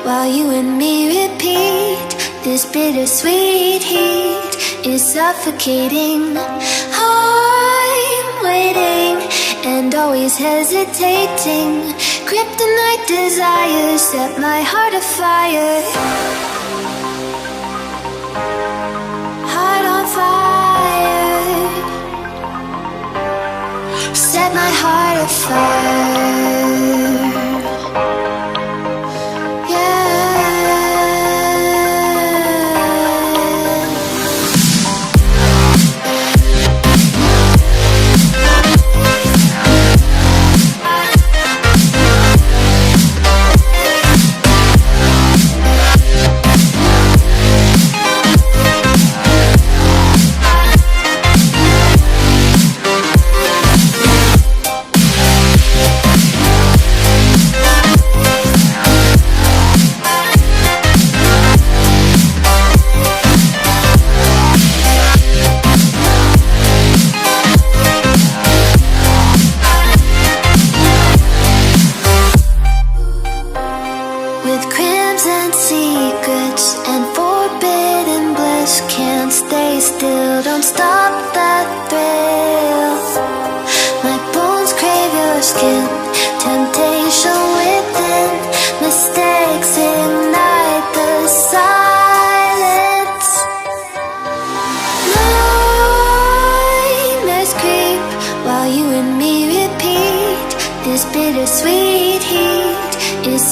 while you and me repeat. This bittersweet heat is suffocating. I'm waiting and always hesitating. Kryptonite desires set my heart afire. Heart on fire. Set my heart afire.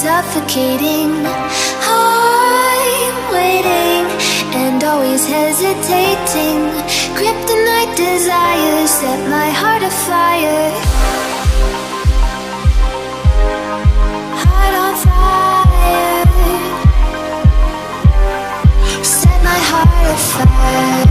Suffocating. I'm waiting and always hesitating. Kryptonite desires set my heart afire. Heart on fire. Set my heart afire.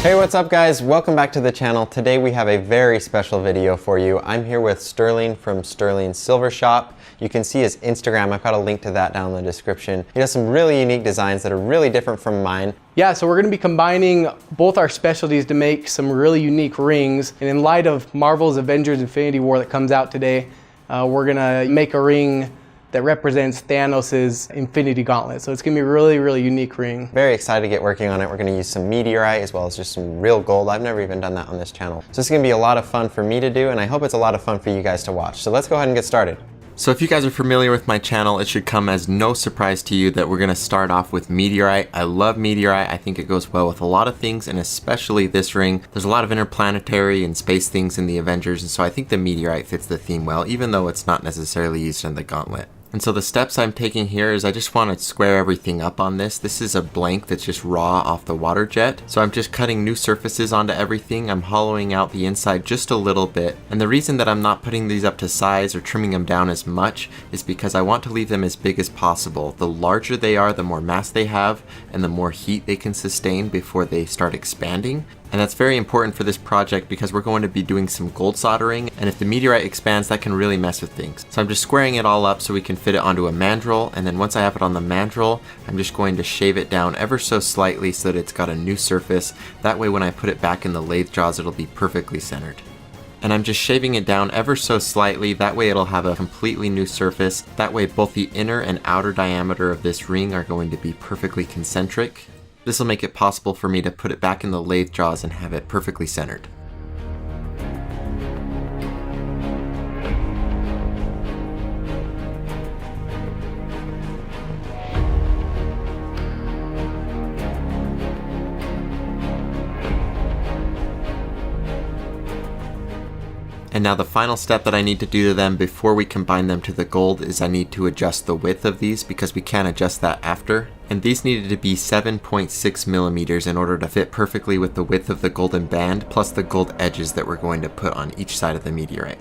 Hey, what's up guys? Welcome back to the channel. Today we have a very special video for you. I'm here with Sterling from Sterling's Silver Shop. You can see his Instagram. I've got a link to that down in the description. He does some really unique designs that are really different from mine. Yeah, so we're going to be combining both our specialties to make some really unique rings. And in light of Marvel's Avengers Infinity War that comes out today, we're going to make a ring that represents Thanos' Infinity Gauntlet. So it's gonna be a really, really unique ring. Very excited to get working on it. We're gonna use some Meteorite as well as just some real gold. I've never even done that on this channel. So it's gonna be a lot of fun for me to do, and I hope it's a lot of fun for you guys to watch. So let's go ahead and get started. So if you guys are familiar with my channel, it should come as no surprise to you that we're gonna start off with Meteorite. I love Meteorite. I think it goes well with a lot of things, and especially this ring. There's a lot of interplanetary and space things in the Avengers, and so I think the Meteorite fits the theme well, even though it's not necessarily used in the Gauntlet. And so the steps I'm taking here is I just want to square everything up on this. This is a blank that's just raw off the water jet. So I'm just cutting new surfaces onto everything. I'm hollowing out the inside just a little bit. And the reason that I'm not putting these up to size or trimming them down as much is because I want to leave them as big as possible. The larger they are, the more mass they have, and the more heat they can sustain before they start expanding. And that's very important for this project because we're going to be doing some gold soldering, and if the meteorite expands, that can really mess with things. So I'm just squaring it all up so we can fit it onto a mandrel, and then once I have it on the mandrel, I'm just going to shave it down ever so slightly so that it's got a new surface. That way when I put it back in the lathe jaws, it'll be perfectly centered. And I'm just shaving it down ever so slightly, that way it'll have a completely new surface. That way both the inner and outer diameter of this ring are going to be perfectly concentric. This will make it possible for me to put it back in the lathe jaws and have it perfectly centered. And now the final step that I need to do to them before we combine them to the gold is I need to adjust the width of these because we can't adjust that after. And these needed to be 7.6 millimeters in order to fit perfectly with the width of the golden band plus the gold edges that we're going to put on each side of the meteorite.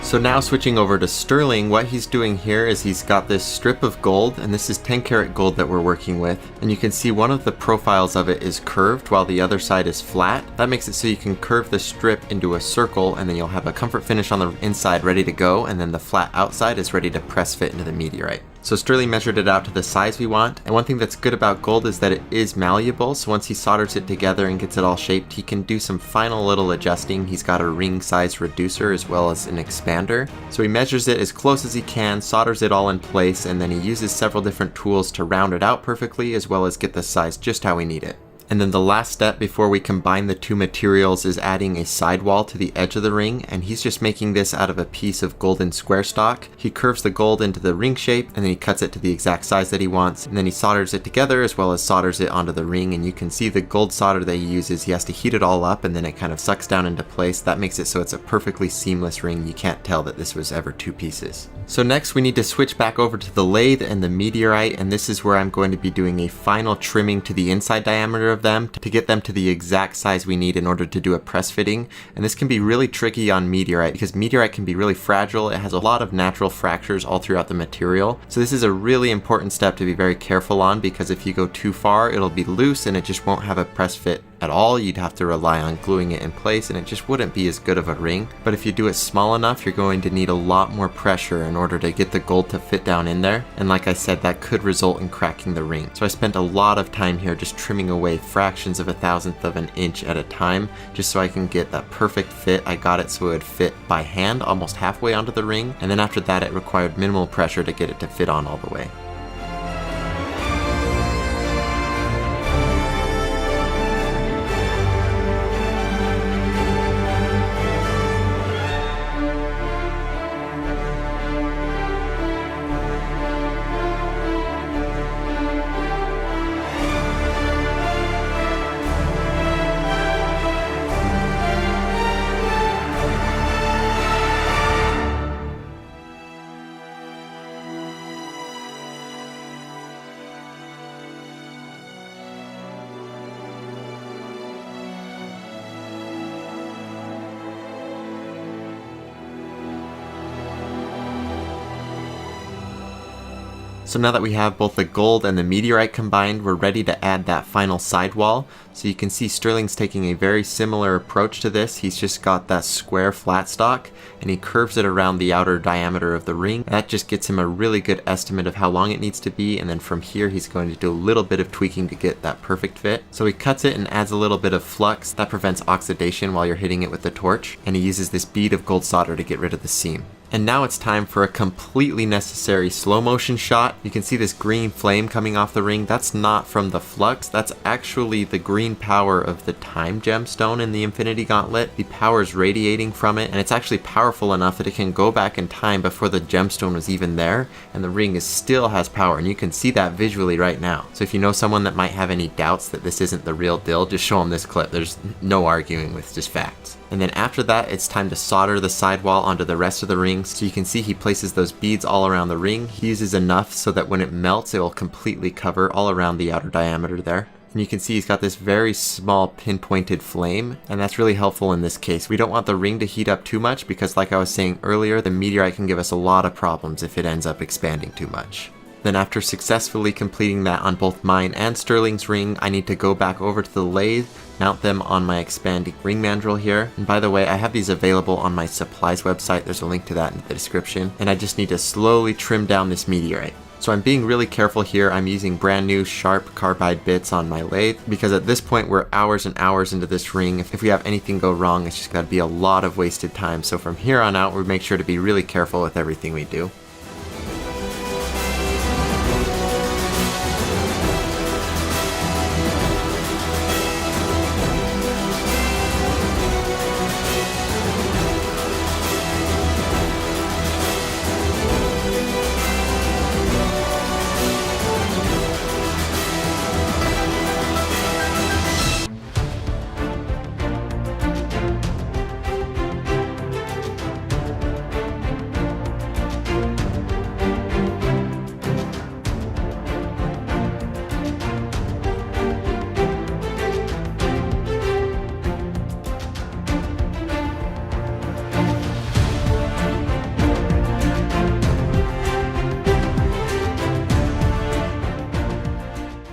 So now switching over to Sterling, what he's doing here is he's got this strip of gold, and this is 10 karat gold that we're working with. And you can see one of the profiles of it is curved while the other side is flat. That makes it so you can curve the strip into a circle, and then you'll have a comfort finish on the inside ready to go, and then the flat outside is ready to press fit into the meteorite. So Sterling measured it out to the size we want, and one thing that's good about gold is that it is malleable, so once he solders it together and gets it all shaped, he can do some final little adjusting. He's got a ring size reducer as well as an expander. So he measures it as close as he can, solders it all in place, and then he uses several different tools to round it out perfectly as well as get the size just how we need it. And then the last step before we combine the two materials is adding a sidewall to the edge of the ring, and he's just making this out of a piece of golden square stock. He curves the gold into the ring shape, and then he cuts it to the exact size that he wants, and then he solders it together as well as solders it onto the ring. And you can see the gold solder that he uses, he has to heat it all up and then it kind of sucks down into place. That makes it so it's a perfectly seamless ring. You can't tell that this was ever two pieces. So next we need to switch back over to the lathe and the meteorite, and this is where I'm going to be doing a final trimming to the inside diameter of them to get them to the exact size we need in order to do a press fitting. And this can be really tricky on meteorite because meteorite can be really fragile. It has a lot of natural fractures all throughout the material. So this is a really important step to be very careful on, because if you go too far, it'll be loose and it just won't have a press fit at all. You'd have to rely on gluing it in place and it just wouldn't be as good of a ring. But if you do it small enough, you're going to need a lot more pressure in order to get the gold to fit down in there. And like I said, that could result in cracking the ring. So I spent a lot of time here just trimming away fractions of a thousandth of an inch at a time, just so I can get that perfect fit. I got it so it would fit by hand almost halfway onto the ring. And then after that, it required minimal pressure to get it to fit on all the way. So now that we have both the gold and the meteorite combined, we're ready to add that final sidewall. So you can see Sterling's taking a very similar approach to this. He's just got that square flat stock and he curves it around the outer diameter of the ring. That just gets him a really good estimate of how long it needs to be, and then from here he's going to do a little bit of tweaking to get that perfect fit. So he cuts it and adds a little bit of flux. That prevents oxidation while you're hitting it with the torch, and he uses this bead of gold solder to get rid of the seam. And now it's time for a completely necessary slow motion shot. You can see this green flame coming off the ring. That's not from the flux, that's actually the green power of the time gemstone in the Infinity Gauntlet. The power is radiating from it, and it's actually powerful enough that it can go back in time before the gemstone was even there, and the ring still has power, and you can see that visually right now. So if you know someone that might have any doubts that this isn't the real deal, just show them this clip. There's no arguing with, just facts. And then after that, it's time to solder the sidewall onto the rest of the ring. So you can see he places those beads all around the ring. He uses enough so that when it melts, it will completely cover all around the outer diameter there. And you can see he's got this very small pinpointed flame, and that's really helpful in this case. We don't want the ring to heat up too much because, like I was saying earlier, the meteorite can give us a lot of problems if it ends up expanding too much. Then after successfully completing that on both mine and Sterling's ring, I need to go back over to the lathe, mount them on my expanding ring mandrel here. And by the way, I have these available on my supplies website. There's a link to that in the description. And I just need to slowly trim down this meteorite. So I'm being really careful here. I'm using brand new sharp carbide bits on my lathe because at this point we're hours and hours into this ring. If we have anything go wrong, it's just gotta be a lot of wasted time. So from here on out, we make sure to be really careful with everything we do.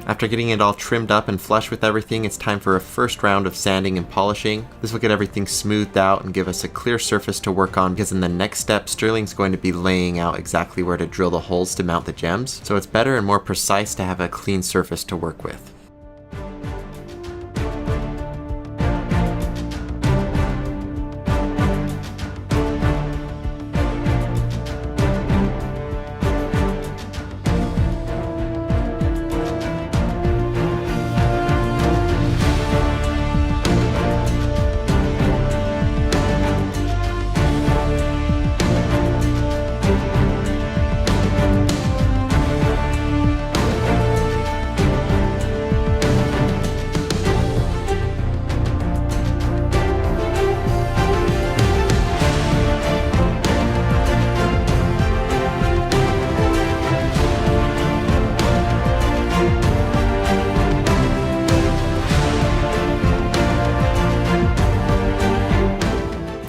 After getting it all trimmed up and flush with everything, it's time for a first round of sanding and polishing. This will get everything smoothed out and give us a clear surface to work on, because in the next step, Sterling's going to be laying out exactly where to drill the holes to mount the gems. So it's better and more precise to have a clean surface to work with.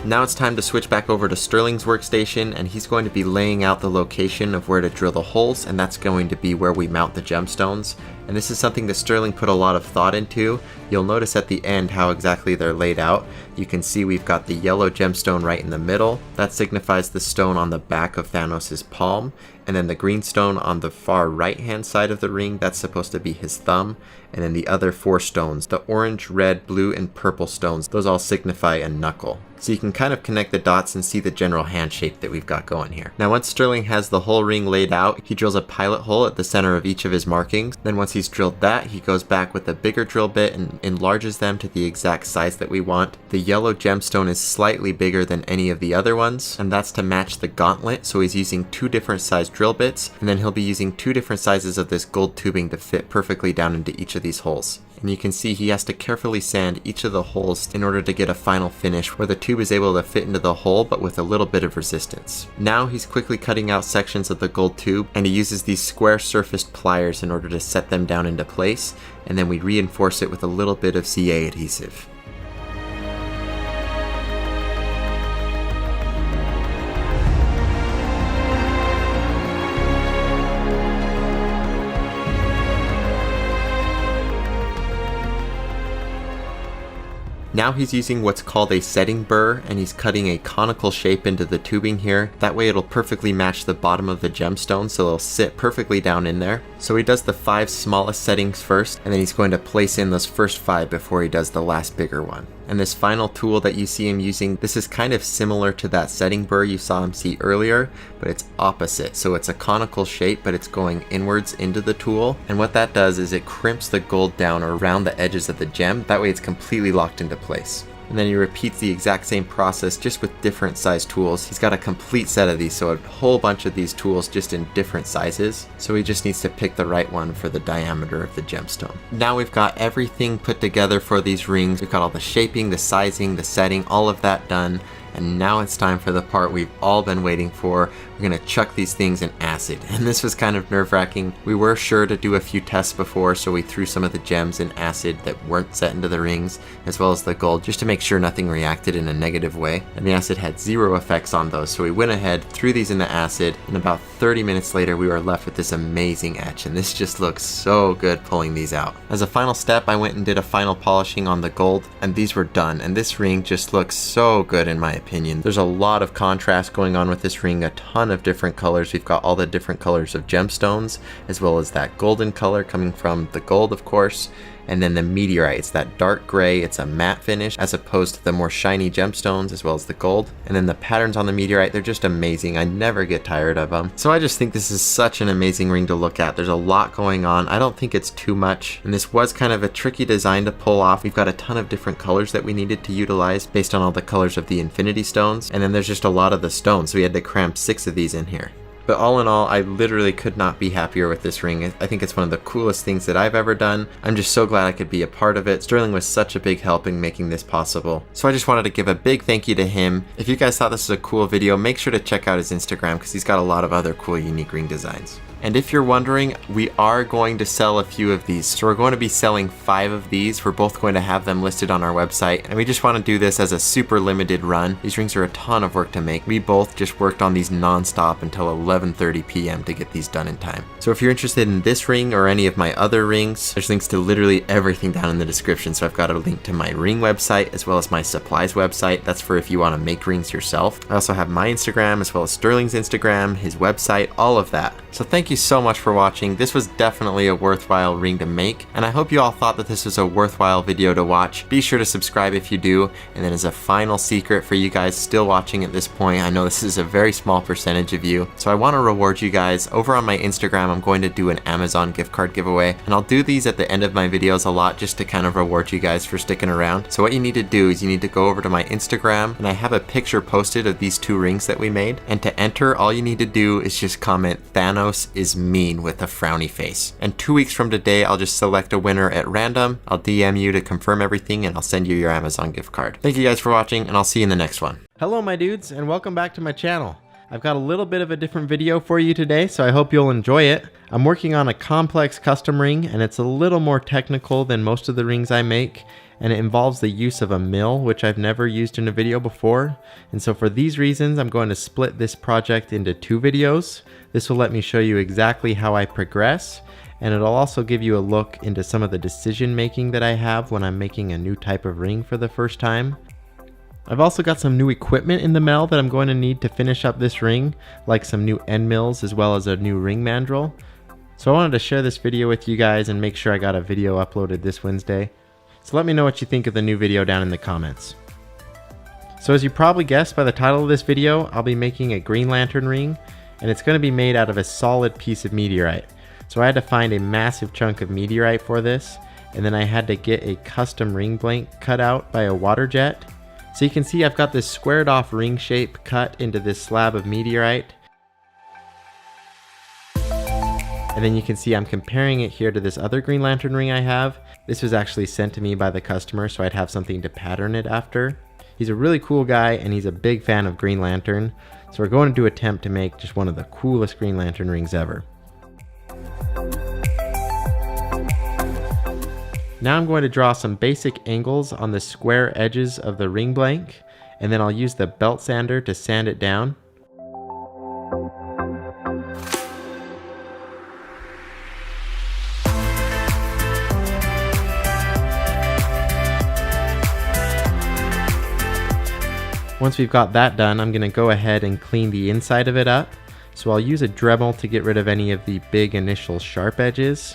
Now it's time to switch back over to Sterling's workstation, and he's going to be laying out the location of where to drill the holes, and that's going to be where we mount the gemstones. And this is something that Sterling put a lot of thought into. You'll notice at the end how exactly they're laid out. You can see we've got the yellow gemstone right in the middle. That signifies the stone on the back of Thanos' palm. And then the green stone on the far right hand side of the ring, that's supposed to be his thumb. And then the other 4 stones, the orange, red, blue, and purple stones, those all signify a knuckle. So you can kind of connect the dots and see the general hand shape that we've got going here. Now once Sterling has the whole ring laid out, he drills a pilot hole at the center of each of his markings. Then once he's drilled that, he goes back with a bigger drill bit and enlarges them to the exact size that we want. The yellow gemstone is slightly bigger than any of the other ones, and that's to match the gauntlet. So he's using 2 different size drill bits, and then he'll be using 2 different sizes of this gold tubing to fit perfectly down into each of these holes. And you can see he has to carefully sand each of the holes in order to get a final finish where the tube is able to fit into the hole but with a little bit of resistance. Now he's quickly cutting out sections of the gold tube, and he uses these square surfaced pliers in order to set them down into place, and then we reinforce it with a little bit of CA adhesive. Now he's using what's called a setting burr, and he's cutting a conical shape into the tubing here. That way it'll perfectly match the bottom of the gemstone, so it'll sit perfectly down in there. So he does the 5 smallest settings first, and then he's going to place in those first 5 before he does the last bigger one. And this final tool that you see him using, this is kind of similar to that setting burr you saw him see earlier, but it's opposite. So it's a conical shape, but it's going inwards into the tool. And what that does is it crimps the gold down around the edges of the gem. That way it's completely locked into place. And then he repeats the exact same process just with different size tools. He's got a complete set of these, so a whole bunch of these tools just in different sizes. So he just needs to pick the right one for the diameter of the gemstone. Now we've got everything put together for these rings. We've got all the shaping, the sizing, the setting, all of that done. And now it's time for the part we've all been waiting for. We're gonna chuck these things in acid. And this was kind of nerve-wracking. We were sure to do a few tests before, so we threw some of the gems in acid that weren't set into the rings, as well as the gold, just to make sure nothing reacted in a negative way. And the acid had 0 effects on those, so we went ahead, threw these in the acid, and about 30 minutes later we were left with this amazing etch, and this just looks so good pulling these out. As a final step, I went and did a final polishing on the gold, and these were done, and this ring just looks so good in my opinion. There's a lot of contrast going on with this ring, a ton of different colors. We've got all the different colors of gemstones, as well as that golden color coming from the gold, of course. And then the meteorite, it's that dark gray, it's a matte finish as opposed to the more shiny gemstones as well as the gold. And then the patterns on the meteorite, they're just amazing. I never get tired of them. So I just think this is such an amazing ring to look at. There's a lot going on. I don't think it's too much. And this was kind of a tricky design to pull off. We've got a ton of different colors that we needed to utilize based on all the colors of the infinity stones. And then there's just a lot of the stones, so we had to cram 6 of these in here. But all in all, I literally could not be happier with this ring. I think it's one of the coolest things that I've ever done. I'm just so glad I could be a part of it. Sterling was such a big help in making this possible. So I just wanted to give a big thank you to him. If you guys thought this was a cool video, make sure to check out his Instagram because he's got a lot of other cool, unique ring designs. And if you're wondering, we are going to sell a few of these. So we're going to be selling 5 of these. We're both going to have them listed on our website. And we just want to do this as a super limited run. These rings are a ton of work to make. We both just worked on these non-stop until 11:30 p.m. to get these done in time. So if you're interested in this ring or any of my other rings, there's links to literally everything down in the description. So I've got a link to my ring website as well as my supplies website. That's for if you want to make rings yourself. I also have my Instagram as well as Sterling's Instagram, his website, all of that. So thank you so much for watching. This was definitely a worthwhile ring to make, and I hope you all thought that this was a worthwhile video to watch. Be sure to subscribe if you do, and then as a final secret for you guys still watching at this point, I know this is a very small percentage of you, so I want to reward you guys. Over on my Instagram, I'm going to do an Amazon gift card giveaway, and I'll do these at the end of my videos a lot just to kind of reward you guys for sticking around. So what you need to do is you need to go over to my Instagram, and I have a picture posted of these 2 rings that we made, and to enter, all you need to do is just comment "Thanos is mean" with a frowny face. And 2 weeks from today, I'll just select a winner at random. I'll DM you to confirm everything, and I'll send you your Amazon gift card. Thank you guys for watching, and I'll see you in the next one. Hello my dudes, and welcome back to my channel. I've got a little bit of a different video for you today, so I hope you'll enjoy it. I'm working on a complex custom ring, and it's a little more technical than most of the rings I make, and it involves the use of a mill, which I've never used in a video before. And so for these reasons, I'm going to split this project into 2 videos. This will let me show you exactly how I progress, and it'll also give you a look into some of the decision making that I have when I'm making a new type of ring for the first time. I've also got some new equipment in the mill that I'm going to need to finish up this ring, like some new end mills as well as a new ring mandrel. So I wanted to share this video with you guys and make sure I got a video uploaded this Wednesday. So let me know what you think of the new video down in the comments. So as you probably guessed by the title of this video, I'll be making a green lantern ring, and it's going to be made out of a solid piece of meteorite. So I had to find a massive chunk of meteorite for this, and then I had to get a custom ring blank cut out by a water jet. So you can see I've got this squared off ring shape cut into this slab of meteorite. And then you can see I'm comparing it here to this other green lantern ring I have. This was actually sent to me by the customer, so I'd have something to pattern it after. He's a really cool guy, and he's a big fan of Green Lantern, so we're going to attempt to make just one of the coolest Green Lantern rings ever. Now I'm going to draw some basic angles on the square edges of the ring blank, and then I'll use the belt sander to sand it down. Once we've got that done, I'm going to go ahead and clean the inside of it up. So I'll use a Dremel to get rid of any of the big initial sharp edges.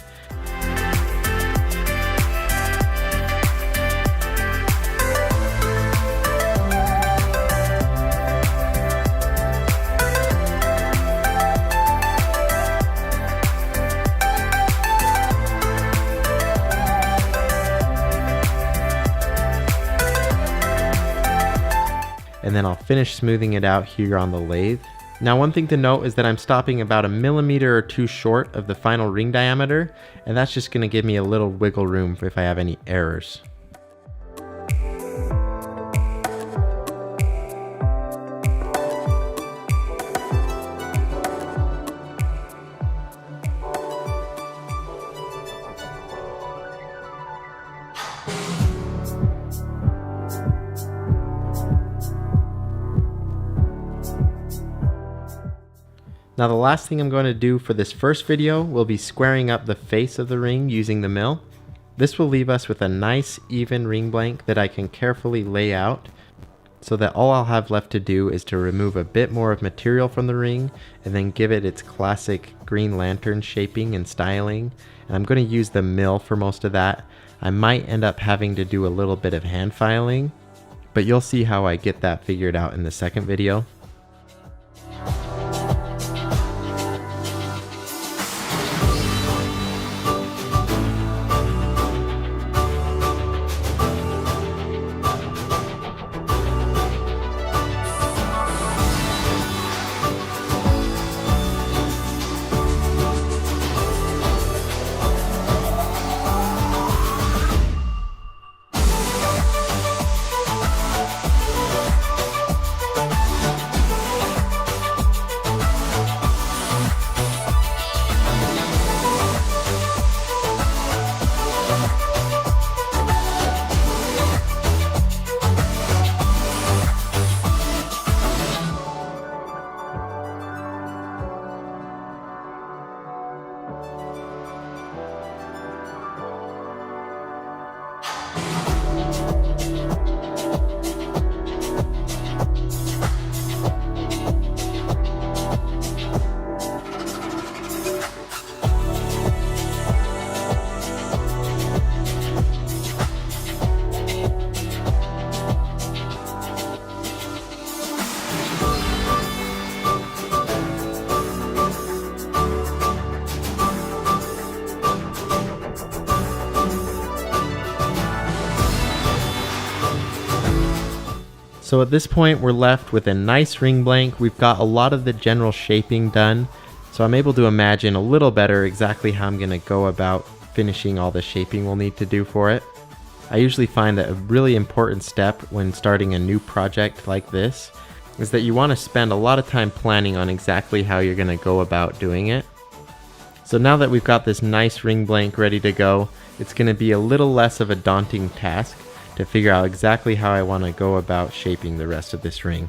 And then I'll finish smoothing it out here on the lathe. Now one thing to note is that I'm stopping about 1 millimeter or 2 short of the final ring diameter, and that's just going to give me a little wiggle room if I have any errors. Now the last thing I'm going to do for this first video will be squaring up the face of the ring using the mill. This will leave us with a nice even ring blank that I can carefully lay out, so that all I'll have left to do is to remove a bit more of material from the ring and then give it its classic green lantern shaping and styling. And I'm going to use the mill for most of that. I might end up having to do a little bit of hand filing, but you'll see how I get that figured out in the second video. So at this point we're left with a nice ring blank. We've got a lot of the general shaping done, so I'm able to imagine a little better exactly how I'm going to go about finishing all the shaping we'll need to do for it. I usually find that a really important step when starting a new project like this is that you want to spend a lot of time planning on exactly how you're going to go about doing it. So now that we've got this nice ring blank ready to go, it's going to be a little less of a daunting task to figure out exactly how I want to go about shaping the rest of this ring.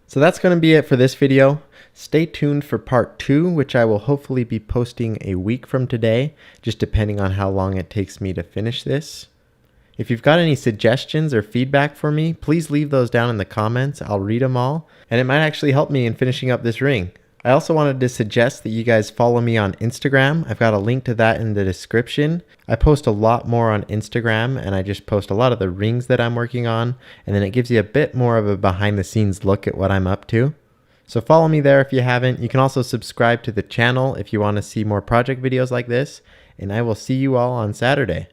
So that's going to be it for this video. Stay tuned for part 2, which I will hopefully be posting a week from today, just depending on how long it takes me to finish this. If you've got any suggestions or feedback for me, please leave those down in the comments. I'll read them all, and it might actually help me in finishing up this ring. I also wanted to suggest that you guys follow me on Instagram. I've got a link to that in the description. I post a lot more on Instagram, and I just post a lot of the rings that I'm working on, and then it gives you a bit more of a behind the scenes look at what I'm up to. So follow me there if you haven't. You can also subscribe to the channel if you want to see more project videos like this, and I will see you all on Saturday.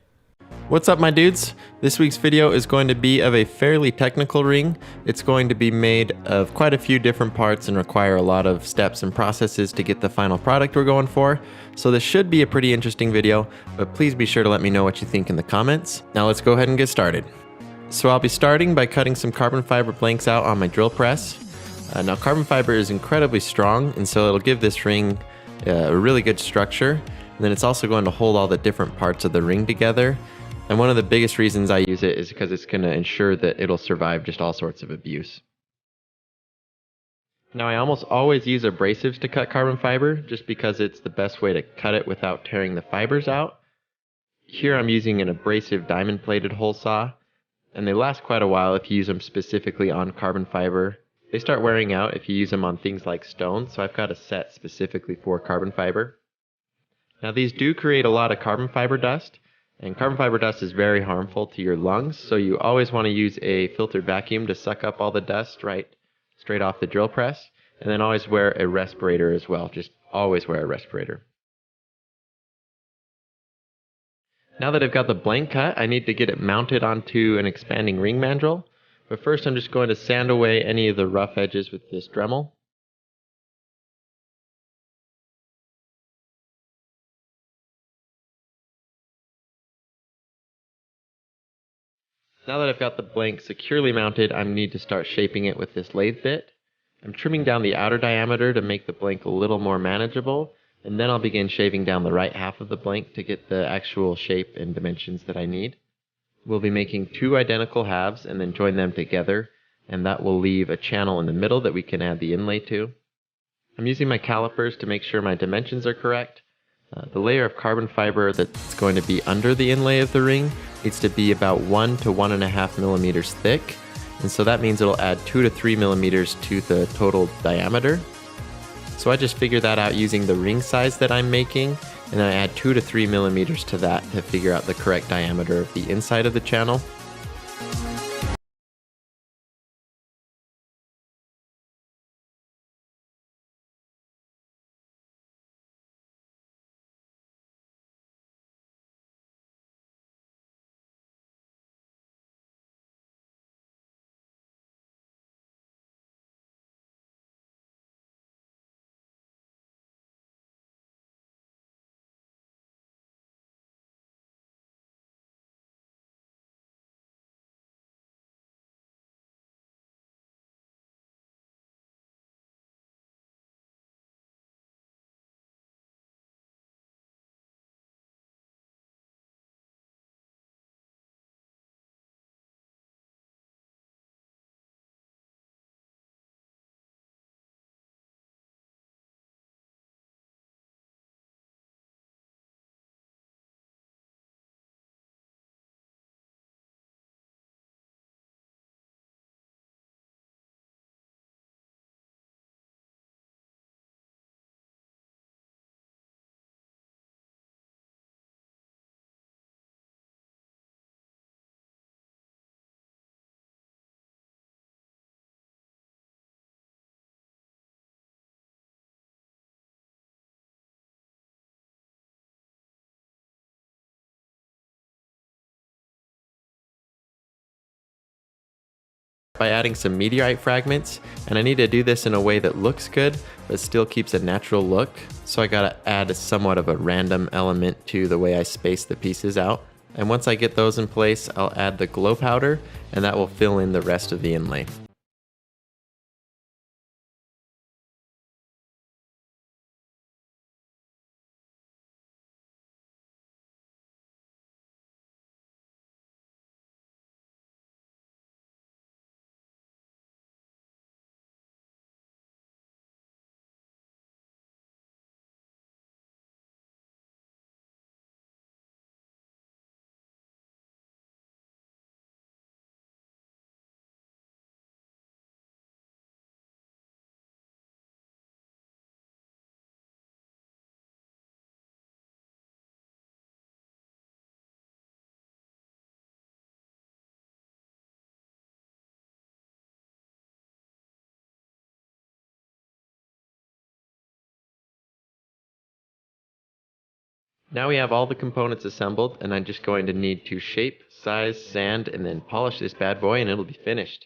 What's up, my dudes? This week's video is going to be of a fairly technical ring. It's going to be made of quite a few different parts and require a lot of steps and processes to get the final product we're going for. So this should be a pretty interesting video, but please be sure to let me know what you think in the comments. Now let's go ahead and get started. So I'll be starting by cutting some carbon fiber blanks out on my drill press. Now carbon fiber is incredibly strong, and so it'll give this ring a really good structure, and then it's also going to hold all the different parts of the ring together. And one of the biggest reasons I use it is because it's going to ensure that it'll survive just all sorts of abuse. Now I almost always use abrasives to cut carbon fiber, just because it's the best way to cut it without tearing the fibers out. Here I'm using an abrasive diamond plated hole saw, and they last quite a while if you use them specifically on carbon fiber. They start wearing out if you use them on things like stone, so I've got a set specifically for carbon fiber. Now these do create a lot of carbon fiber dust, and carbon fiber dust is very harmful to your lungs, so you always want to use a filtered vacuum to suck up all the dust right straight off the drill press, and then always wear a respirator as well. Just always wear a respirator. Now that I've got the blank cut, I need to get it mounted onto an expanding ring mandrel. But first I'm just going to sand away any of the rough edges with this Dremel. Now that I've got the blank securely mounted, I need to start shaping it with this lathe bit. I'm trimming down the outer diameter to make the blank a little more manageable, and then I'll begin shaving down the right half of the blank to get the actual shape and dimensions that I need. We'll be making two identical halves and then join them together, and that will leave a channel in the middle that we can add the inlay to. I'm using my calipers to make sure my dimensions are correct. The layer of carbon fiber that's going to be under the inlay of the ring needs to be about 1 to 1.5 millimeters thick, and so that means it'll add 2 to 3 millimeters to the total diameter. So I just figure that out using the ring size that I'm making, and then I add 2 to 3 millimeters to that to figure out the correct diameter of the inside of the channel. By adding some meteorite fragments, and I need to do this in a way that looks good but still keeps a natural look, so I gotta add somewhat of a random element to the way I space the pieces out. And once I get those in place, I'll add the glow powder, and that will fill in the rest of the inlay. Now we have all the components assembled, and I'm just going to need to shape, size, sand, and then polish this bad boy, and it'll be finished.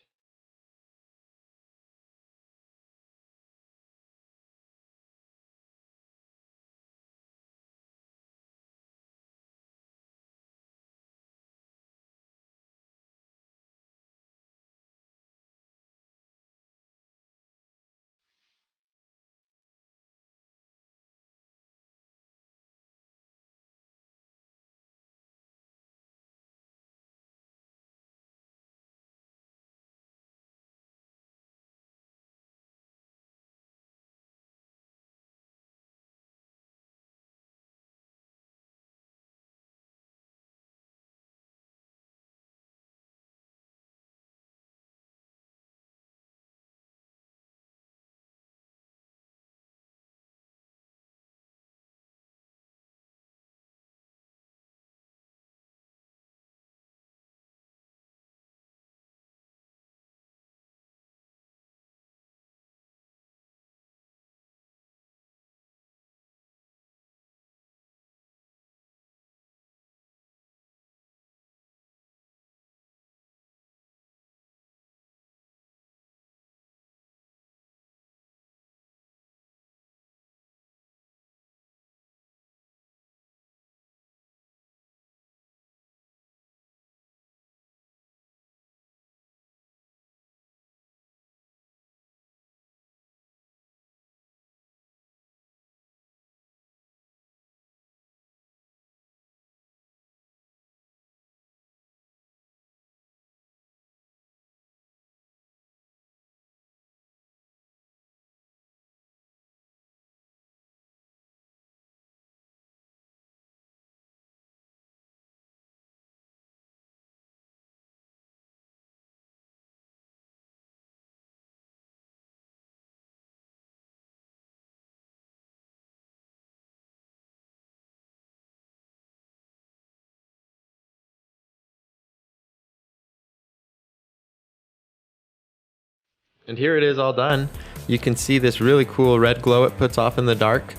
And here it is all done. You can see this really cool red glow it puts off in the dark.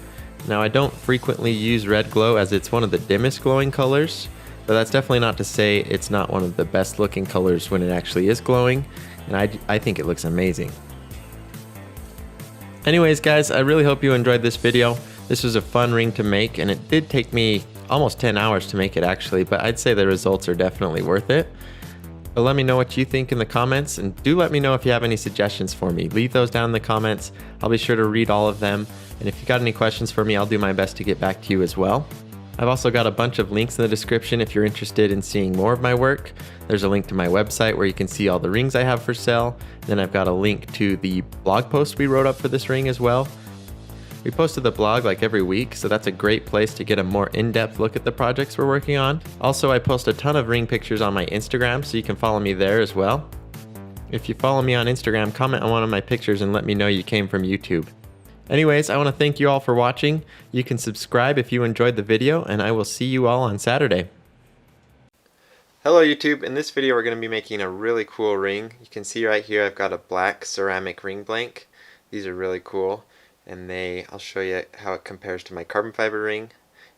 Now I don't frequently use red glow as it's one of the dimmest glowing colors, but that's definitely not to say it's not one of the best looking colors when it actually is glowing, and I think it looks amazing. Anyways guys, I really hope you enjoyed this video. This was a fun ring to make, and it did take me almost 10 hours to make it actually, but I'd say the results are definitely worth it. But let me know what you think in the comments, and do let me know if you have any suggestions for me. Leave those down in the comments. I'll be sure to read all of them, and if you got any questions for me, I'll do my best to get back to you as well. I've also got a bunch of links in the description if you're interested in seeing more of my work. There's a link to my website where you can see all the rings I have for sale. Then I've got a link to the blog post we wrote up for this ring as well. We posted the blog like every week, so that's a great place to get a more in-depth look at the projects we're working on. Also, I post a ton of ring pictures on my Instagram, so you can follow me there as well. If you follow me on Instagram, comment on one of my pictures and let me know you came from YouTube. Anyways, I want to thank you all for watching. You can subscribe if you enjoyed the video, and I will see you all on Saturday. Hello YouTube, in this video we're going to be making a really cool ring. You can see right here I've got a black ceramic ring blank. These are really cool. And I'll show you how it compares to my carbon fiber ring.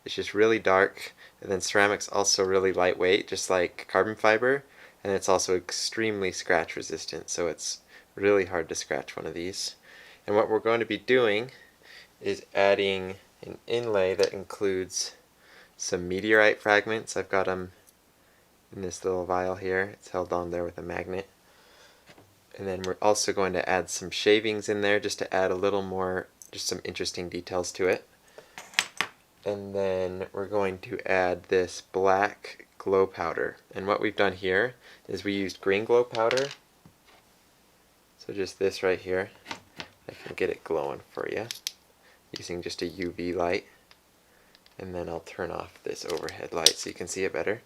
It's just really dark, and then ceramic's also really lightweight, just like carbon fiber, and it's also extremely scratch resistant, so it's really hard to scratch one of these. And what we're going to be doing is adding an inlay that includes some meteorite fragments. I've got them in this little vial here. It's held on there with a magnet. And then we're also going to add some shavings in there just to add a little more, just some interesting details to it. And then we're going to add this black glow powder. And what we've done here is we used green glow powder. So just this right here. I can get it glowing for you using just a UV light. And then I'll turn off this overhead light so you can see it better.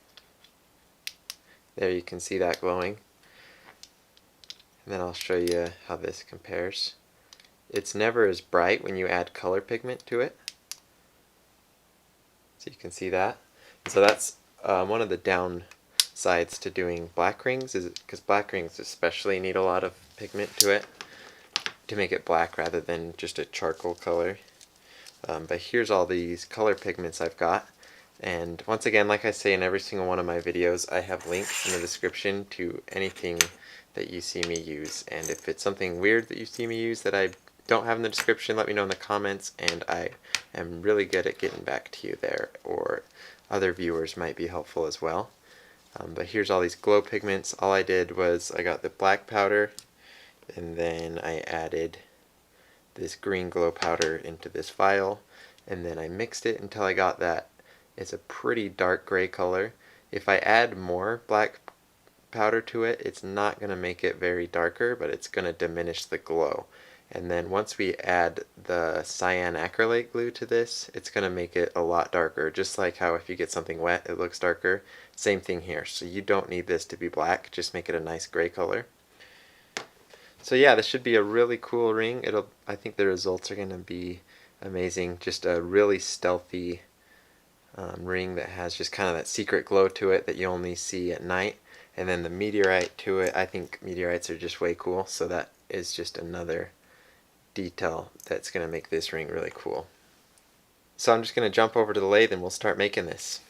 There, you can see that glowing. And then I'll show you how this compares. It's never as bright when you add color pigment to it. So you can see that. So that's one of the downsides to doing black rings, is because black rings especially need a lot of pigment to it to make it black rather than just a charcoal color. But here's all these color pigments I've got. And once again, like I say in every single one of my videos, I have links in the description to anything that you see me use. And if it's something weird that you see me use that I don't have in the description, let me know in the comments, and I am really good at getting back to you there, or other viewers might be helpful as well. But here's all these glow pigments. All I did was I got the black powder, and then I added this green glow powder into this vial, and then I mixed it until I got that. It's a pretty dark gray color. If I add more black powder to it, it's not going to make it very darker, but it's going to diminish the glow. And then once we add the cyan acrylate glue to this, it's going to make it a lot darker, just like how if you get something wet it looks darker. Same thing here. So you don't need this to be black, just make it a nice gray color. So yeah, this should be a really cool ring. I think the results are going to be amazing. Just a really stealthy ring that has just kind of that secret glow to it that you only see at night. And then the meteorite to it, I think meteorites are just way cool, so that is just another detail that's going to make this ring really cool. So I'm just going to jump over to the lathe and we'll start making this.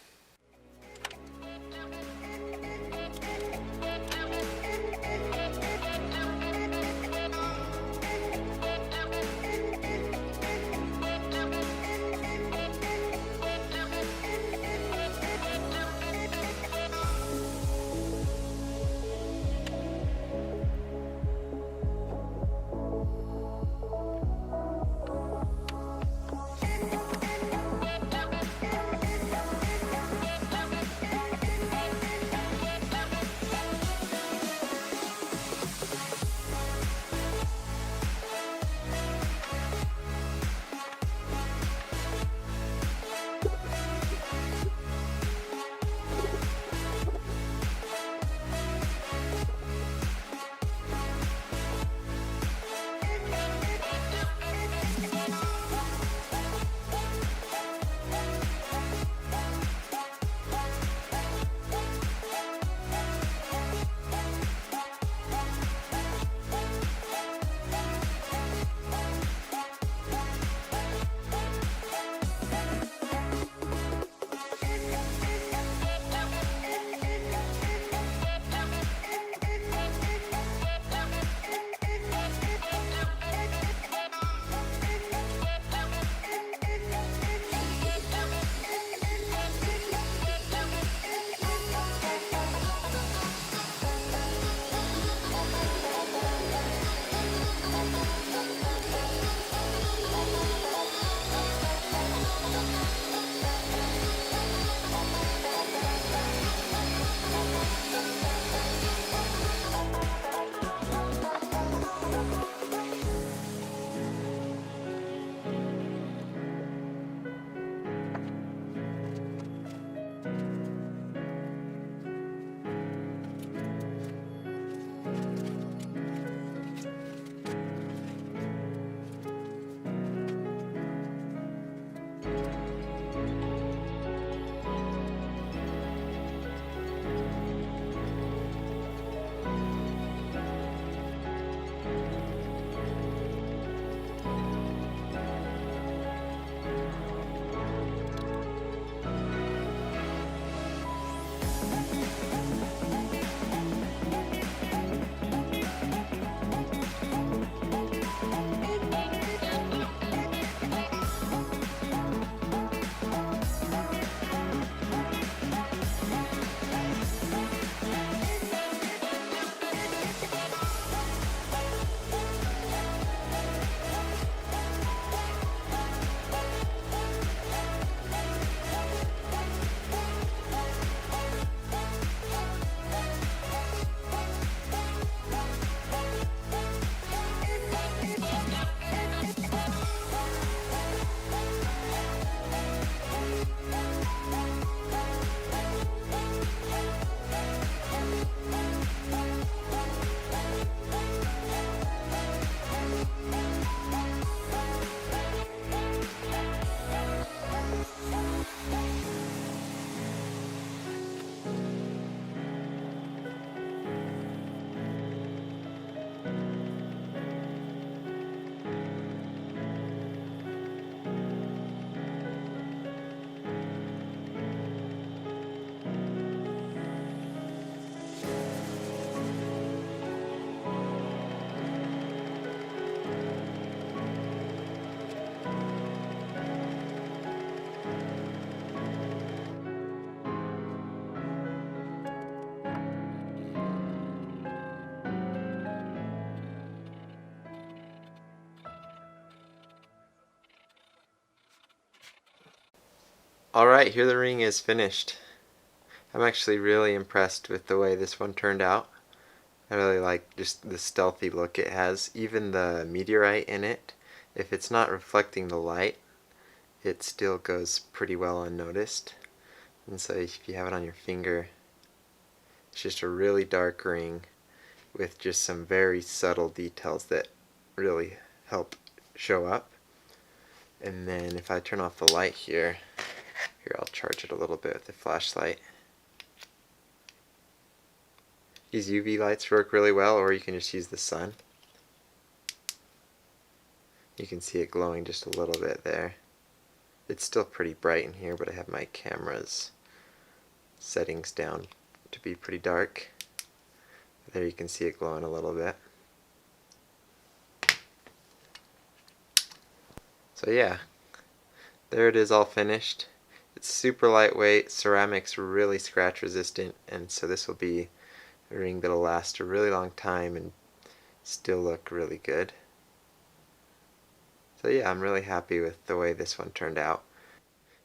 Alright, here the ring is finished. I'm actually really impressed with the way this one turned out. I really like just the stealthy look it has. Even the meteorite in it, if it's not reflecting the light, it still goes pretty well unnoticed. And so if you have it on your finger, it's just a really dark ring with just some very subtle details that really help show up. And then if I turn off the light here, I'll charge it a little bit with the flashlight. These UV lights work really well, or you can just use the sun. You can see it glowing just a little bit there. It's still pretty bright in here, but I have my camera's settings down to be pretty dark. There you can see it glowing a little bit. So yeah, there it is all finished. It's super lightweight, ceramic's really scratch resistant, and so this will be a ring that'll last a really long time and still look really good. So yeah, I'm really happy with the way this one turned out.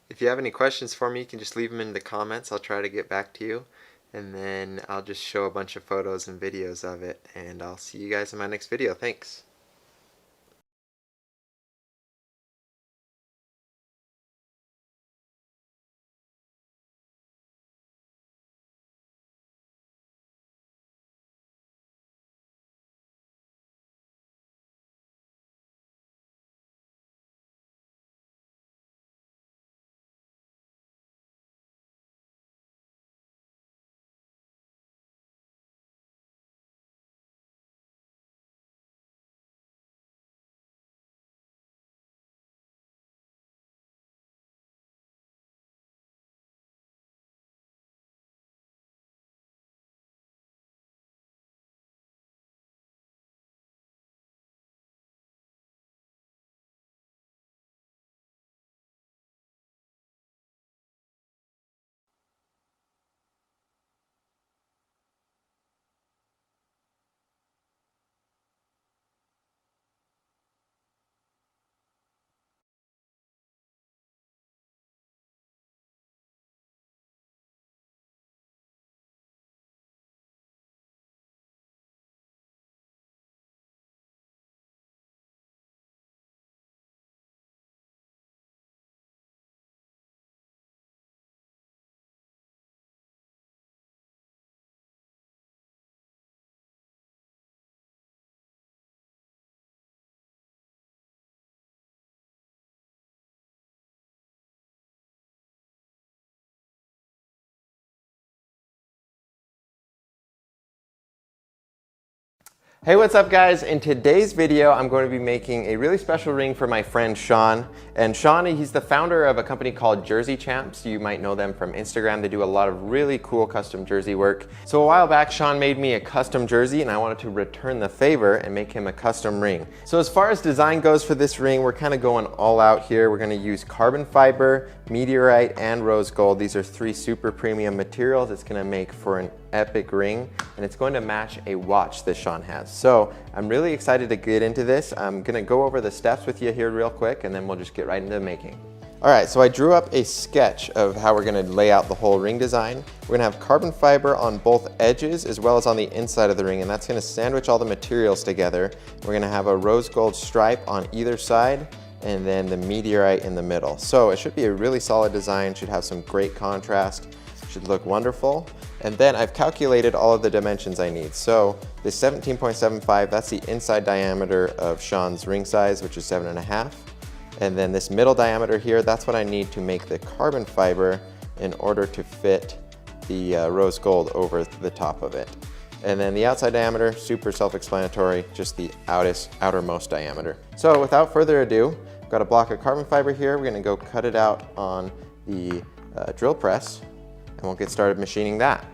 If you have any questions for me, you can just leave them in the comments. I'll try to get back to you, and then I'll just show a bunch of photos and videos of it, and I'll see you guys in my next video. Thanks. Hey, what's up guys? In today's video, I'm going to be making a really special ring for my friend Sean. And Sean, he's the founder of a company called Jersey Champs. You might know them from Instagram. They do a lot of really cool custom jersey work. So a while back, Sean made me a custom jersey and I wanted to return the favor and make him a custom ring. So as far as design goes for this ring, we're kind of going all out here. We're going to use carbon fiber, meteorite, and rose gold. These are 3 super premium materials. It's going to make for an epic ring, and it's going to match a watch that Sean has. So I'm really excited to get into this. I'm gonna go over the steps with you here real quick, and then we'll just get right into the making. All right, so I drew up a sketch of how we're gonna lay out the whole ring design. We're gonna have carbon fiber on both edges as well as on the inside of the ring, and that's gonna sandwich all the materials together. We're gonna have a rose gold stripe on either side, and then the meteorite in the middle. So it should be a really solid design, should have some great contrast, should look wonderful. And then I've calculated all of the dimensions I need. So the 17.75, that's the inside diameter of Sean's ring size, which is 7.5. And then this middle diameter here, that's what I need to make the carbon fiber in order to fit the rose gold over the top of it. And then the outside diameter, super self-explanatory, just the outermost diameter. So without further ado, I've got a block of carbon fiber here. We're gonna go cut it out on the drill press, and we'll get started machining that.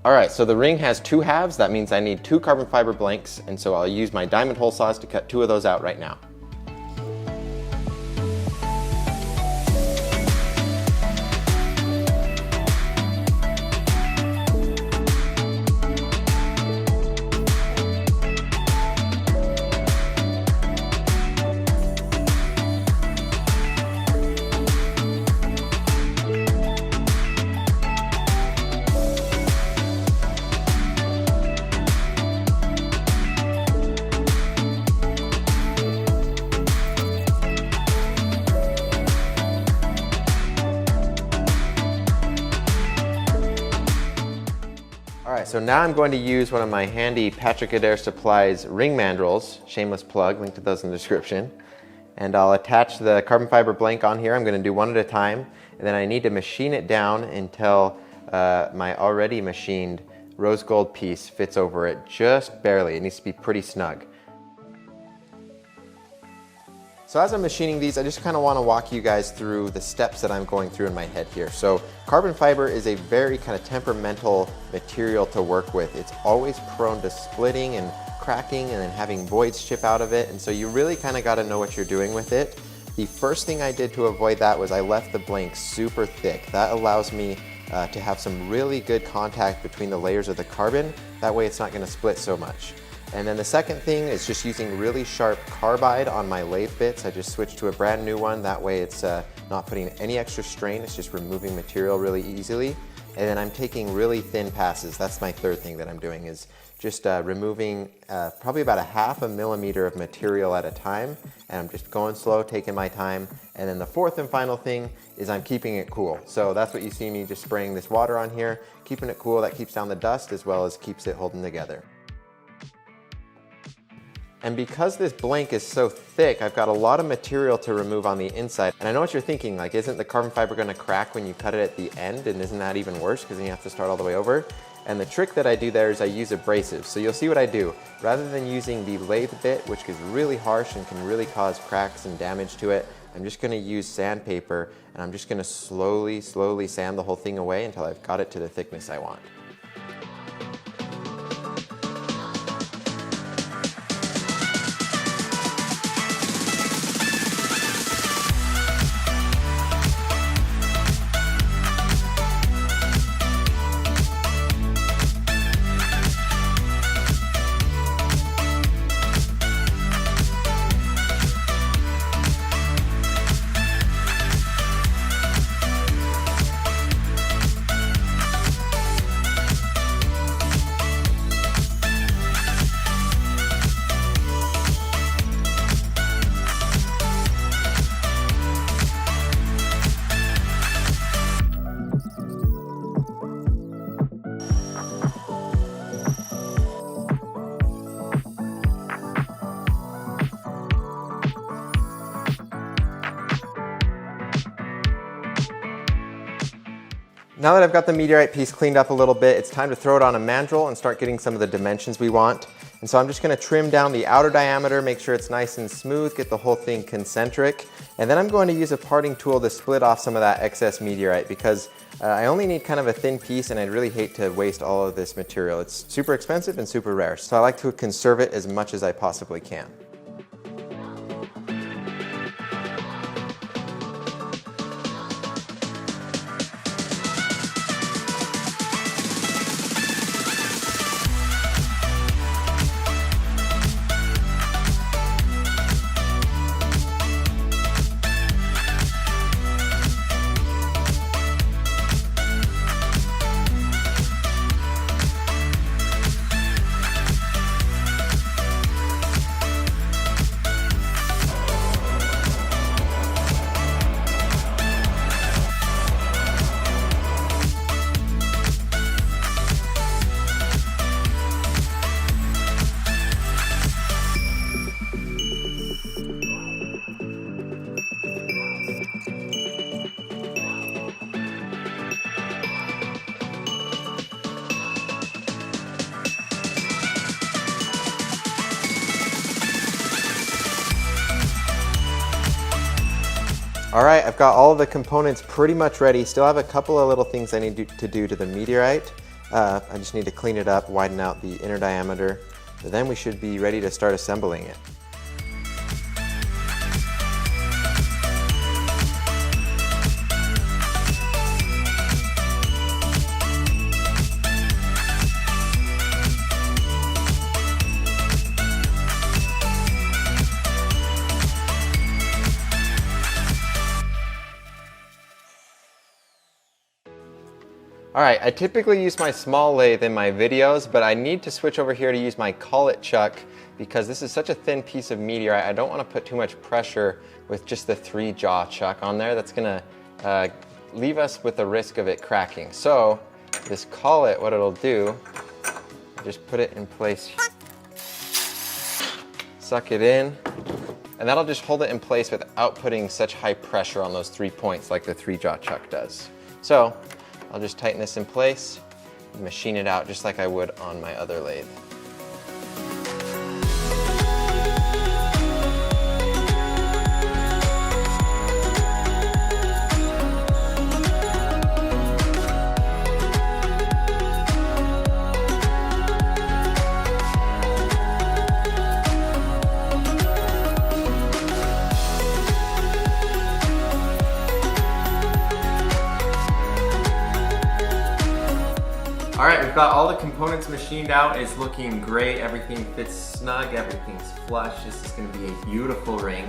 All right, so the ring has 2 halves. That means I need 2 carbon fiber blanks, and so I'll use my diamond hole saws to cut 2 of those out right now. So now I'm going to use one of my handy Patrick Adair Supplies ring mandrels, shameless plug, link to those in the description. And I'll attach the carbon fiber blank on here. I'm going to do one at a time, and then I need to machine it down until my already machined rose gold piece fits over it just barely. It needs to be pretty snug. So as I'm machining these, I just kind of want to walk you guys through the steps that I'm going through in my head here. So carbon fiber is a very kind of temperamental material to work with. It's always prone to splitting and cracking and then having voids chip out of it, and so you really kind of got to know what you're doing with it. The first thing I did to avoid that was I left the blank super thick. That allows me to have some really good contact between the layers of the carbon. That way it's not going to split so much. And then the second thing is just using really sharp carbide on my lathe bits. I just switched to a brand new one. That way it's not putting any extra strain. It's just removing material really easily. And then I'm taking really thin passes. That's my third thing that I'm doing, is just removing probably about 1/2 millimeter of material at a time. And I'm just going slow, taking my time. And then the fourth and final thing is I'm keeping it cool. So that's what you see me just spraying this water on here, keeping it cool. That keeps down the dust as well as keeps it holding together. And because this blank is so thick, I've got a lot of material to remove on the inside. And I know what you're thinking, like, isn't the carbon fiber gonna crack when you cut it at the end? And isn't that even worse, because then you have to start all the way over? And the trick that I do there is I use abrasives. So you'll see what I do. Rather than using the lathe bit, which is really harsh and can really cause cracks and damage to it, I'm just gonna use sandpaper, and I'm just gonna slowly sand the whole thing away until I've got it to the thickness I want. Now that I've got the meteorite piece cleaned up a little bit, it's time to throw it on a mandrel and start getting some of the dimensions we want. And so I'm just going to trim down the outer diameter, make sure it's nice and smooth, get the whole thing concentric. And then I'm going to use a parting tool to split off some of that excess meteorite, because I only need kind of a thin piece and I'd really hate to waste all of this material. It's super expensive and super rare, so I like to conserve it as much as I possibly can. All right, I've got all of the components pretty much ready. Still have a couple of little things I need to do to the meteorite. I just need to clean it up, widen out the inner diameter, but then we should be ready to start assembling it. Alright, I typically use my small lathe in my videos, but I need to switch over here to use my collet chuck because this is such a thin piece of meteorite. I don't want to put too much pressure with just the 3-jaw chuck on there. That's going to leave us with the risk of it cracking. So this collet, what it'll do Just put it in place. Suck it in. And that'll just hold it in place without putting such high pressure on those 3 points like the 3-jaw chuck does. So I'll just tighten this in place, and machine it out just like I would on my other lathe. All right, we've got all the components machined out. It's looking great. Everything fits snug, everything's flush. This is gonna be a beautiful ring.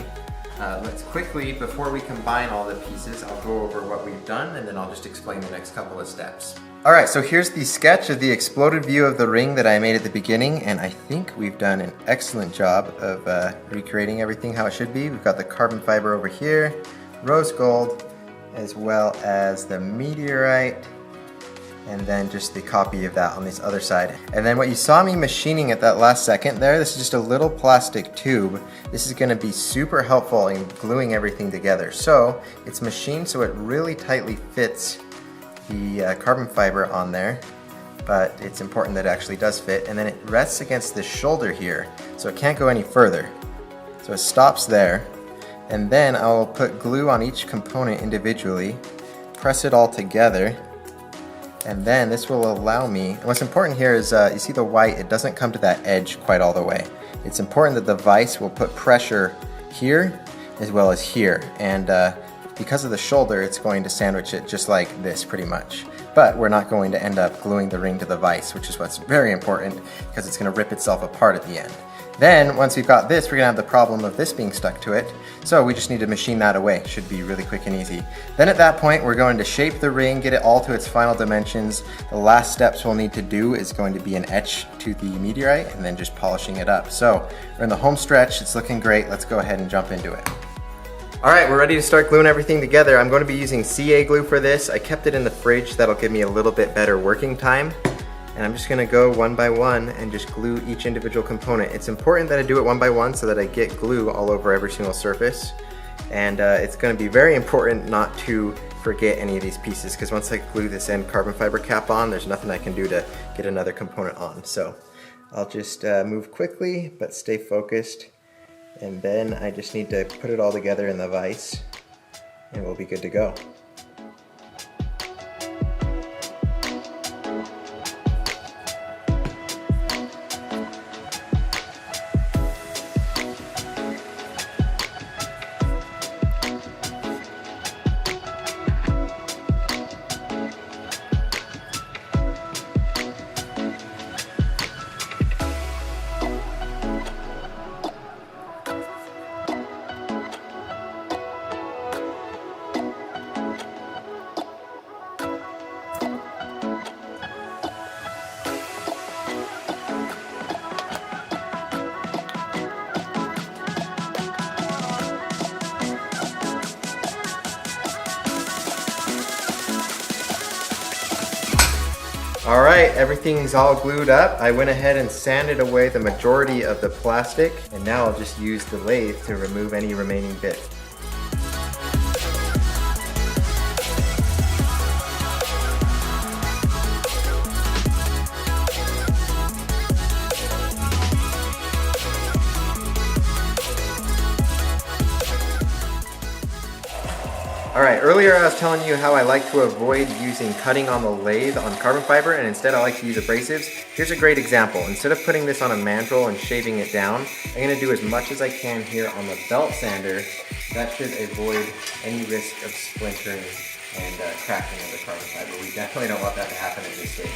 Let's quickly, before we combine all the pieces, I'll go over what we've done and then I'll just explain the next couple of steps. All right, so here's the sketch of the exploded view of the ring that I made at the beginning, and I think we've done an excellent job of recreating everything how it should be. We've got the carbon fiber over here, rose gold, as well as the meteorite, and then just the copy of that on this other side. And then what you saw me machining at that last second there, this is just a little plastic tube. This is gonna be super helpful in gluing everything together. So it's machined so it really tightly fits the carbon fiber on there, but it's important that it actually does fit. And then it rests against this shoulder here, so it can't go any further. So it stops there. And then I'll put glue on each component individually, press it all together, and then this will allow me, and what's important here is, you see the white, it doesn't come to that edge quite all the way. It's important that the vise will put pressure here as well as here, and because of the shoulder, it's going to sandwich it just like this pretty much. But we're not going to end up gluing the ring to the vise, which is what's very important because it's going to rip itself apart at the end. Then, once we've got this, we're gonna have the problem of this being stuck to it. So we just need to machine that away. Should be really quick and easy. Then at that point, we're going to shape the ring, get it all to its final dimensions. The last steps we'll need to do is going to be an etch to the meteorite and then just polishing it up. So we're in the home stretch, it's looking great. Let's go ahead and jump into it. All right, we're ready to start gluing everything together. I'm going to be using CA glue for this. I kept it in the fridge. That'll give me a little bit better working time. And I'm just gonna go one by one and just glue each individual component. It's important that I do it one by one so that I get glue all over every single surface. And it's gonna be very important not to forget any of these pieces, because once I glue this end carbon fiber cap on, there's nothing I can do to get another component on. So I'll just move quickly, but stay focused. And then I just need to put it all together in the vise and we'll be good to go. All right, everything's all glued up. I went ahead and sanded away the majority of the plastic, and now I'll just use the lathe to remove any remaining bits. All right, earlier I was telling you how I like to avoid using cutting on the lathe on carbon fiber, and instead I like to use abrasives. Here's a great example. Instead of putting this on a mandrel and shaving it down, I'm gonna do as much as I can here on the belt sander. That should avoid any risk of splintering and cracking of the carbon fiber. We definitely don't want that to happen at this stage.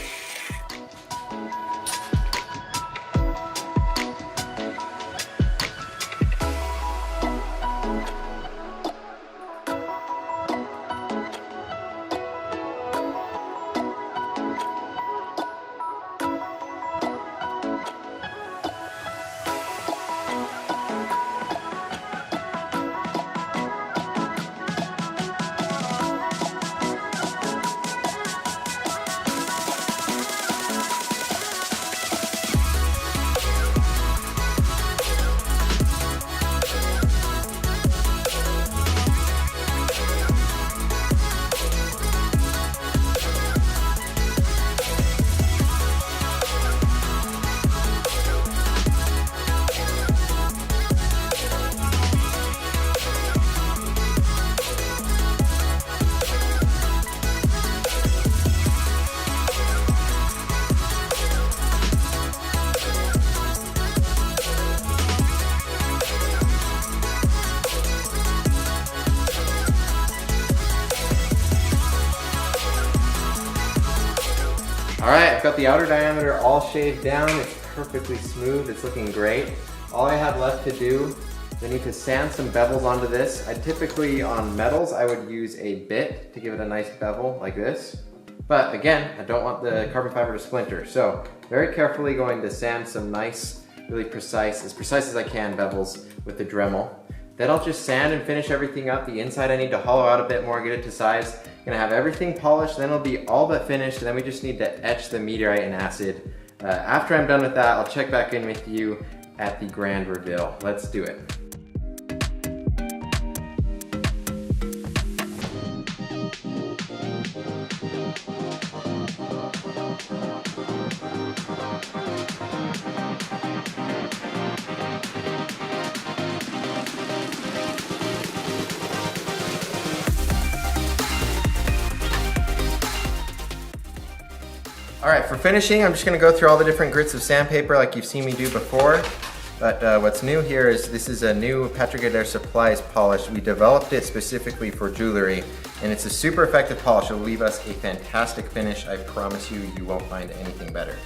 All right, I've got the outer diameter all shaved down. It's perfectly smooth. It's looking great. All I have left to do is I need to sand some bevels onto this. I typically, on metals, I would use a bit to give it a nice bevel like this. But again, I don't want the carbon fiber to splinter. So very carefully going to sand some nice, really precise as I can bevels with the Dremel. Then I'll just sand and finish everything up. The inside I need to hollow out a bit more, get it to size. Gonna have everything polished, then it'll be all but finished, and then we just need to etch the meteorite in acid. After I'm done with that, I'll check back in with you at the grand reveal. Let's do it. All right, for finishing, I'm just gonna go through all the different grits of sandpaper like you've seen me do before. But what's new here is this is a new Patrick Adair Supplies polish. We developed it specifically for jewelry, and it's a super effective polish. It'll leave us a fantastic finish. I promise you, you won't find anything better.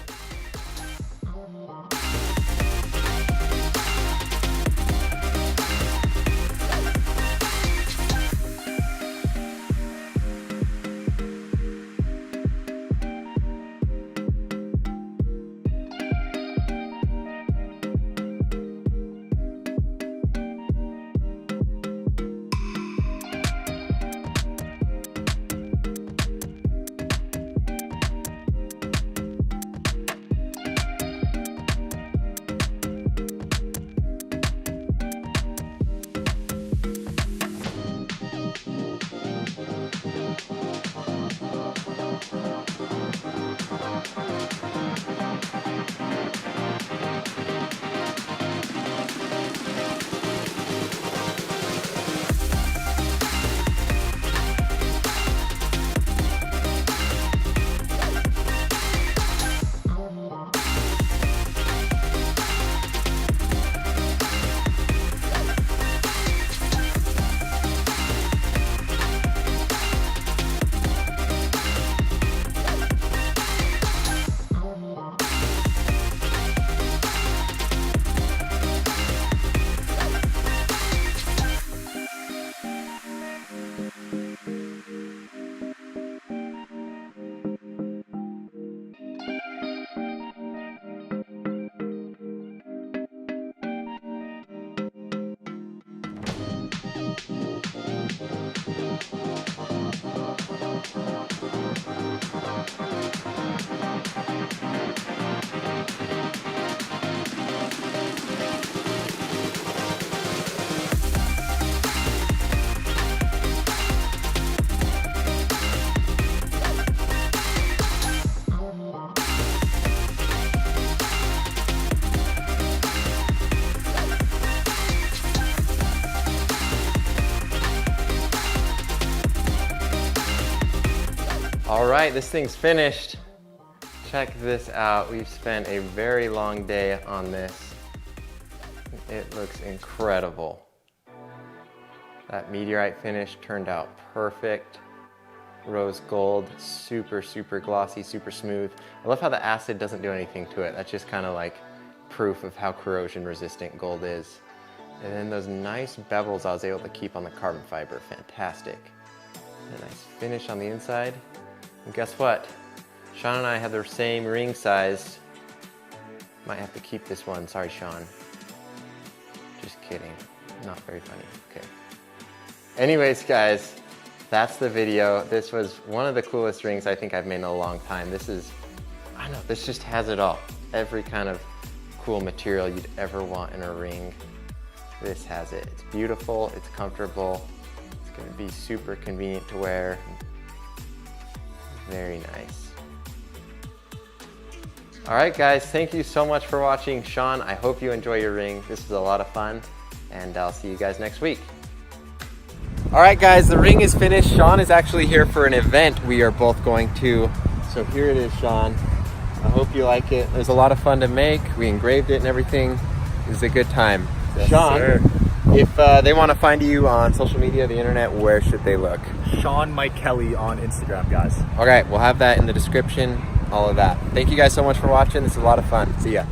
All right, this thing's finished. Check this out. We've spent a very long day on this. It looks incredible. That meteorite finish turned out perfect. Rose gold, super, super glossy, super smooth. I love how the acid doesn't do anything to it. That's just kind of like proof of how corrosion resistant gold is. And then those nice bevels I was able to keep on the carbon fiber, fantastic. And a nice finish on the inside. And guess what? Sean and I have the same ring size. Might have to keep this one, sorry Sean. Just kidding, not very funny, okay. Anyways guys, that's the video. This was one of the coolest rings I think I've made in a long time. This is, I don't know, this just has it all. Every kind of cool material you'd ever want in a ring. This has it. It's beautiful, it's comfortable, it's gonna be super convenient to wear. Very nice. All right guys, thank you so much for watching. Sean, I hope you enjoy your ring. This was a lot of fun, and I'll see you guys next week. All right guys, the ring is finished. Sean is actually here for an event we are both going to. So here it is, Sean. I hope you like it. It was a lot of fun to make. We engraved it and everything. It was a good time. Yes, Sean, sir. If they want to find you on social media, the internet, where should they look? Sean Mike Kelly on Instagram, guys. Okay, we'll have that in the description. all of that. Thank you guys so much for watching. This is a lot of fun. See ya.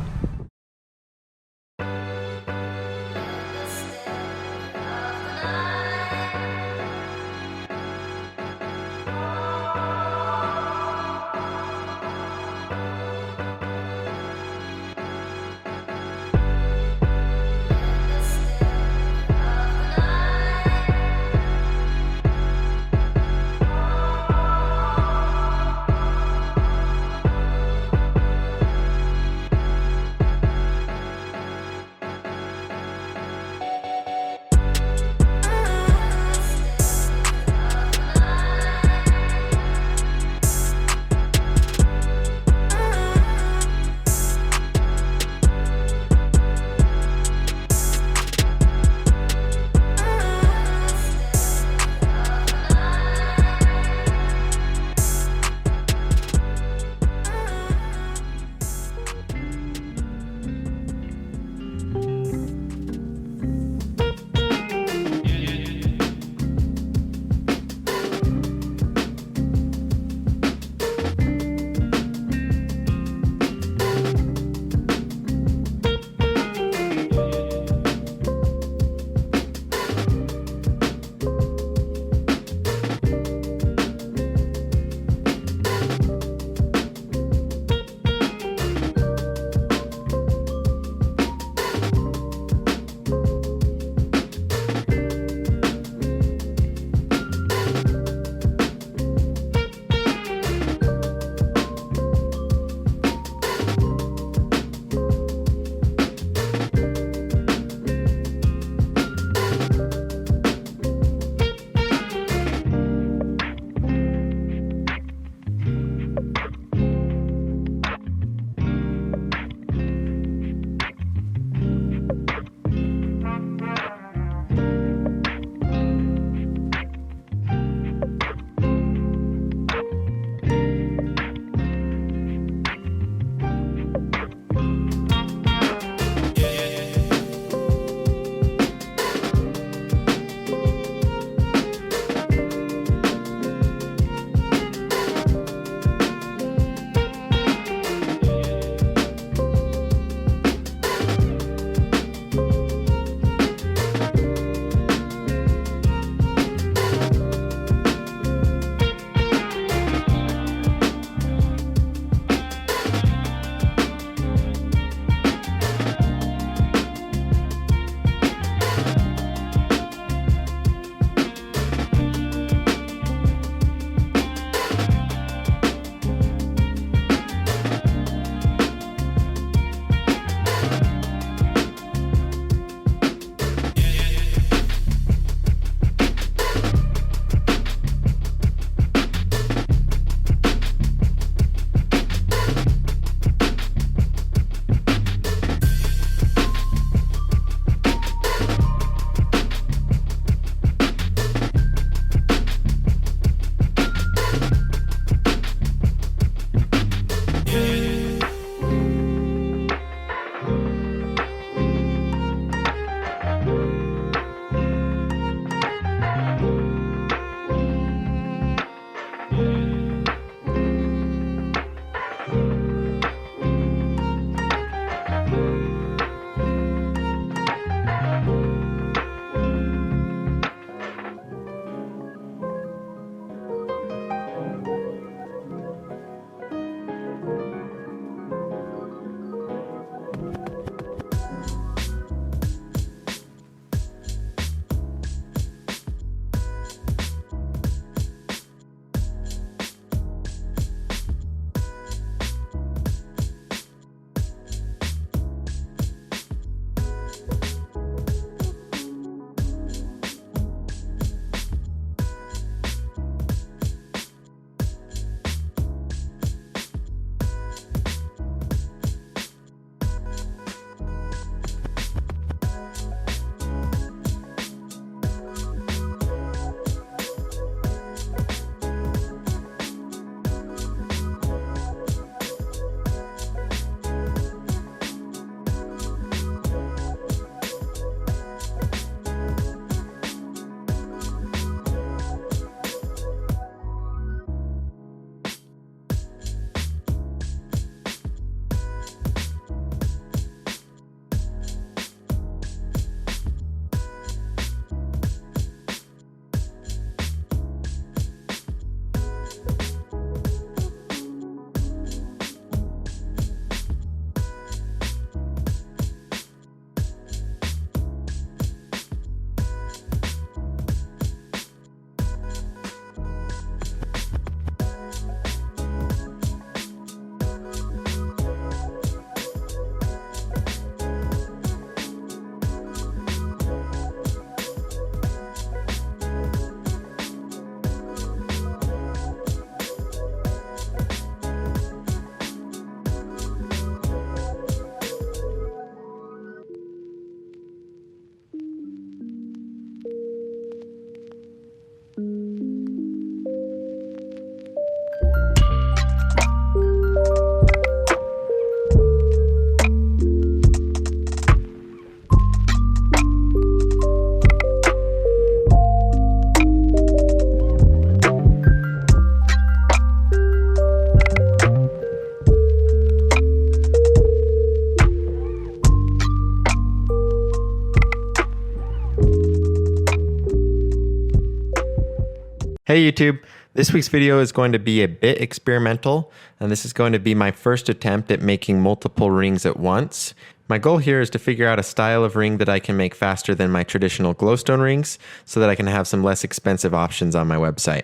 Hey YouTube, this week's video is going to be a bit experimental, and this is going to be my first attempt at making multiple rings at once. My goal here is to figure out a style of ring that I can make faster than my traditional glowstone rings, so that I can have some less expensive options on my website.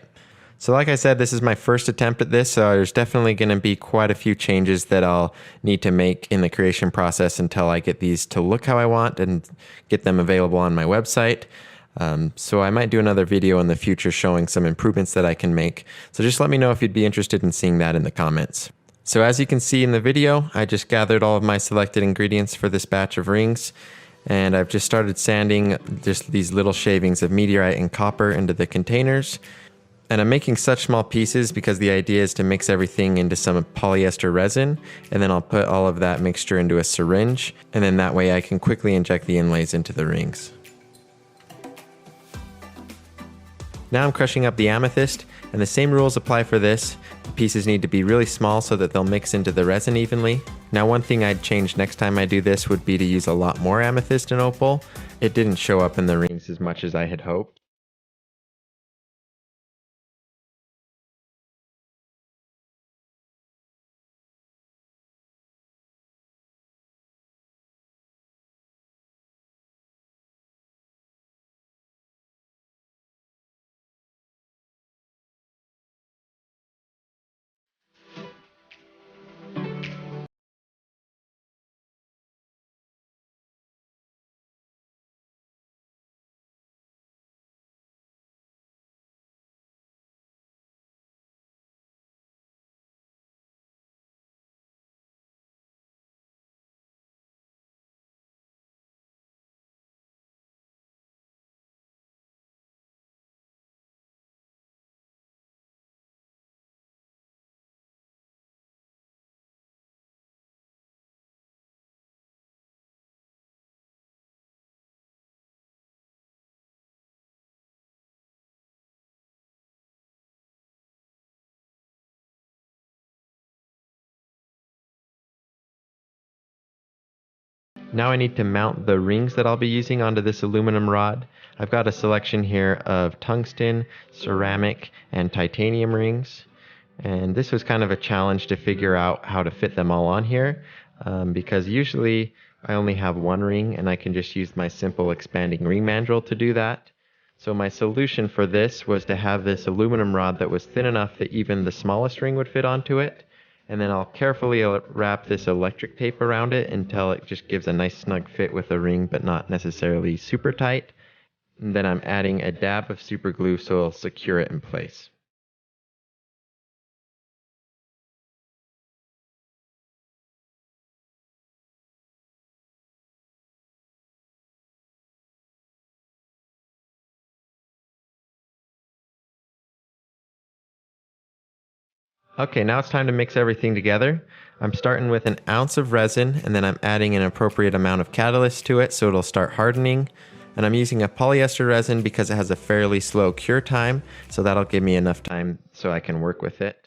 So like I said, this is my first attempt at this, so there's definitely going to be quite a few changes that I'll need to make in the creation process until I get these to look how I want and get them available on my website. So I might do another video in the future showing some improvements that I can make. So just let me know if you'd be interested in seeing that in the comments. So as you can see in the video, I just gathered all of my selected ingredients for this batch of rings. And I've just started sanding just these little shavings of meteorite and copper into the containers. And I'm making such small pieces because the idea is to mix everything into some polyester resin, and then I'll put all of that mixture into a syringe, and then that way I can quickly inject the inlays into the rings. Now I'm crushing up the amethyst, and the same rules apply for this. The pieces need to be really small so that they'll mix into the resin evenly. Now one thing I'd change next time I do this would be to use a lot more amethyst and opal. It didn't show up in the rings as much as I had hoped. Now I need to mount the rings that I'll be using onto this aluminum rod. I've got a selection here of tungsten, ceramic, and titanium rings. And this was kind of a challenge to figure out how to fit them all on here, because usually I only have one ring and I can just use my simple expanding ring mandrel to do that. So my solution for this was to have this aluminum rod that was thin enough that even the smallest ring would fit onto it. And then I'll carefully wrap this electric tape around it until it just gives a nice snug fit with the ring, but not necessarily super tight. And then I'm adding a dab of super glue so it'll secure it in place. Okay, now it's time to mix everything together. I'm starting with an ounce of resin, and then I'm adding an appropriate amount of catalyst to it so it'll start hardening. And I'm using a polyester resin because it has a fairly slow cure time, so that'll give me enough time so I can work with it.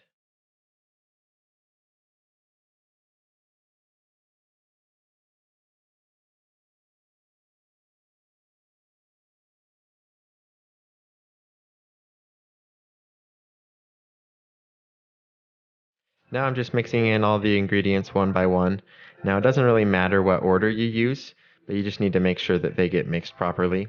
Now I'm just mixing in all the ingredients one by one. Now it doesn't really matter what order you use, but you just need to make sure that they get mixed properly.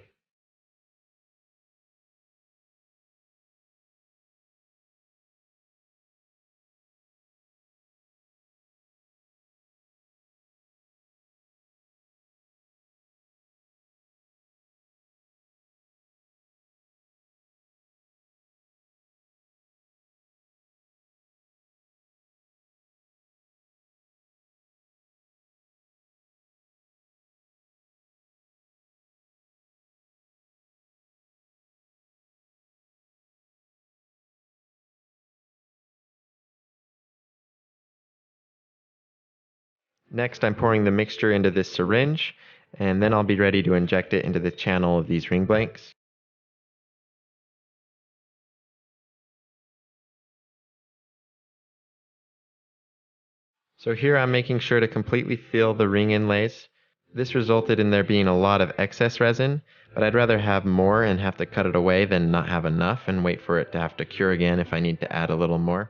Next, I'm pouring the mixture into this syringe, and then I'll be ready to inject it into the channel of these ring blanks. So here I'm making sure to completely fill the ring inlays. This resulted in there being a lot of excess resin, but I'd rather have more and have to cut it away than not have enough and wait for it to have to cure again if I need to add a little more.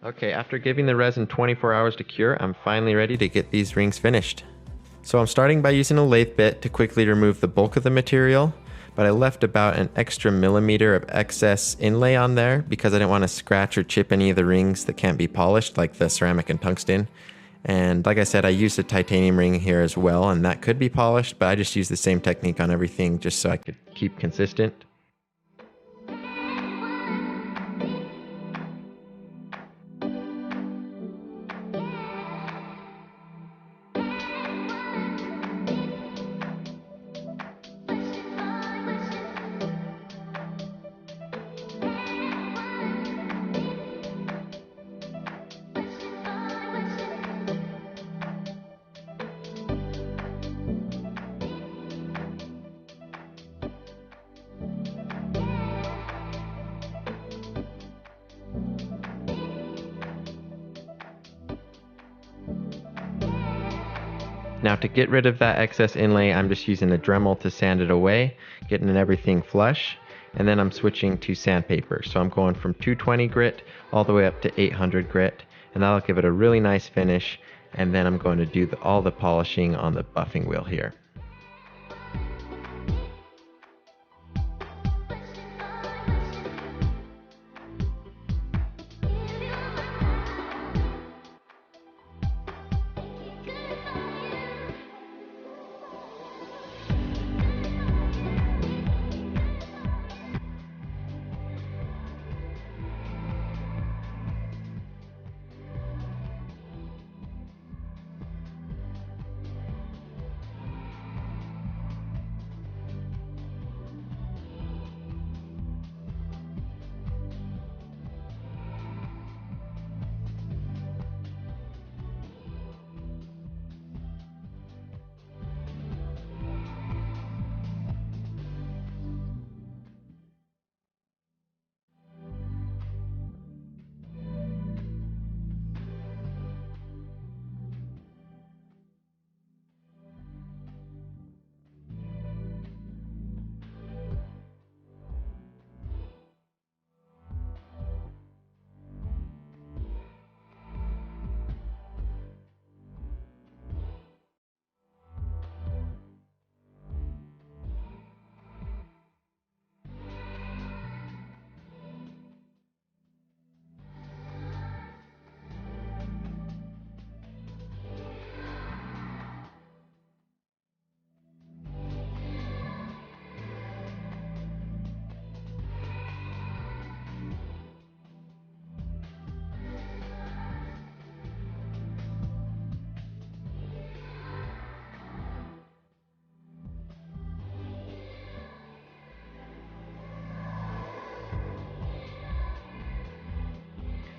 Okay, after giving the resin 24 hours to cure, I'm finally ready to get these rings finished. So I'm starting by using a lathe bit to quickly remove the bulk of the material, but I left about an extra millimeter of excess inlay on there because I didn't want to scratch or chip any of the rings that can't be polished, like the ceramic and tungsten. And like I said, I used a titanium ring here as well, and that could be polished, but I just used the same technique on everything just so I could keep consistent. Now to get rid of that excess inlay, I'm just using a Dremel to sand it away, getting everything flush, and then I'm switching to sandpaper. So I'm going from 220 grit all the way up to 800 grit, and that'll give it a really nice finish, and then I'm going to do all the polishing on the buffing wheel here.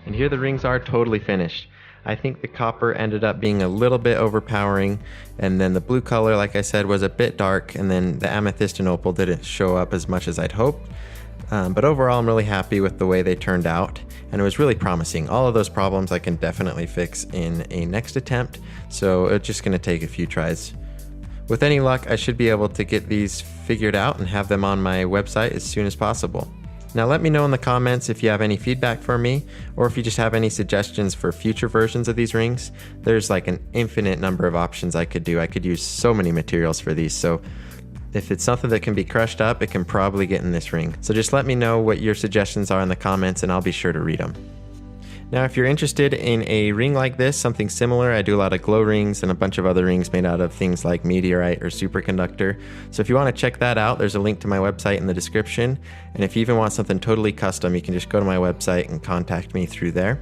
And here the rings are totally finished. I think the copper ended up being a little bit overpowering, and then the blue color, like I said, was a bit dark, and then the amethyst and opal didn't show up as much as I'd hoped. But overall, I'm really happy with the way they turned out, and it was really promising. All of those problems I can definitely fix in a next attempt, so it's just going to take a few tries. With any luck, I should be able to get these figured out and have them on my website as soon as possible. Now let me know in the comments if you have any feedback for me, or if you just have any suggestions for future versions of these rings. There's like an infinite number of options I could do. I could use so many materials for these, so if it's something that can be crushed up, it can probably get in this ring. So just let me know what your suggestions are in the comments and I'll be sure to read them. Now, if you're interested in a ring like this, something similar, I do a lot of glow rings and a bunch of other rings made out of things like Meteorite or superconductor. So if you want to check that out, there's a link to my website in the description. And if you even want something totally custom, you can just go to my website and contact me through there.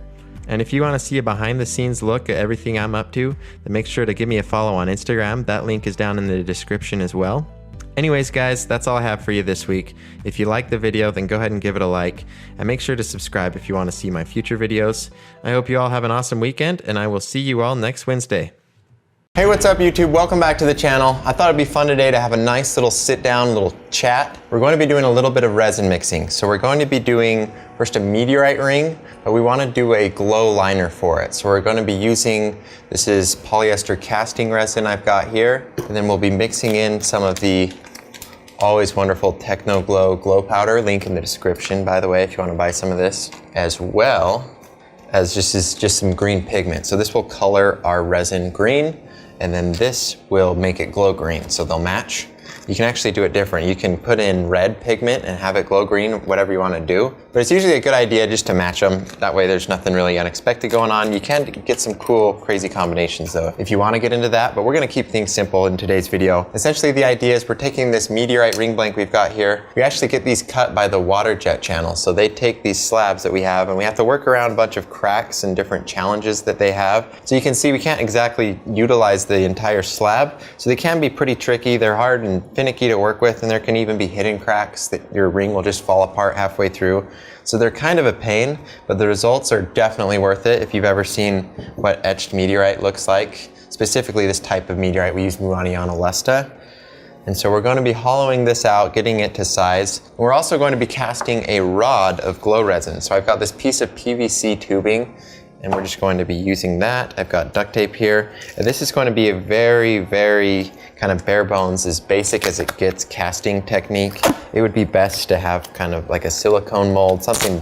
And if you want to see a behind the scenes look at everything I'm up to, then make sure to give me a follow on Instagram. That link is down in the description as well. Anyways, guys, that's all I have for you this week. If you liked the video, then go ahead and give it a like, and make sure to subscribe if you want to see my future videos. I hope you all have an awesome weekend, and I will see you all next Wednesday. Hey, what's up, YouTube? Welcome back to the channel. I thought it'd be fun today to have a nice little sit-down, little chat. We're going to be doing a little bit of resin mixing. So we're going to be doing first a meteorite ring, but we want to do a glow liner for it. So we're going to be using, this is polyester casting resin I've got here, and then we'll be mixing in some of the always wonderful Techno glow powder. Link in the description, by the way, if you want to buy some of this, as well as just some green pigment. So this will color our resin green, and then this will make it glow green, so they'll match. You can actually do it different. You can put in red pigment and have it glow green, whatever you want to do. But it's usually a good idea just to match them. That way there's nothing really unexpected going on. You can get some cool, crazy combinations though, if you want to get into that. But we're going to keep things simple in today's video. Essentially the idea is we're taking this meteorite ring blank we've got here. We actually get these cut by the water jet channel. So they take these slabs that we have and we have to work around a bunch of cracks and different challenges that they have. So you can see we can't exactly utilize the entire slab. So they can be pretty tricky. They're hard and finicky to work with, and there can even be hidden cracks that your ring will just fall apart halfway through. So they're kind of a pain, but the results are definitely worth it if you've ever seen what etched meteorite looks like. Specifically this type of meteorite, we use Muoniana lusta. And so we're going to be hollowing this out, getting it to size. We're also going to be casting a rod of glow resin. So I've got this piece of PVC tubing, and we're just going to be using that. I've got duct tape here. And this is going to be a very, very kind of bare bones, as basic as it gets casting technique. It would be best to have kind of like a silicone mold, something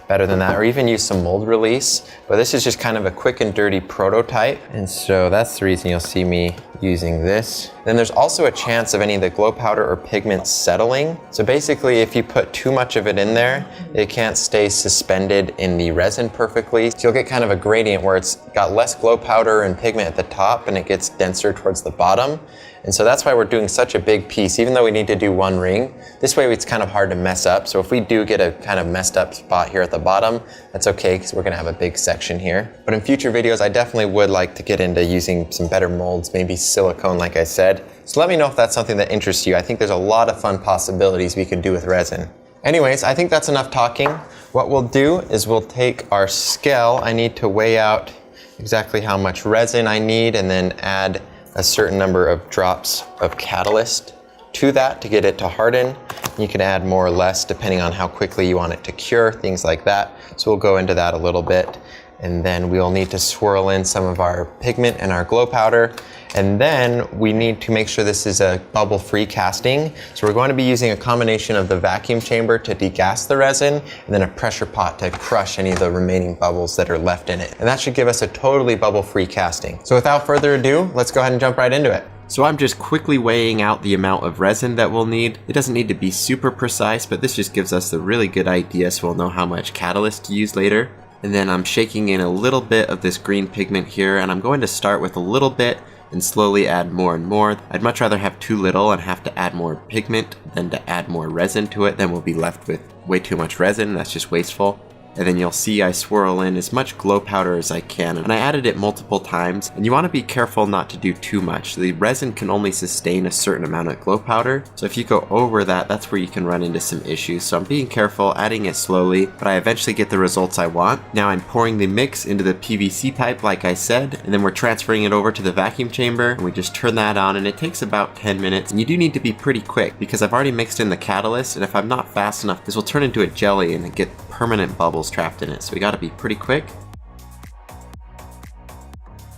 better than that, or even use some mold release. But this is just kind of a quick and dirty prototype. And so that's the reason you'll see me using this. Then there's also a chance of any of the glow powder or pigment settling. So basically if you put too much of it in there, it can't stay suspended in the resin perfectly. So you'll get kind of a gradient where it's got less glow powder and pigment at the top and it gets denser towards the bottom. And so that's why we're doing such a big piece, even though we need to do one ring. This way it's kind of hard to mess up. So if we do get a kind of messed up spot here at the bottom, that's okay, because we're gonna have a big section here. But in future videos, I definitely would like to get into using some better molds, maybe silicone, like I said. So let me know if that's something that interests you. I think there's a lot of fun possibilities we could do with resin. Anyways, I think that's enough talking. What we'll do is we'll take our scale. I need to weigh out exactly how much resin I need and then add a certain number of drops of catalyst to that to get it to harden. You can add more or less depending on how quickly you want it to cure, things like that. So we'll go into that a little bit. And then we'll need to swirl in some of our pigment and our glow powder. And then we need to make sure this is a bubble-free casting. So we're going to be using a combination of the vacuum chamber to degas the resin and then a pressure pot to crush any of the remaining bubbles that are left in it. And that should give us a totally bubble-free casting. So without further ado, let's go ahead and jump right into it. So I'm just quickly weighing out the amount of resin that we'll need. It doesn't need to be super precise, but this just gives us a really good idea so we'll know how much catalyst to use later. And then I'm shaking in a little bit of this green pigment here, and I'm going to start with a little bit and slowly add more and more. I'd much rather have too little and have to add more pigment than to add more resin to it. Then we'll be left with way too much resin. That's just wasteful. And then you'll see I swirl in as much glow powder as I can, and I added it multiple times, and you want to be careful not to do too much. The resin can only sustain a certain amount of glow powder, so if you go over that, that's where you can run into some issues. So I'm being careful, adding it slowly, but I eventually get the results I want. Now I'm pouring the mix into the PVC pipe like I said, and then we're transferring it over to the vacuum chamber, and we just turn that on, and it takes about 10 minutes. And you do need to be pretty quick, because I've already mixed in the catalyst, and if I'm not fast enough, this will turn into a jelly and get permanent bubbles trapped in it, so we got to be pretty quick.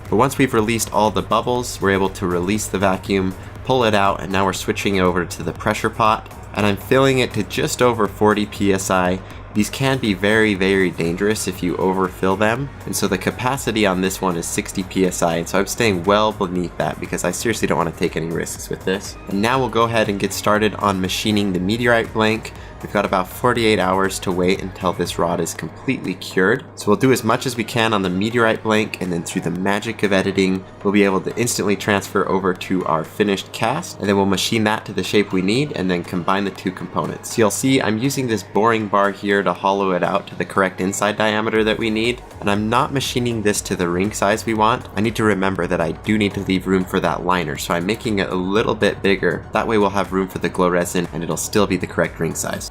But once we've released all the bubbles, we're able to release the vacuum, pull it out, and now we're switching over to the pressure pot, and I'm filling it to just over 40 psi, These can be very, very dangerous if you overfill them, and so the capacity on this one is 60 psi, and so I'm staying well beneath that because I seriously don't want to take any risks with this. And now we'll go ahead and get started on machining the Meteorite blank. We've got about 48 hours to wait until this rod is completely cured. So we'll do as much as we can on the Meteorite blank, and then through the magic of editing, we'll be able to instantly transfer over to our finished cast, and then we'll machine that to the shape we need, and then combine the two components. So you'll see I'm using this boring bar here to hollow it out to the correct inside diameter that we need, and I'm not machining this to the ring size we want. I need to remember that I do need to leave room for that liner, so I'm making it a little bit bigger. That way we'll have room for the glow resin, and it'll still be the correct ring size.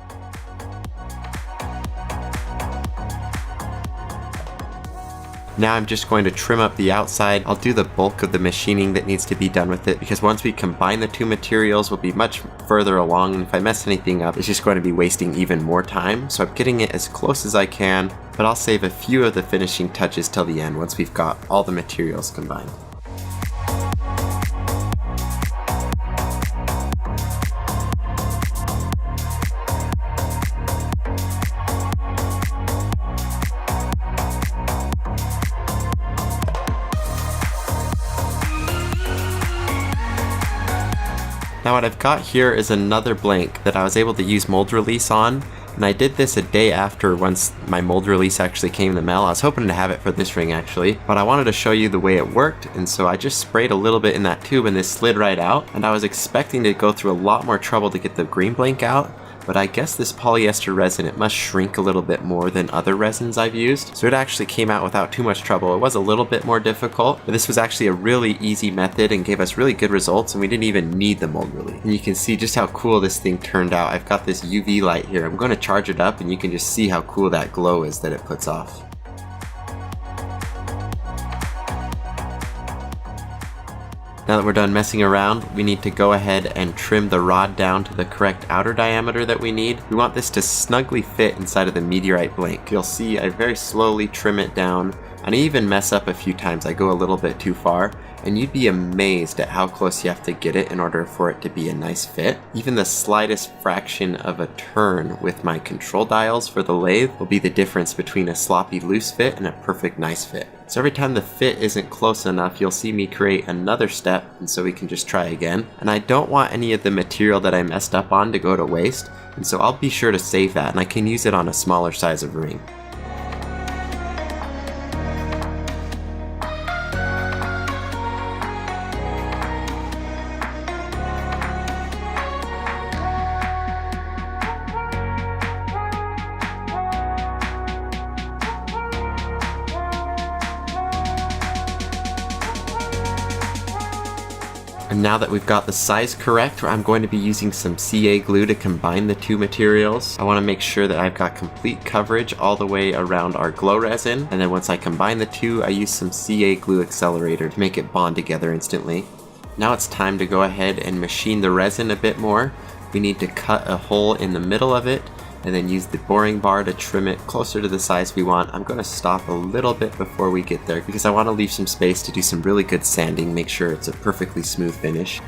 Now I'm just going to trim up the outside. I'll do the bulk of the machining that needs to be done with it, because once we combine the two materials, we'll be much further along, and if I mess anything up, it's just going to be wasting even more time. So I'm getting it as close as I can, but I'll save a few of the finishing touches till the end once we've got all the materials combined. Now what I've got here is another blank that I was able to use mold release on, and I did this a day after once my mold release actually came in the mail. I was hoping to have it for this ring actually, but I wanted to show you the way it worked, and so I just sprayed a little bit in that tube and this slid right out, and I was expecting to go through a lot more trouble to get the green blank out, but I guess this polyester resin, it must shrink a little bit more than other resins I've used, so it actually came out without too much trouble. It was a little bit more difficult, but this was actually a really easy method and gave us really good results, and we didn't even need the mold release. And you can see just how cool this thing turned out. I've got this UV light here. I'm going to charge it up, and you can just see how cool that glow is that it puts off. Now that we're done messing around, we need to go ahead and trim the rod down to the correct outer diameter that we need. We want this to snugly fit inside of the Meteorite blank. You'll see I very slowly trim it down, and I even mess up a few times. I go a little bit too far, and you'd be amazed at how close you have to get it in order for it to be a nice fit. Even the slightest fraction of a turn with my control dials for the lathe will be the difference between a sloppy loose fit and a perfect nice fit. So every time the fit isn't close enough, you'll see me create another step, and so we can just try again. And I don't want any of the material that I messed up on to go to waste, and so I'll be sure to save that, and I can use it on a smaller size of ring. And now that we've got the size correct, I'm going to be using some CA glue to combine the two materials. I want to make sure that I've got complete coverage all the way around our glow resin, and then once I combine the two, I use some CA glue accelerator to make it bond together instantly. Now it's time to go ahead and machine the resin a bit more. We need to cut a hole in the middle of it, and then use the boring bar to trim it closer to the size we want. I'm going to stop a little bit before we get there because I want to leave some space to do some really good sanding, make sure it's a perfectly smooth finish.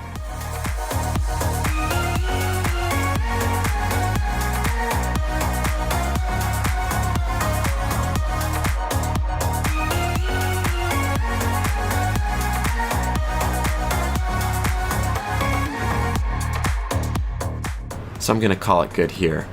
So I'm going to call it good here.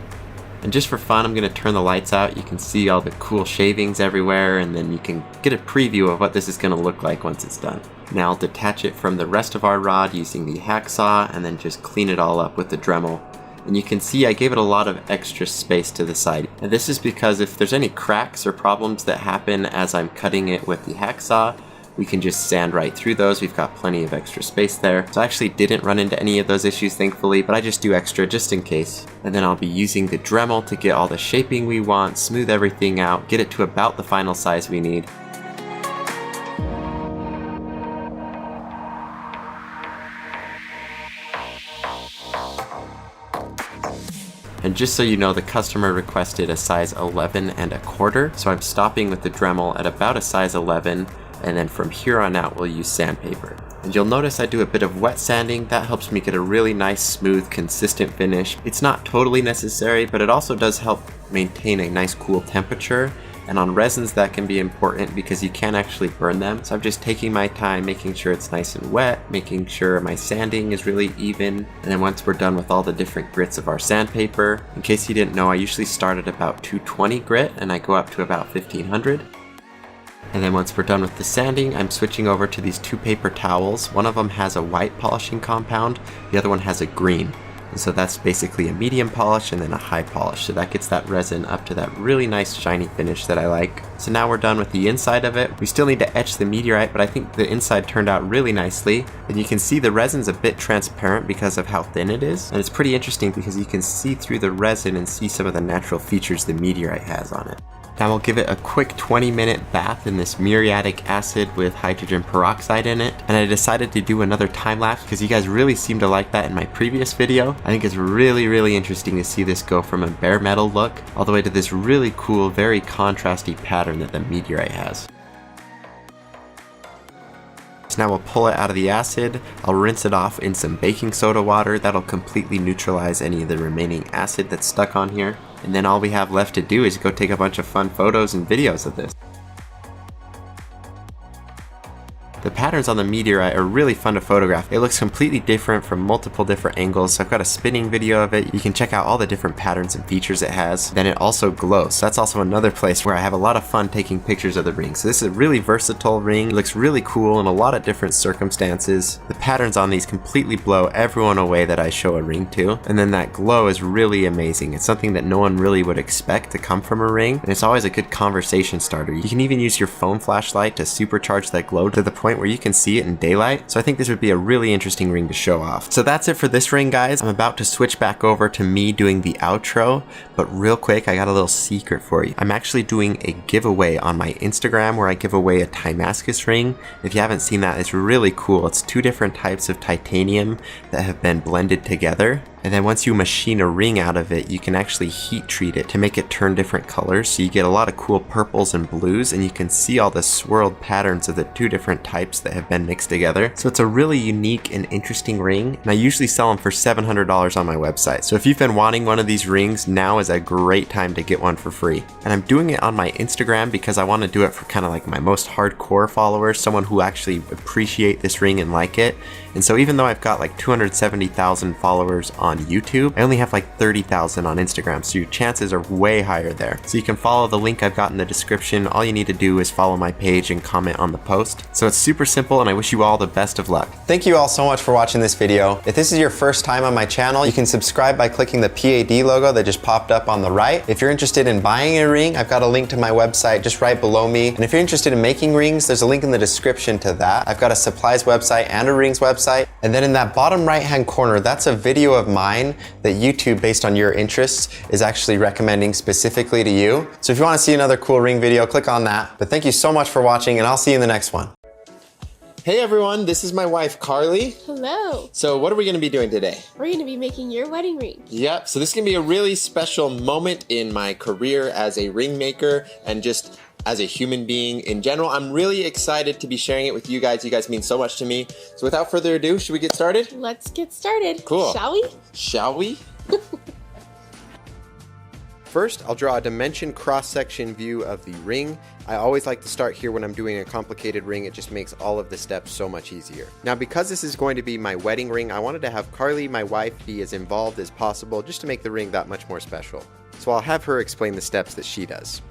And just for fun, I'm going to turn the lights out. You can see all the cool shavings everywhere, and then you can get a preview of what this is going to look like once it's done. Now I'll detach it from the rest of our rod using the hacksaw, and then just clean it all up with the Dremel. And you can see I gave it a lot of extra space to the side. And this is because if there's any cracks or problems that happen as I'm cutting it with the hacksaw, we can just sand right through those. We've got plenty of extra space there. So I actually didn't run into any of those issues, thankfully, but I just do extra just in case. And then I'll be using the Dremel to get all the shaping we want, smooth everything out, get it to about the final size we need. And just so you know, the customer requested a size 11 1/4, so I'm stopping with the Dremel at about a size 11, and then from here on out we'll use sandpaper. And you'll notice I do a bit of wet sanding. That helps me get a really nice, smooth, consistent finish. It's not totally necessary, but it also does help maintain a nice cool temperature. And on resins that can be important because you can actually burn them. So I'm just taking my time, making sure it's nice and wet, making sure my sanding is really even. And then once we're done with all the different grits of our sandpaper, in case you didn't know, I usually start at about 220 grit and I go up to about 1500. And then once we're done with the sanding, I'm switching over to these two paper towels. One of them has a white polishing compound, the other one has a green. And so that's basically a medium polish and then a high polish. So that gets that resin up to that really nice shiny finish that I like. So now we're done with the inside of it. We still need to etch the meteorite, but I think the inside turned out really nicely. And you can see the resin's a bit transparent because of how thin it is. And it's pretty interesting because you can see through the resin and see some of the natural features the meteorite has on it. Now I'll give it a quick 20-minute bath in this muriatic acid with hydrogen peroxide in it. And I decided to do another time lapse because you guys really seemed to like that in my previous video. I think it's really interesting to see this go from a bare metal look all the way to this really cool, very contrasty pattern that the meteorite has. So now we'll pull it out of the acid. I'll rinse it off in some baking soda water. That'll completely neutralize any of the remaining acid that's stuck on here. And then all we have left to do is go take a bunch of fun photos and videos of this. The patterns on the meteorite are really fun to photograph. It looks completely different from multiple different angles, so I've got a spinning video of it. You can check out all the different patterns and features it has. Then it also glows, so that's also another place where I have a lot of fun taking pictures of the ring. So this is a really versatile ring. It looks really cool in a lot of different circumstances. The patterns on these completely blow everyone away that I show a ring to. And then that glow is really amazing. It's something that no one really would expect to come from a ring, and it's always a good conversation starter. You can even use your phone flashlight to supercharge that glow to the point where you can see it in daylight. So I think this would be a really interesting ring to show off. So that's it for this ring, guys. I'm about to switch back over to me doing the outro, but real quick, I got a little secret for you. I'm actually doing a giveaway on my Instagram where I give away a Damascus ring. If you haven't seen that, it's really cool. It's two different types of titanium that have been blended together. And then once you machine a ring out of it, you can actually heat treat it to make it turn different colors. So you get a lot of cool purples and blues, and you can see all the swirled patterns of the two different types that have been mixed together. So it's a really unique and interesting ring. And I usually sell them for $700 on my website. So if you've been wanting one of these rings, now is a great time to get one for free. And I'm doing it on my Instagram because I want to do it for kind of like my most hardcore followers, someone who actually appreciate this ring and like it. And so even though I've got like 270,000 followers on YouTube, I only have like 30,000 on Instagram, so your chances are way higher there. So you can follow the link I've got in the description. All you need to do is follow my page and comment on the post. So it's super simple, and I wish you all the best of luck. Thank you all so much for watching this video. If this is your first time on my channel, you can subscribe by clicking the PAD logo that just popped up on the right. If you're interested in buying a ring, I've got a link to my website just right below me. And if you're interested in making rings, there's a link in the description to that. I've got a supplies website and a rings website. And then in that bottom right hand corner, that's a video of mine that YouTube, based on your interests, is actually recommending specifically to you. So if you want to see another cool ring video, click on that. But thank you so much for watching, and I'll see you in the next one. Hey everyone, this is my wife Carly. Hello. So what are we going to be doing today? We're going to be making your wedding ring. Yep, so this is going to be a really special moment in my career as a ring maker and just as a human being in general. I'm really excited to be sharing it with you guys. You guys mean so much to me. So without further ado, should we get started? Let's get started. Cool. Shall we? Shall we? First, I'll draw a dimension cross-section view of the ring. I always like to start here when I'm doing a complicated ring. It just makes all of the steps so much easier. Now, because this is going to be my wedding ring, I wanted to have Carly, my wife, be as involved as possible just to make the ring that much more special. So I'll have her explain the steps that she does.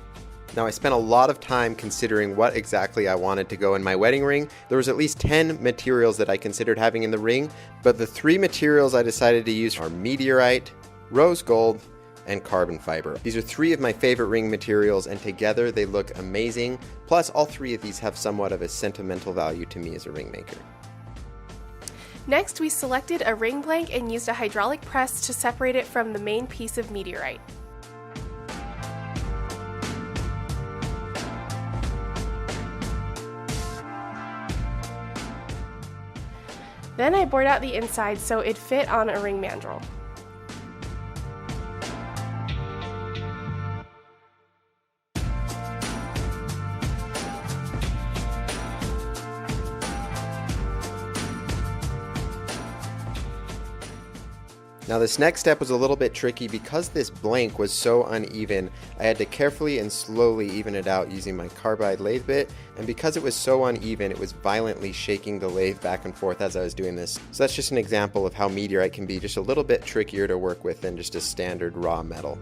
Now, I spent a lot of time considering what exactly I wanted to go in my wedding ring. There was at least 10 materials that I considered having in the ring, but the 3 materials I decided to use are meteorite, rose gold, and carbon fiber. These are 3 of my favorite ring materials, and together they look amazing. Plus, all 3 of these have somewhat of a sentimental value to me as a ring maker. Next, we selected a ring blank and used a hydraulic press to separate it from the main piece of meteorite. Then I bored out the inside so it fit on a ring mandrel. Now this next step was a little bit tricky because this blank was so uneven. I had to carefully and slowly even it out using my carbide lathe bit, and because it was so uneven, it was violently shaking the lathe back and forth as I was doing this. So that's just an example of how Meteorite can be just a little bit trickier to work with than just a standard raw metal.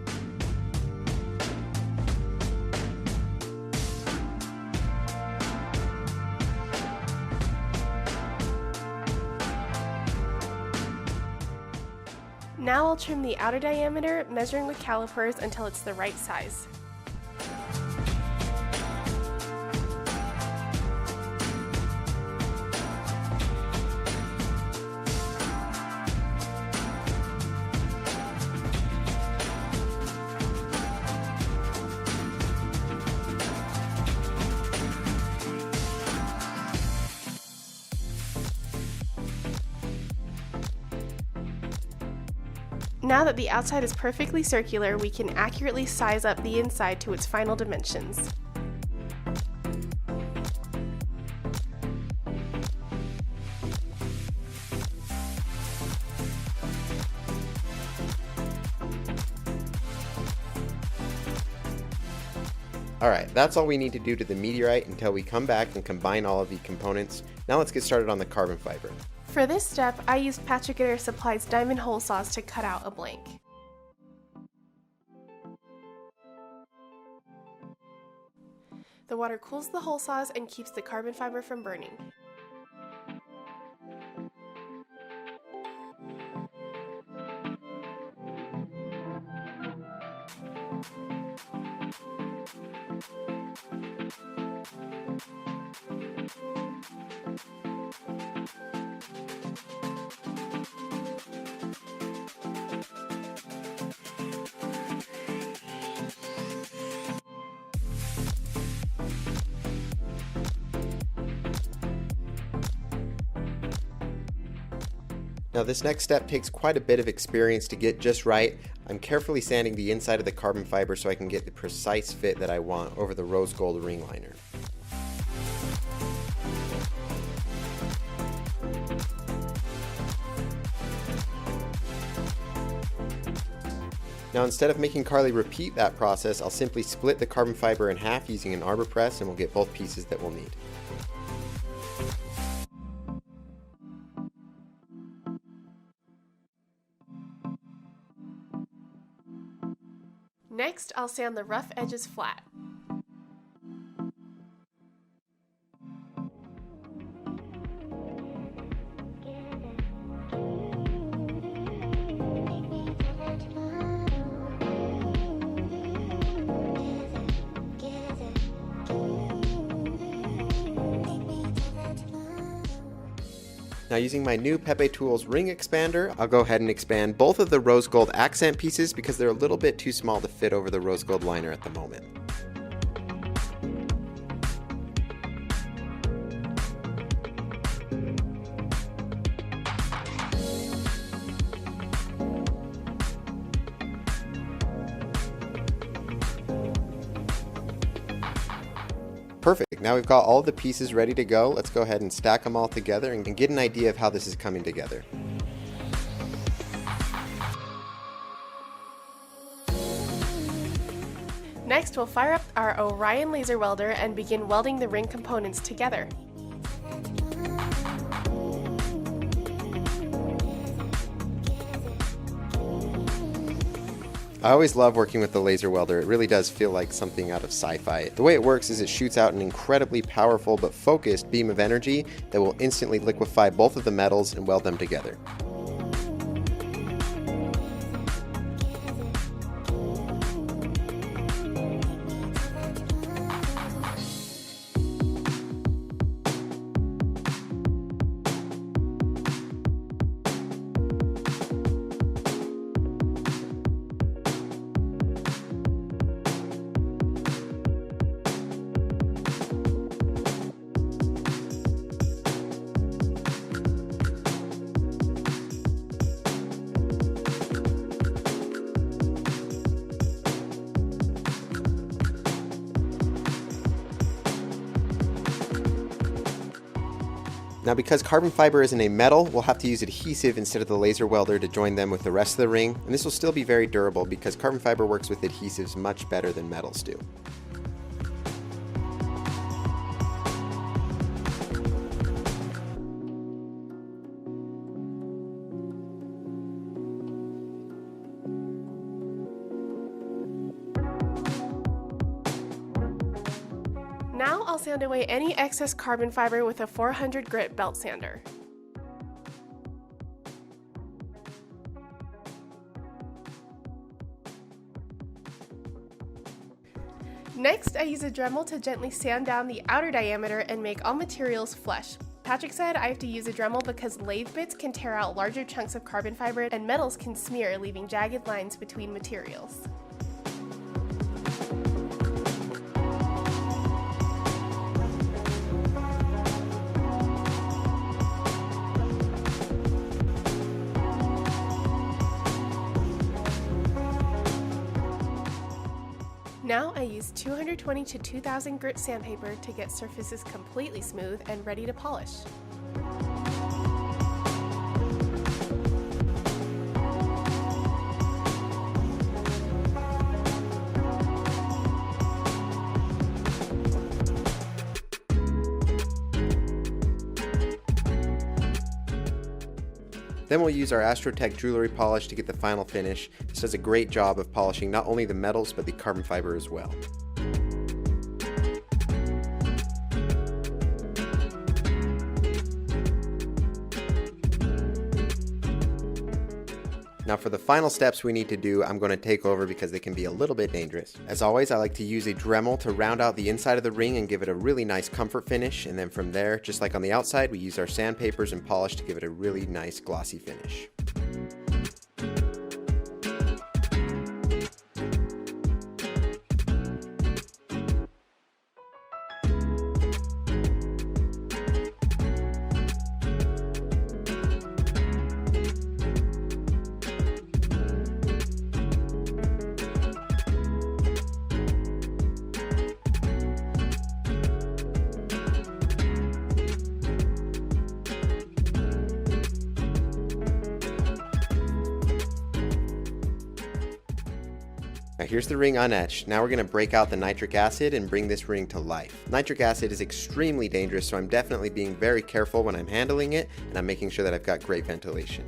Now I'll trim the outer diameter, measuring with calipers until it's the right size. Now that the outside is perfectly circular, we can accurately size up the inside to its final dimensions. Alright, that's all we need to do to the Meteorite until we come back and combine all of the components. Now let's get started on the carbon fiber. For this step, I used Patrick Air Supply's diamond hole saws to cut out a blank. The water cools the hole saws and keeps the carbon fiber from burning. Now this next step takes quite a bit of experience to get just right. I'm carefully sanding the inside of the carbon fiber so I can get the precise fit that I want over the rose gold ring liner. Now instead of making Carly repeat that process, I'll simply split the carbon fiber in half using an arbor press and we'll get both pieces that we'll need. Next, I'll sand the rough edges flat. Now using my new Pepe Tools ring expander, I'll go ahead and expand both of the rose gold accent pieces because they're a little bit too small to fit over the rose gold liner at the moment. Perfect. Now we've got all the pieces ready to go. Let's go ahead and stack them all together and get an idea of how this is coming together. Next, we'll fire up our Orion laser welder and begin welding the ring components together. I always love working with the laser welder. It really does feel like something out of sci-fi. The way it works is it shoots out an incredibly powerful but focused beam of energy that will instantly liquefy both of the metals and weld them together. Now because carbon fiber isn't a metal, we'll have to use adhesive instead of the laser welder to join them with the rest of the ring, and this will still be very durable because carbon fiber works with adhesives much better than metals do. Now I'll sand away any excess carbon fiber with a 400 grit belt sander. Next, I use a Dremel to gently sand down the outer diameter and make all materials flush. Patrick said I have to use a Dremel because lathe bits can tear out larger chunks of carbon fiber and metals can smear, leaving jagged lines between materials. Now I use 220 to 2000 grit sandpaper to get surfaces completely smooth and ready to polish. Then we'll use our Astrotech jewelry polish to get the final finish. This does a great job of polishing not only the metals but the carbon fiber as well. Now for the final steps we need to do, I'm going to take over because they can be a little bit dangerous. As always, I like to use a Dremel to round out the inside of the ring and give it a really nice comfort finish, and then from there, just like on the outside, we use our sandpapers and polish to give it a really nice glossy finish. Now here's the ring unetched. Now we're going to break out the nitric acid and bring this ring to life. Nitric acid is extremely dangerous, so I'm definitely being very careful when I'm handling it, and I'm making sure that I've got great ventilation.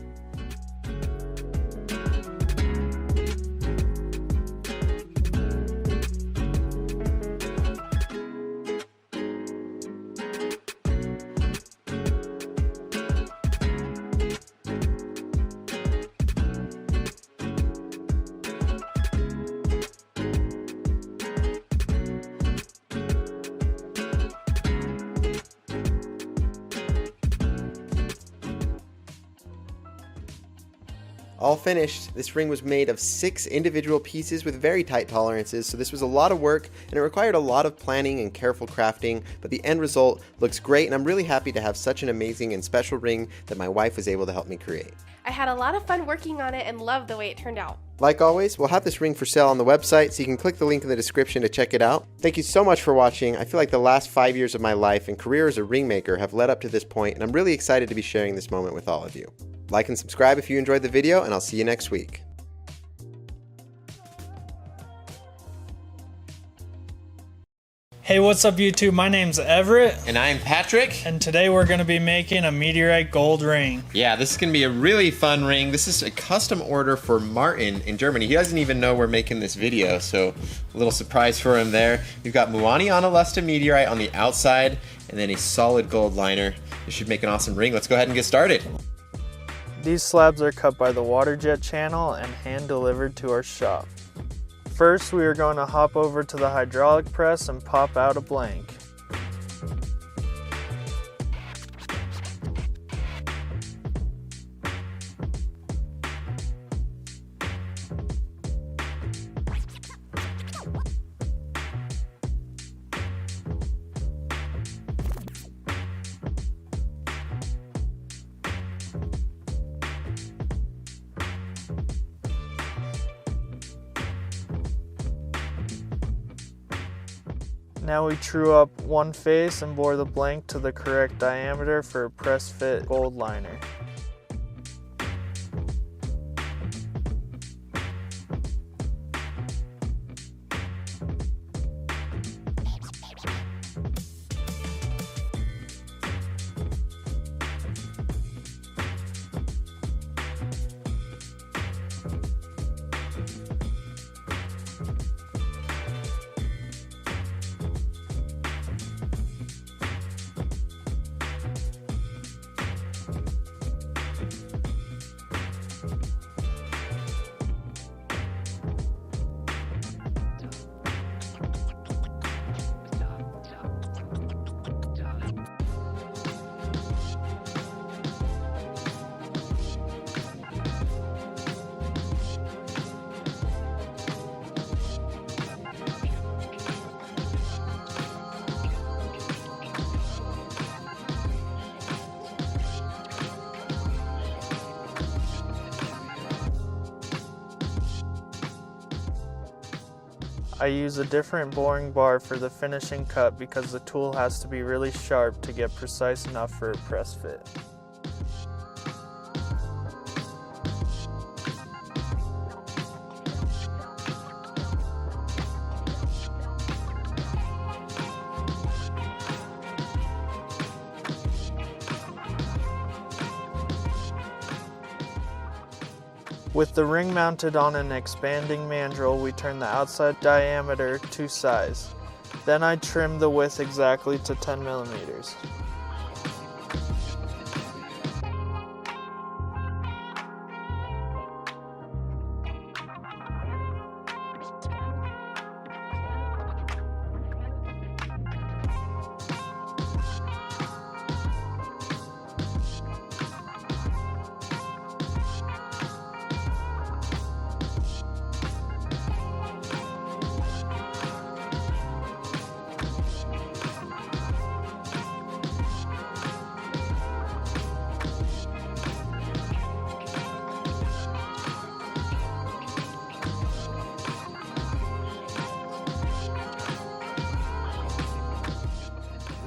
All finished, this ring was made of 6 individual pieces with very tight tolerances, so this was a lot of work and it required a lot of planning and careful crafting, but the end result looks great and I'm really happy to have such an amazing and special ring that my wife was able to help me create. I had a lot of fun working on it and loved the way it turned out. Like always, we'll have this ring for sale on the website, so you can click the link in the description to check it out. Thank you so much for watching. I feel like the last 5 years of my life and career as a ring maker have led up to this point, and I'm really excited to be sharing this moment with all of you. Like and subscribe if you enjoyed the video, and I'll see you next week. Hey, what's up YouTube? My name's Everett, And I'm Patrick. and today we're going to be making a meteorite gold ring. Yeah, this is going to be a really fun ring. This is a custom order for Martin in Germany. He doesn't even know we're making this video, so a little surprise for him there. We've got Muani Lusta meteorite on the outside, and then a solid gold liner. This should make an awesome ring. Let's go ahead and get started. These slabs are cut by the water jet channel and hand delivered to our shop. First, we are going to hop over to the hydraulic press and pop out a blank. Now we true up one face and bore the blank to the correct diameter for a press fit gold liner. I use a different boring bar for the finishing cut because the tool has to be really sharp to get precise enough for a press fit. With the ring mounted on an expanding mandrel, we turn the outside diameter to size. Then I trim the width exactly to 10 millimeters.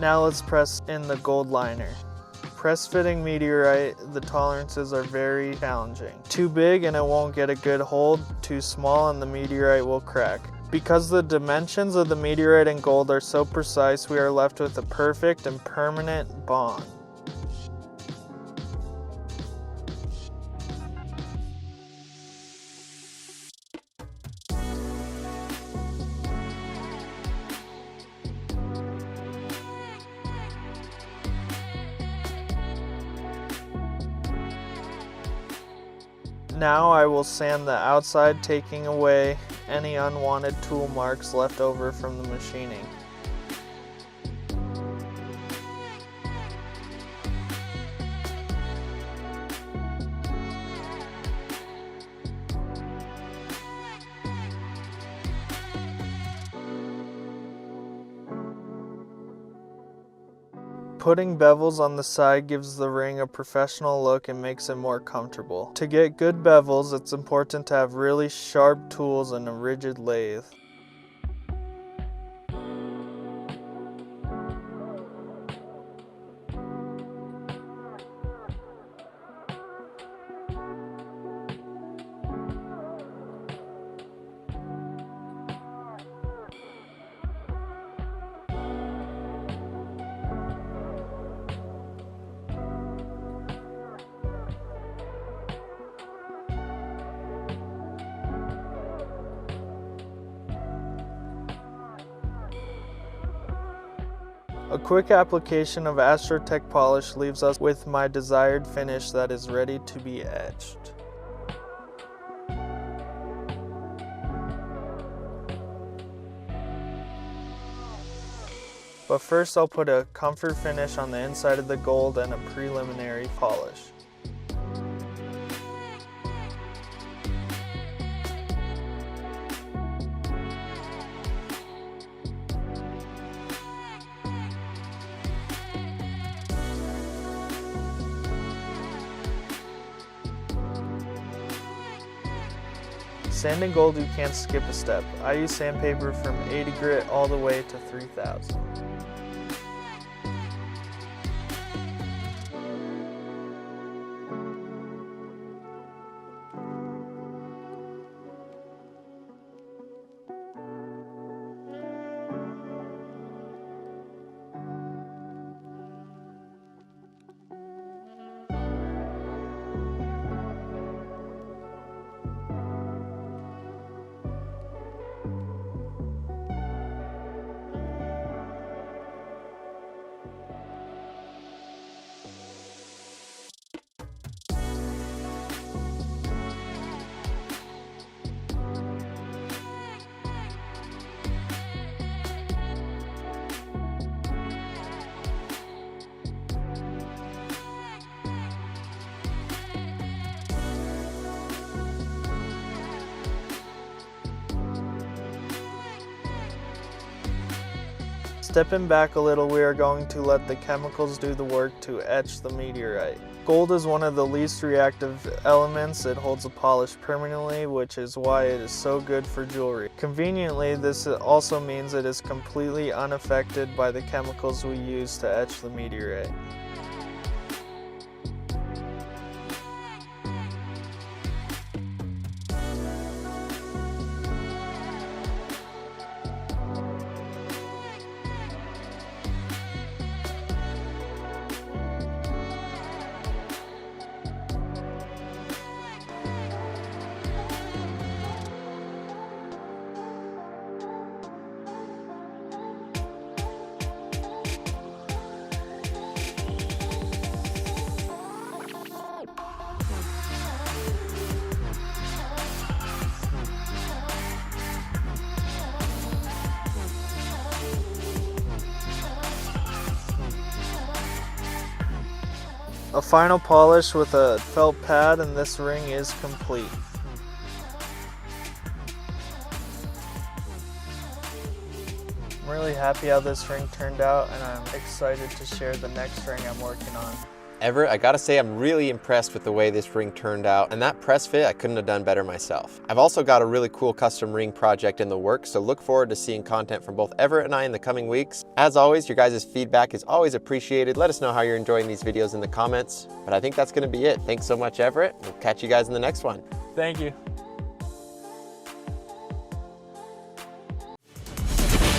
Now let's press in the gold liner. Press fitting meteorite, the tolerances are very challenging. Too big and it won't get a good hold, too small and the meteorite will crack. Because the dimensions of the meteorite and gold are so precise, we are left with a perfect and permanent bond. Now I will sand the outside, taking away any unwanted tool marks left over from the machining. Putting bevels on the side gives the ring a professional look and makes it more comfortable. To get good bevels, it's important to have really sharp tools and a rigid lathe. A quick application of Astrotech polish leaves us with my desired finish that is ready to be etched. But first I'll put a comfort finish on the inside of the gold and a preliminary polish. Sanding gold, you can't skip a step. I use sandpaper from 80 grit all the way to 3000. Stepping back a little, we are going to let the chemicals do the work to etch the meteorite. Gold is one of the least reactive elements. It holds a polish permanently, which is why it is so good for jewelry. Conveniently, this also means it is completely unaffected by the chemicals we use to etch the meteorite. A final polish with a felt pad and this ring is complete. I'm really happy how this ring turned out and I'm excited to share the next ring I'm working on. Everett, I gotta say I'm really impressed with the way this ring turned out, and that press fit I couldn't have done better myself. I've also got a really cool custom ring project in the works, so look forward to seeing content from both Everett and I in the coming weeks. As always, your guys' feedback is always appreciated. Let us know how you're enjoying these videos in the comments, but I think that's gonna be it. Thanks so much, Everett. We'll catch you guys in the next one. Thank you.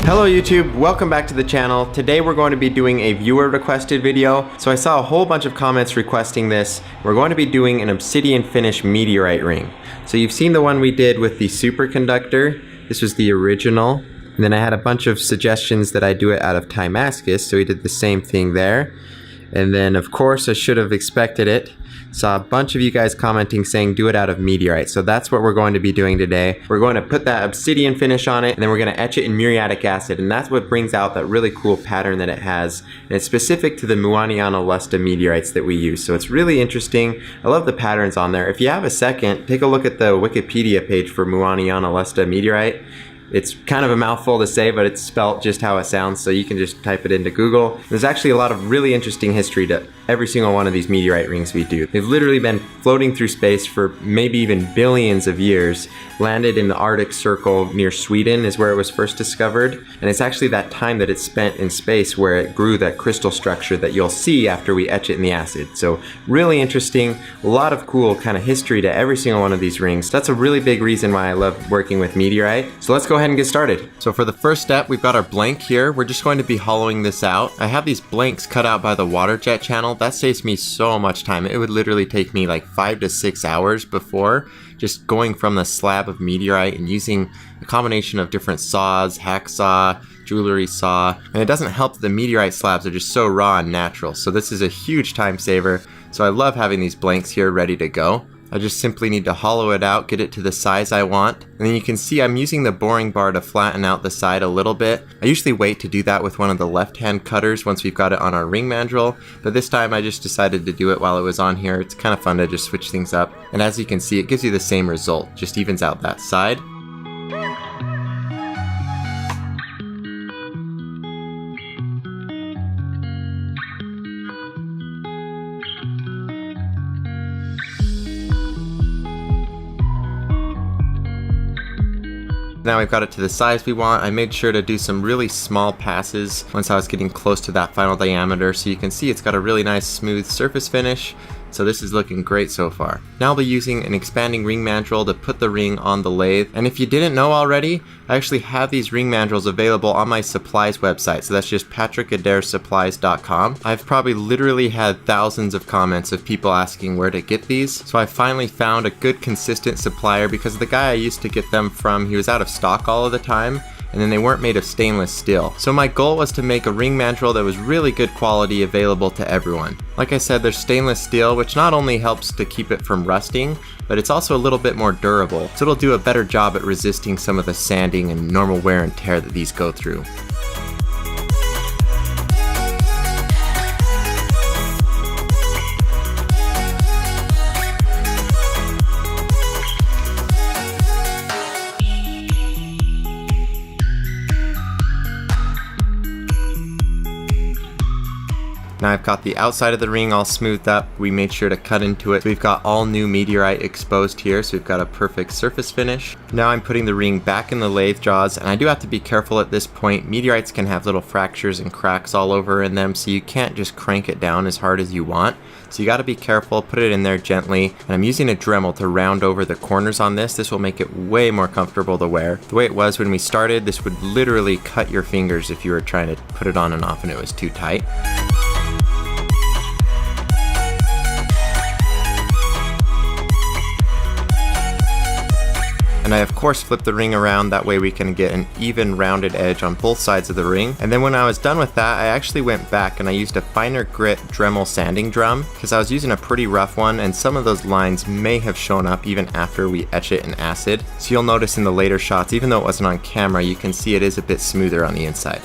Hello YouTube, welcome back to the channel. Today we're going to be doing a viewer requested video. So I saw a whole bunch of comments requesting this. We're going to be doing an obsidian finish meteorite ring. So you've seen the one we did with the superconductor. This was the original. And then I had a bunch of suggestions that I do it out of Damascus, so we did the same thing there. And then of course I should have expected it. Saw a bunch of you guys commenting saying do it out of meteorite. So that's what we're going to be doing today. We're going to put that obsidian finish on it and then we're going to etch it in muriatic acid, and that's what brings out that really cool pattern that it has. And it's specific to the Muaniana lusta meteorites that we use. So it's really interesting. I love the patterns on there. If you have a second, take a look at the Wikipedia page for Muaniana lusta meteorite. It's kind of a mouthful to say, but it's spelt just how it sounds, so you can just type it into Google. There's actually a lot of really interesting history to every single one of these meteorite rings we do. They've literally been floating through space for maybe even billions of years. Landed in the Arctic Circle near Sweden is where it was first discovered, and it's actually that time that it's spent in space where it grew that crystal structure that you'll see after we etch it in the acid. So really interesting, a lot of cool kind of history to every single one of these rings. That's a really big reason why I love working with meteorite. So let's go ahead and get started. So for the first step, we've got our blank here. We're just going to be hollowing this out. I have these blanks cut out by the water jet channel. That saves me so much time. It would literally take me like 5 to 6 hours before, just going from the slab of meteorite and using a combination of different saws, hacksaw, jewelry saw. And it doesn't help that the meteorite slabs are just so raw and natural. So this is a huge time saver. So I love having these blanks here ready to go. I just simply need to hollow it out, get it to the size I want. And then you can see I'm using the boring bar to flatten out the side a little bit. I usually wait to do that with one of the left-hand cutters once we've got it on our ring mandrel, but this time I just decided to do it while it was on here. It's kind of fun to just switch things up. And as you can see, it gives you the same result, just evens out that side. Now we've got it to the size we want. I made sure to do some really small passes once I was getting close to that final diameter, so you can see it's got a really nice smooth surface finish. So this is looking great so far. Now I'll be using an expanding ring mandrel to put the ring on the lathe. And if you didn't know already, I actually have these ring mandrels available on my supplies website. So that's just patrickadaresupplies.com. I've probably literally had thousands of comments of people asking where to get these. So I finally found a good consistent supplier because the guy I used to get them from, he was out of stock all of the time. And then they weren't made of stainless steel. So my goal was to make a ring mandrel that was really good quality available to everyone. Like I said, there's stainless steel, which not only helps to keep it from rusting, but it's also a little bit more durable. So it'll do a better job at resisting some of the sanding and normal wear and tear that these go through. Now I've got the outside of the ring all smoothed up. We made sure to cut into it. So we've got all new Meteorite exposed here, so we've got a perfect surface finish. Now I'm putting the ring back in the lathe jaws, and I do have to be careful at this point. Meteorites can have little fractures and cracks all over in them, so you can't just crank it down as hard as you want. So you gotta be careful, put it in there gently. And I'm using a Dremel to round over the corners on this. This will make it way more comfortable to wear. The way it was when we started, this would literally cut your fingers if you were trying to put it on and off and it was too tight. And I of course flip the ring around, that way we can get an even rounded edge on both sides of the ring. And then when I was done with that, I actually went back and I used a finer grit Dremel sanding drum because I was using a pretty rough one and some of those lines may have shown up even after we etch it in acid. So you'll notice in the later shots, even though it wasn't on camera, you can see it is a bit smoother on the inside.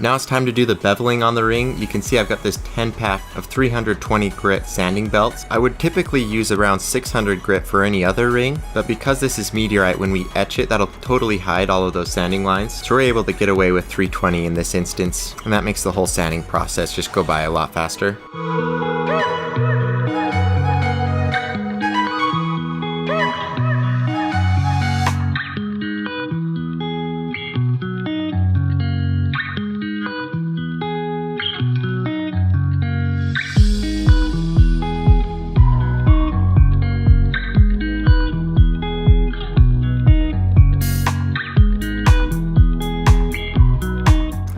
Now it's time to do the beveling on the ring. You can see I've got this 10 pack of 320 grit sanding belts. I would typically use around 600 grit for any other ring, but because this is Meteorite, when we etch it, that'll totally hide all of those sanding lines. So we're able to get away with 320 in this instance, and that makes the whole sanding process just go by a lot faster.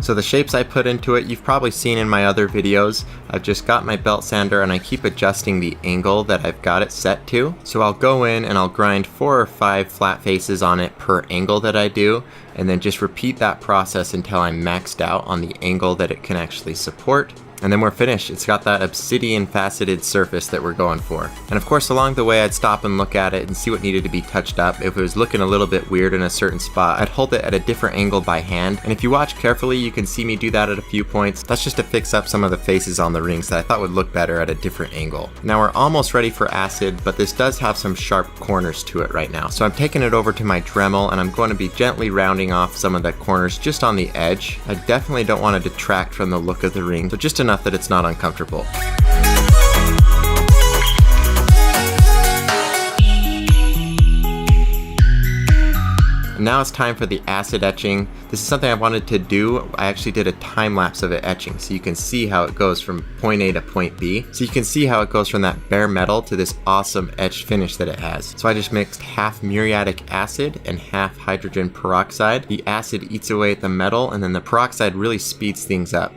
So the shapes I put into it, you've probably seen in my other videos. I've just got my belt sander and I keep adjusting the angle that I've got it set to. So I'll go in and I'll grind 4 or 5 flat faces on it per angle that I do, and then just repeat that process until I'm maxed out on the angle that it can actually support. And then we're finished. It's got that obsidian faceted surface that we're going for. And of course, along the way, I'd stop and look at it and see what needed to be touched up. If it was looking a little bit weird in a certain spot, I'd hold it at a different angle by hand. And if you watch carefully, you can see me do that at a few points. That's just to fix up some of the faces on the rings that I thought would look better at a different angle. Now we're almost ready for acid, but this does have some sharp corners to it right now. So I'm taking it over to my Dremel and I'm going to be gently rounding off some of the corners just on the edge. I definitely don't want to detract from the look of the ring, so just enough that it's not uncomfortable. Now it's time for the acid etching. This is something I wanted to do. I actually did a time lapse of it etching so you can see how it goes from point A to point B. So you can see how it goes from that bare metal to this awesome etched finish that it has. So I just mixed half muriatic acid and half hydrogen peroxide. The acid eats away at the metal and then the peroxide really speeds things up.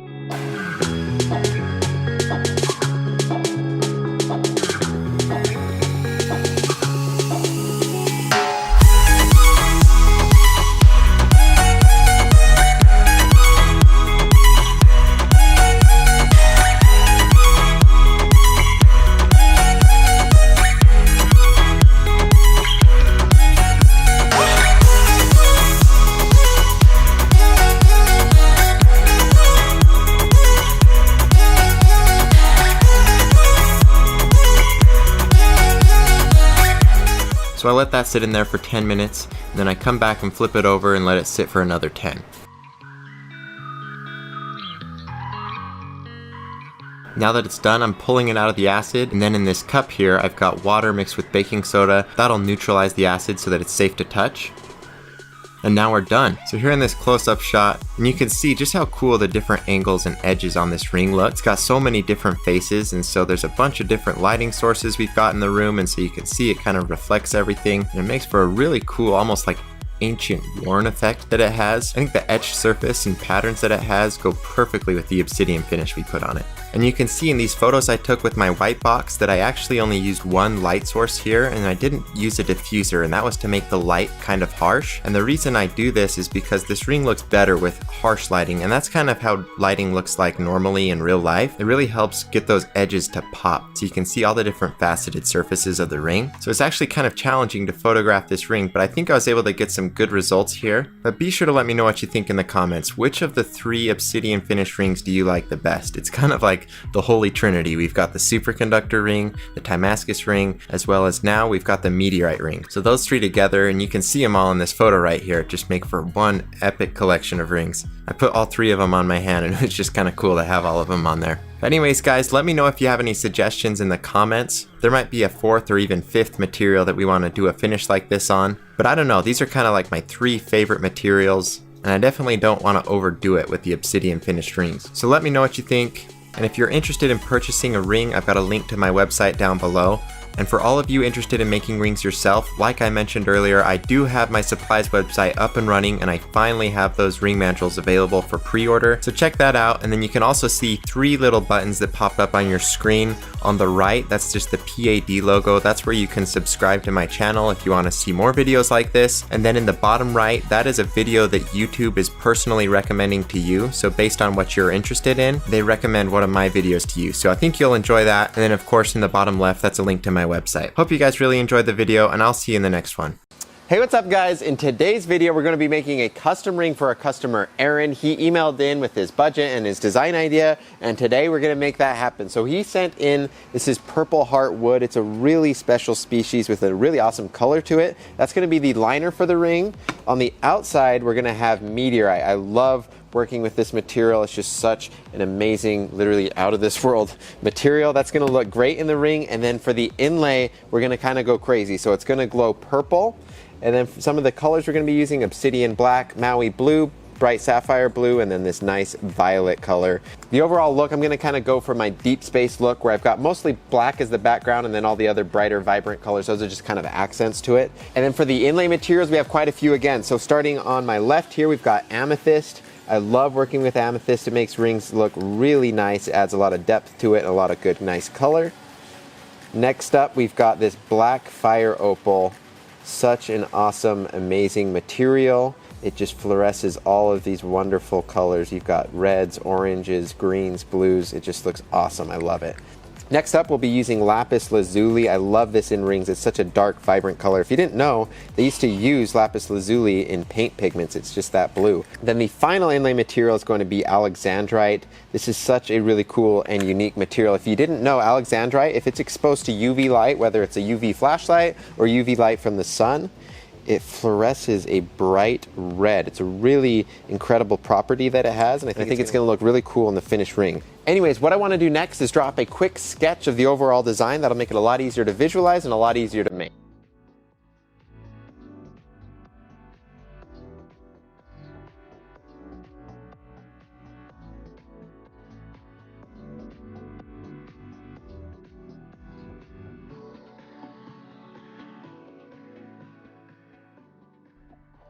So I let that sit in there for 10 minutes, and then I come back and flip it over and let it sit for another 10. Now that it's done, I'm pulling it out of the acid, and then in this cup here, I've got water mixed with baking soda. That'll neutralize the acid so that it's safe to touch. And now we're done. So here in this close-up shot, and you can see just how cool the different angles and edges on this ring look. It's got so many different faces, and so there's a bunch of different lighting sources we've got in the room, and so you can see it kind of reflects everything, and it makes for a really cool, almost like ancient worn effect that it has. I think the etched surface and patterns that it has go perfectly with the obsidian finish we put on it. And you can see in these photos I took with my white box that I actually only used one light source here, and I didn't use a diffuser, and that was to make the light kind of harsh. And the reason I do this is because this ring looks better with harsh lighting, and that's kind of how lighting looks like normally in real life. It really helps get those edges to pop, so you can see all the different faceted surfaces of the ring. So it's actually kind of challenging to photograph this ring, but I think I was able to get some good results here. But be sure to let me know what you think in the comments. Which of the 3 obsidian finished rings do you like the best? It's kind of like the holy trinity. We've got the superconductor ring, the Timascus ring, as well as now we've got the meteorite ring. So those 3 together, and you can see them all in this photo right here, just make for one epic collection of rings. I put all 3 of them on my hand, and it's just kind of cool to have all of them on there. But anyways guys, let me know if you have any suggestions in the comments. There might be a 4th or even 5th material that we want to do a finish like this on, but I don't know, these are kind of like my 3 favorite materials, and I definitely don't want to overdo it with the obsidian finished rings. So let me know what you think. And if you're interested in purchasing a ring, I've got a link to my website down below. And for all of you interested in making rings yourself, like I mentioned earlier, I do have my supplies website up and running, and I finally have those ring mandrels available for pre-order. So check that out, and then you can also see 3 little buttons that pop up on your screen. On the right, that's just the PAD logo. That's where you can subscribe to my channel if you want to see more videos like this. And then in the bottom right, that is a video that YouTube is personally recommending to you. So based on what you're interested in, they recommend one of my videos to you. So I think you'll enjoy that. And then of course in the bottom left, that's a link to my website. Hope you guys really enjoyed the video, and I'll see you in the next one. Hey, what's up guys? In today's video, we're going to be making a custom ring for our customer, Aaron. He emailed in with his budget and his design idea, and today we're going to make that happen. So he sent in, this is purple heart wood. It's a really special species with a really awesome color to it. That's going to be the liner for the ring. On the outside, we're going to have meteorite. I love working with this material. It's just such an amazing, literally out of this world material. That's going to look great in the ring. And then for the inlay, we're going to kind of go crazy. So it's going to glow purple. And then for some of the colors we're going to be using, obsidian black, Maui blue, bright sapphire blue, and then this nice violet color. The overall look, I'm going to kind of go for my deep space look, where I've got mostly black as the background and then all the other brighter, vibrant colors. Those are just kind of accents to it. And then for the inlay materials, we have quite a few again. So starting on my left here, we've got amethyst. I love working with amethyst. It makes rings look really nice. It adds a lot of depth to it and a lot of good, nice color. Next up, we've got this black fire opal. Such an awesome, amazing material. It just fluoresces all of these wonderful colors. You've got reds, oranges, greens, blues. It just looks awesome. I love it. Next up, we'll be using lapis lazuli. I love this in rings. It's such a dark, vibrant color. If you didn't know, they used to use lapis lazuli in paint pigments. It's just that blue. Then the final inlay material is going to be alexandrite. This is such a really cool and unique material. If you didn't know, alexandrite, if it's exposed to UV light, whether it's a UV flashlight or UV light from the sun, it fluoresces a bright red. It's a really incredible property that it has, and I think it's going to look really cool in the finished ring. Anyways, what I want to do next is drop a quick sketch of the overall design. That'll make it a lot easier to visualize and a lot easier to make.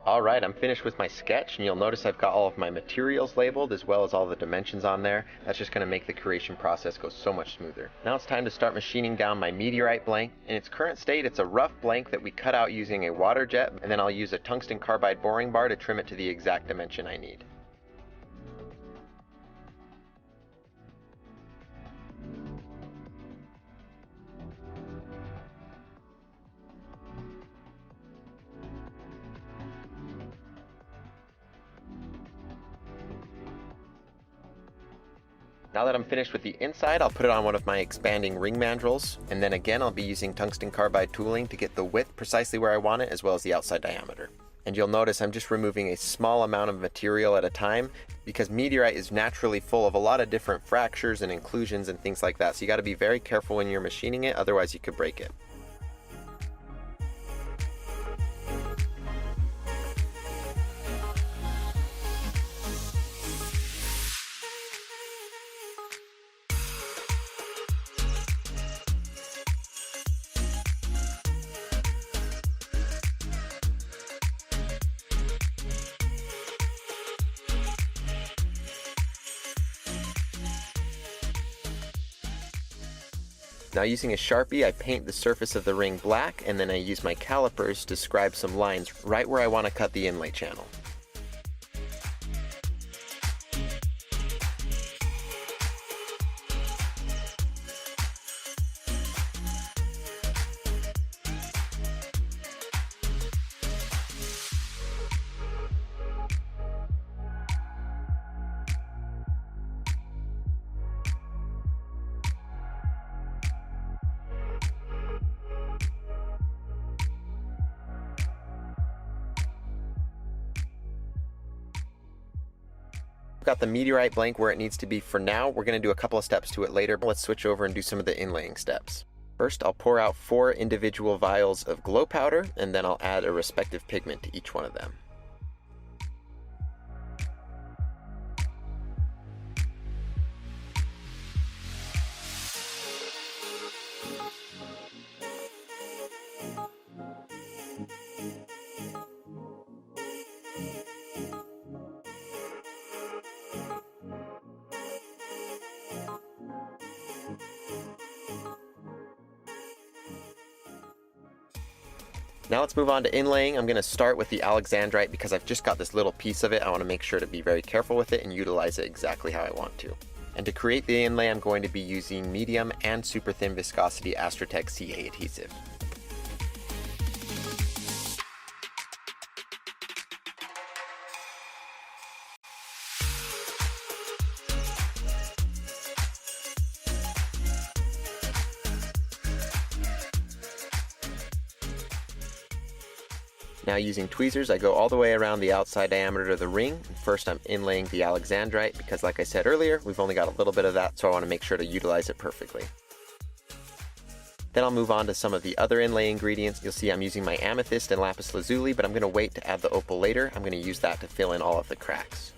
Alright, I'm finished with my sketch, and you'll notice I've got all of my materials labeled as well as all the dimensions on there. That's just going to make the creation process go so much smoother. Now it's time to start machining down my meteorite blank. In its current state, it's a rough blank that we cut out using a water jet, and then I'll use a tungsten carbide boring bar to trim it to the exact dimension I need. Now that I'm finished with the inside, I'll put it on one of my expanding ring mandrels, and then again I'll be using tungsten carbide tooling to get the width precisely where I want it, as well as the outside diameter. And you'll notice I'm just removing a small amount of material at a time, because meteorite is naturally full of a lot of different fractures and inclusions and things like that, so you got to be very careful when you're machining it, otherwise you could break it. Now using a Sharpie, I paint the surface of the ring black, and then I use my calipers to scribe some lines right where I want to cut the inlay channel. Got the meteorite blank where it needs to be for now. We're going to do a couple of steps to it later. Let's switch over and do some of the inlaying steps. First, I'll pour out 4 individual vials of glow powder, and then I'll add a respective pigment to each one of them. Now let's move on to inlaying. I'm going to start with the alexandrite because I've just got this little piece of it. I want to make sure to be very careful with it and utilize it exactly how I want to. And to create the inlay, I'm going to be using medium and super thin viscosity Astrotech CA adhesive. Now using tweezers, I go all the way around the outside diameter of the ring. First I'm inlaying the alexandrite because like I said earlier, we've only got a little bit of that, so I want to make sure to utilize it perfectly. Then I'll move on to some of the other inlay ingredients. You'll see I'm using my amethyst and lapis lazuli, but I'm going to wait to add the opal later. I'm going to use that to fill in all of the cracks.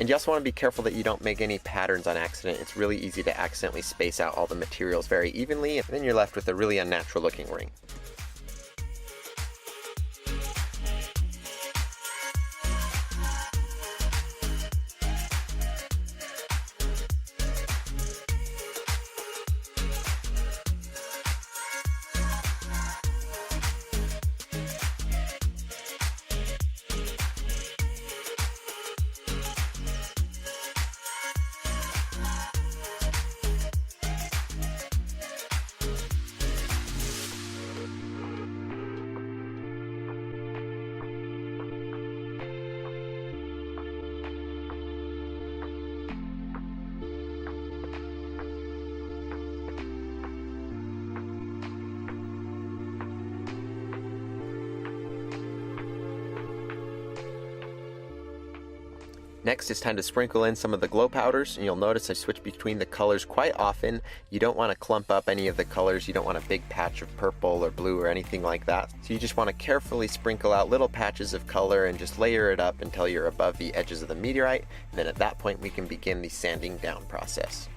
And you also want to be careful that you don't make any patterns on accident. It's really easy to accidentally space out all the materials very evenly, and then you're left with a really unnatural looking ring. Next, it's time to sprinkle in some of the glow powders, and you'll notice I switch between the colors quite often. You don't want to clump up any of the colors. You don't want a big patch of purple or blue or anything like that. So you just want to carefully sprinkle out little patches of color and just layer it up until you're above the edges of the meteorite. And then at that point, we can begin the sanding down process.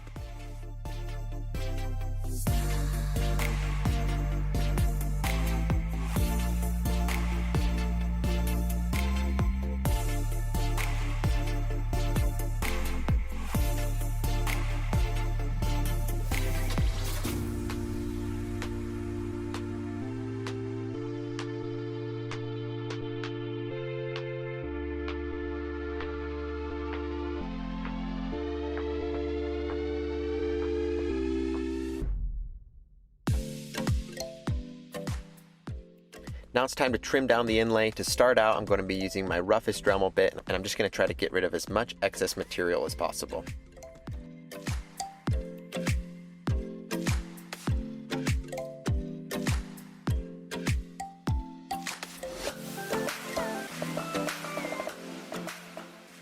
Now it's time to trim down the inlay. To start out, I'm going to be using my roughest Dremel bit, and I'm just going to try to get rid of as much excess material as possible.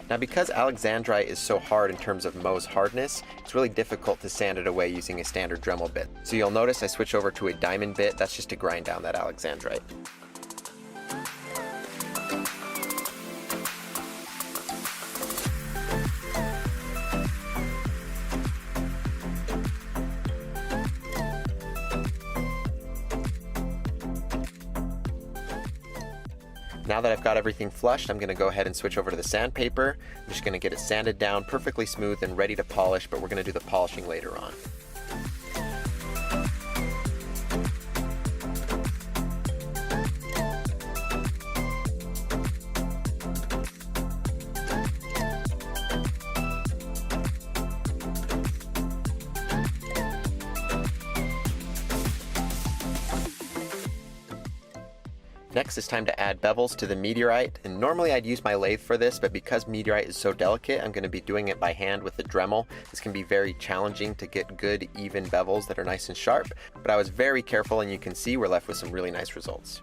Now because alexandrite is so hard in terms of Mohs hardness, it's really difficult to sand it away using a standard Dremel bit. So you'll notice I switch over to a diamond bit. That's just to grind down that alexandrite. Now that I've got everything flushed, I'm going to go ahead and switch over to the sandpaper. I'm just going to get it sanded down perfectly smooth and ready to polish, but we're going to do the polishing later on. Next, it's time to add bevels to the Meteorite, and normally I'd use my lathe for this, but because Meteorite is so delicate, I'm going to be doing it by hand with the Dremel. This can be very challenging to get good, even bevels that are nice and sharp, but I was very careful, and you can see we're left with some really nice results.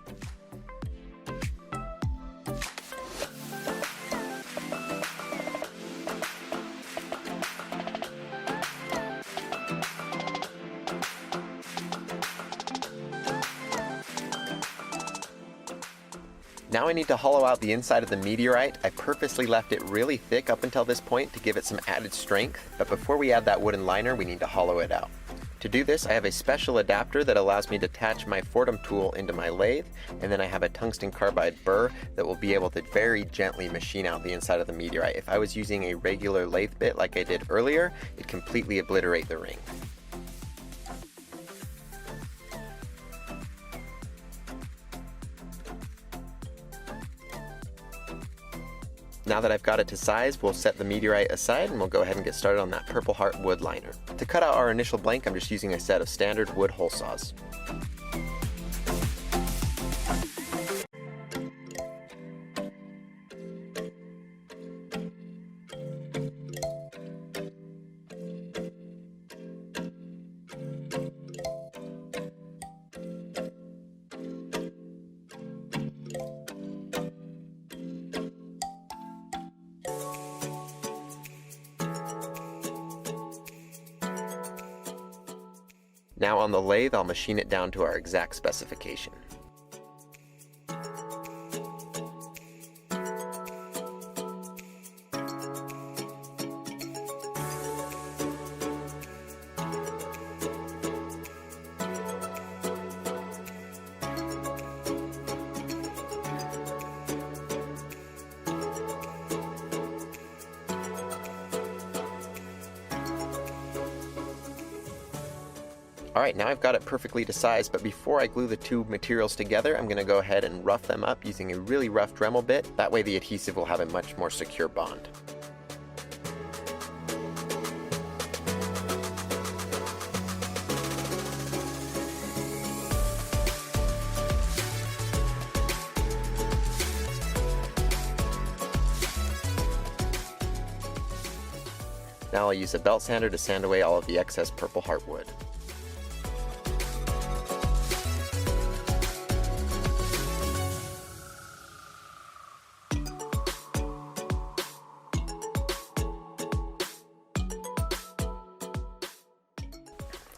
Now I need to hollow out the inside of the Meteorite. I purposely left it really thick up until this point to give it some added strength, but before we add that wooden liner, we need to hollow it out. To do this, I have a special adapter that allows me to attach my Fortum tool into my lathe, and then I have a tungsten carbide burr that will be able to very gently machine out the inside of the Meteorite. If I was using a regular lathe bit like I did earlier, it'd completely obliterate the ring. Now that I've got it to size, we'll set the Meteorite aside and we'll go ahead and get started on that Purple Heart wood liner. To cut out our initial blank, I'm just using a set of standard wood hole saws. Now on the lathe, I'll machine it down to our exact specification. Alright, now I've got it perfectly to size, but before I glue the two materials together, I'm going to go ahead and rough them up using a really rough Dremel bit. That way the adhesive will have a much more secure bond. Now I'll use a belt sander to sand away all of the excess Purple Heart wood.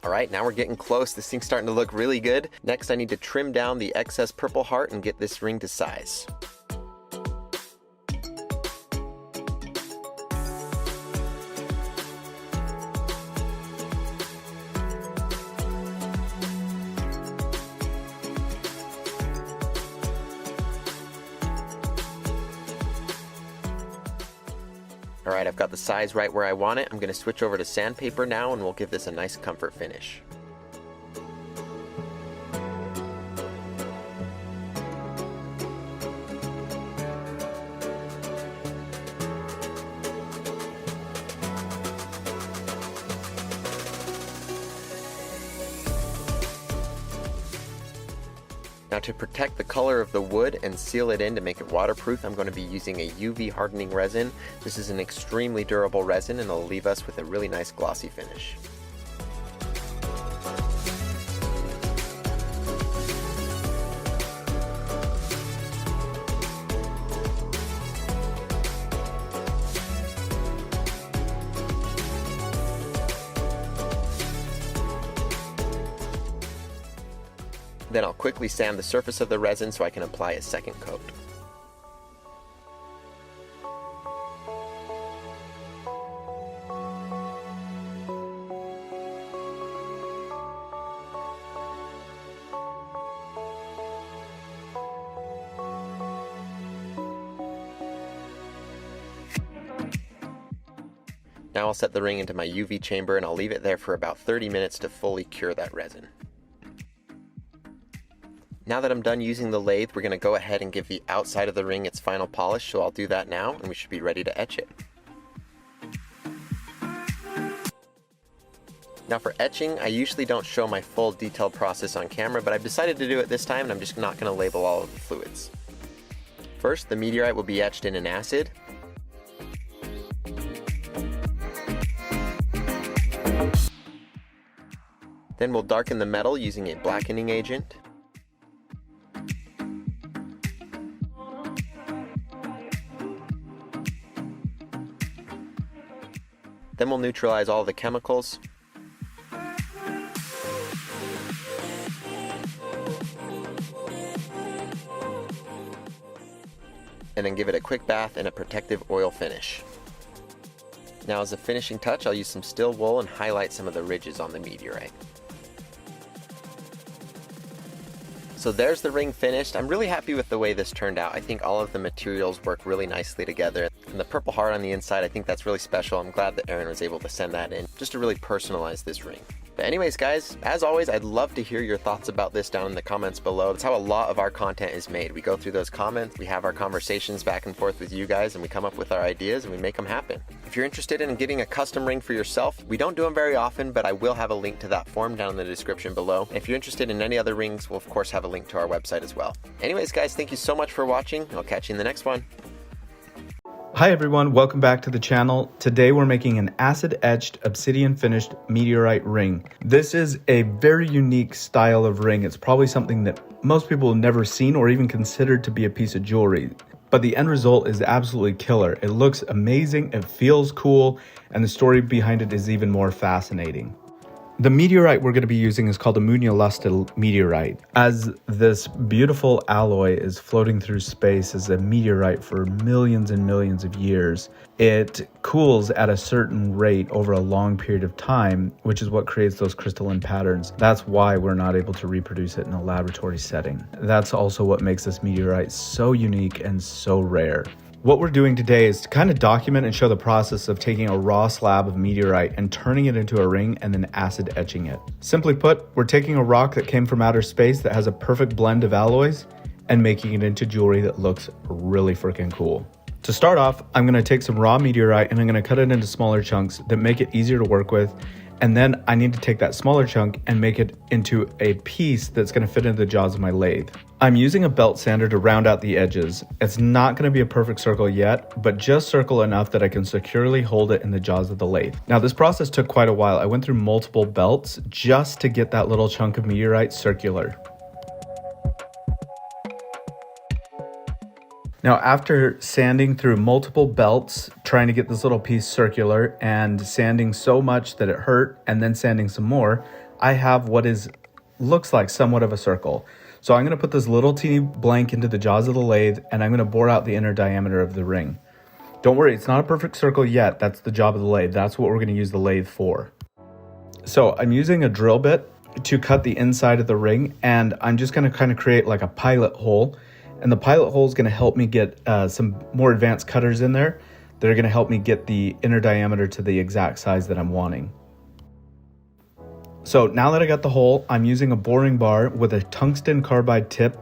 Alright, now we're getting close. This thing's starting to look really good. Next, I need to trim down the excess Purple Heart and get this ring to size. Alright, I've got the size right where I want it. I'm going to switch over to sandpaper now and we'll give this a nice comfort finish. Now to protect the color of the wood and seal it in to make it waterproof, I'm going to be using a UV hardening resin. This is an extremely durable resin and it'll leave us with a really nice glossy finish. Then I'll quickly sand the surface of the resin so I can apply a second coat. Now I'll set the ring into my UV chamber and I'll leave it there for about 30 minutes to fully cure that resin. Now that I'm done using the lathe, we're going to go ahead and give the outside of the ring its final polish, so I'll do that now and we should be ready to etch it. Now for etching, I usually don't show my full detailed process on camera, but I've decided to do it this time and I'm just not going to label all of the fluids. First, the meteorite will be etched in an acid. Then we'll darken the metal using a blackening agent. Then we'll neutralize all the chemicals. And then give it a quick bath and a protective oil finish. Now as a finishing touch, I'll use some still wool and highlight some of the ridges on the meteorite. So there's the ring finished. I'm really happy with the way this turned out. I think all of the materials work really nicely together. And the purple heart on the inside, I think that's really special. I'm glad that Aaron was able to send that in just to really personalize this ring. But anyways, guys, as always, I'd love to hear your thoughts about this down in the comments below. That's how a lot of our content is made. We go through those comments, we have our conversations back and forth with you guys, and we come up with our ideas and we make them happen. If you're interested in getting a custom ring for yourself, we don't do them very often, but I will have a link to that form down in the description below. If you're interested in any other rings, we'll of course have a link to our website as well. Anyways, guys, thank you so much for watching. I'll catch you in the next one. Hi everyone, welcome back to the channel. Today we're making an acid etched obsidian finished meteorite ring. This is a very unique style of ring. It's probably something that most people have never seen or even considered to be a piece of jewelry. But the end result is absolutely killer. It looks amazing, it feels cool, and the story behind it is even more fascinating. The meteorite we're going to be using is called a Lathe meteorite. As this beautiful alloy is floating through space as a meteorite for millions and millions of years, it cools at a certain rate over a long period of time, which is what creates those crystalline patterns. That's why we're not able to reproduce it in a laboratory setting. That's also what makes this meteorite so unique and so rare. What we're doing today is to kind of document and show the process of taking a raw slab of meteorite and turning it into a ring and then acid etching it. Simply put, we're taking a rock that came from outer space that has a perfect blend of alloys and making it into jewelry that looks really freaking cool. To start off, I'm going to take some raw meteorite and I'm going to cut it into smaller chunks that make it easier to work with. And then I need to take that smaller chunk and make it into a piece that's going to fit into the jaws of my lathe. I'm using a belt sander to round out the edges. It's not going to be a perfect circle yet, but just circle enough that I can securely hold it in the jaws of the lathe. Now this process took quite a while. I went through multiple belts just to get that little chunk of meteorite circular. Now after sanding through multiple belts, trying to get this little piece circular and sanding so much that it hurt and then sanding some more, I have what looks like somewhat of a circle. So I'm going to put this little teeny blank into the jaws of the lathe and I'm going to bore out the inner diameter of the ring. Don't worry, it's not a perfect circle yet. That's the job of the lathe. That's what we're going to use the lathe for. So I'm using a drill bit to cut the inside of the ring and I'm just going to kind of create like a pilot hole. And the pilot hole is going to help me get some more advanced cutters in there that are going to help me get the inner diameter to the exact size that I'm wanting. So now that I got the hole, I'm using a boring bar with a tungsten carbide tip.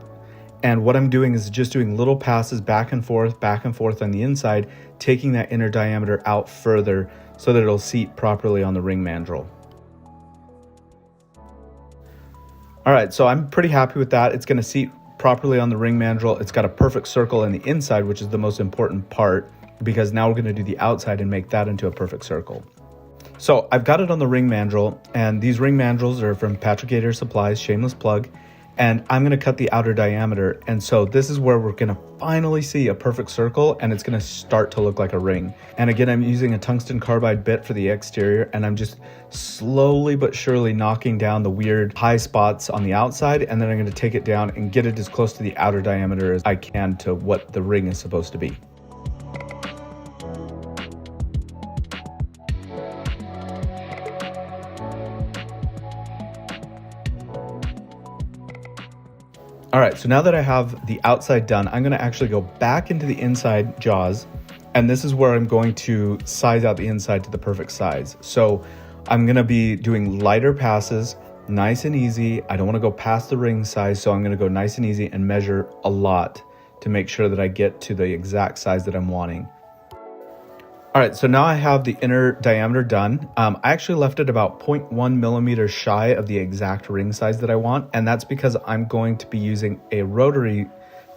And what I'm doing is just doing little passes back and forth on the inside, taking that inner diameter out further so that it'll seat properly on the ring mandrel. All right, so I'm pretty happy with that. It's going to seat properly on the ring mandrel. It's got a perfect circle in the inside, which is the most important part, because now we're going to do the outside and make that into a perfect circle. So I've got it on the ring mandrel, and these ring mandrels are from Patrick Gator Supplies, shameless plug, and I'm going to cut the outer diameter. And so this is where we're going to finally see a perfect circle, and it's going to start to look like a ring. And again, I'm using a tungsten carbide bit for the exterior, and I'm just slowly but surely knocking down the weird high spots on the outside, and then I'm going to take it down and get it as close to the outer diameter as I can to what the ring is supposed to be. All right, so now that I have the outside done, I'm gonna actually go back into the inside jaws, and this is where I'm going to size out the inside to the perfect size. So I'm gonna be doing lighter passes, nice and easy. I don't wanna go past the ring size, so I'm gonna go nice and easy and measure a lot to make sure that I get to the exact size that I'm wanting. All right, so now I have the inner diameter done. I actually left it about 0.1 millimeters shy of the exact ring size that I want, and that's because I'm going to be using a rotary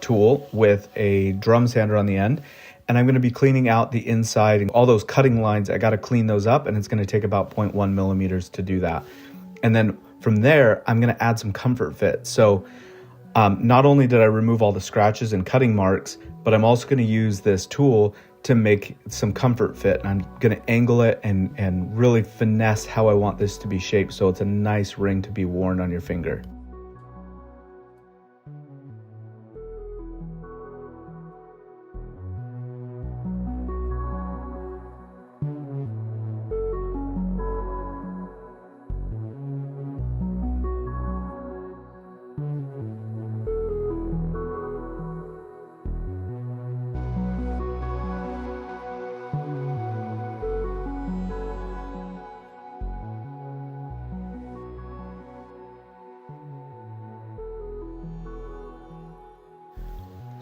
tool with a drum sander on the end, and I'm gonna be cleaning out the inside and all those cutting lines. I gotta clean those up, and it's gonna take about 0.1 millimeters to do that. And then from there, I'm gonna add some comfort fit. So not only did I remove all the scratches and cutting marks, but I'm also gonna use this tool to make some comfort fit. And I'm gonna angle it and really finesse how I want this to be shaped so it's a nice ring to be worn on your finger.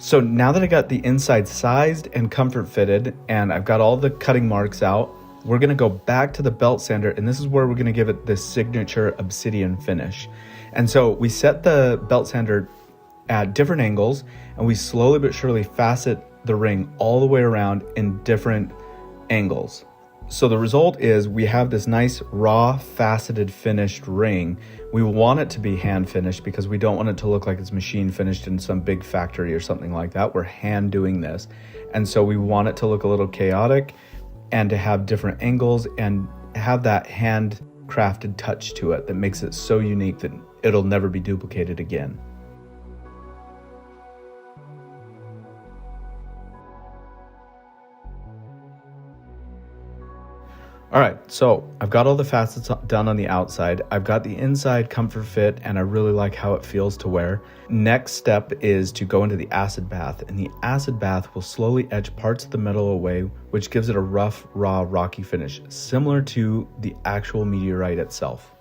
So now that I got the inside sized and comfort fitted, and I've got all the cutting marks out, we're gonna go back to the belt sander, and this is where we're gonna give it this signature Obsidian finish. And so we set the belt sander at different angles, and we slowly but surely facet the ring all the way around in different angles. So the result is we have this nice raw faceted finished ring. We want it to be hand finished because we don't want it to look like it's machine finished in some big factory or something like that. We're hand doing this. And so we want it to look a little chaotic and to have different angles and have that hand crafted touch to it that makes it so unique that it'll never be duplicated again. All right, so I've got all the facets done on the outside. I've got the inside comfort fit, and I really like how it feels to wear. Next step is to go into the acid bath, and the acid bath will slowly etch parts of the metal away, which gives it a rough, raw, rocky finish, similar to the actual meteorite itself.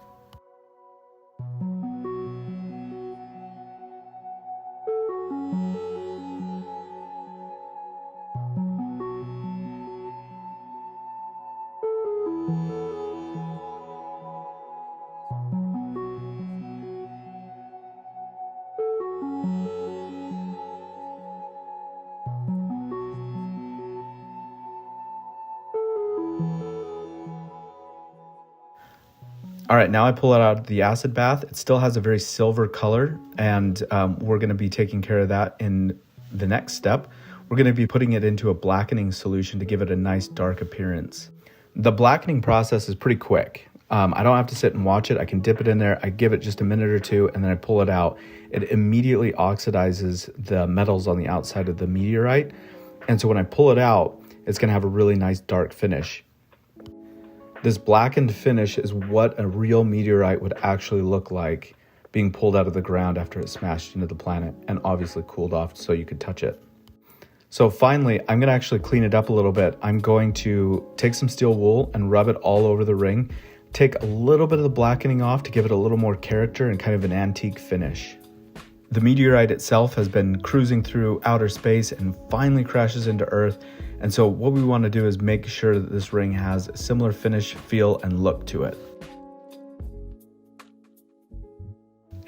All right, now I pull it out of the acid bath. It still has a very silver color, and we're gonna be taking care of that in the next step. We're gonna be putting it into a blackening solution to give it a nice dark appearance. The blackening process is pretty quick. I don't have to sit and watch it. I can dip it in there, I give it just a minute or two, and then I pull it out. It immediately oxidizes the metals on the outside of the meteorite. And so when I pull it out, it's gonna have a really nice dark finish. This blackened finish is what a real meteorite would actually look like being pulled out of the ground after it smashed into the planet and obviously cooled off so you could touch it. So finally, I'm gonna actually clean it up a little bit. I'm going to take some steel wool and rub it all over the ring, take a little bit of the blackening off to give it a little more character and kind of an antique finish. The meteorite itself has been cruising through outer space and finally crashes into Earth. And so what we want to do is make sure that this ring has a similar finish, feel, and look to it.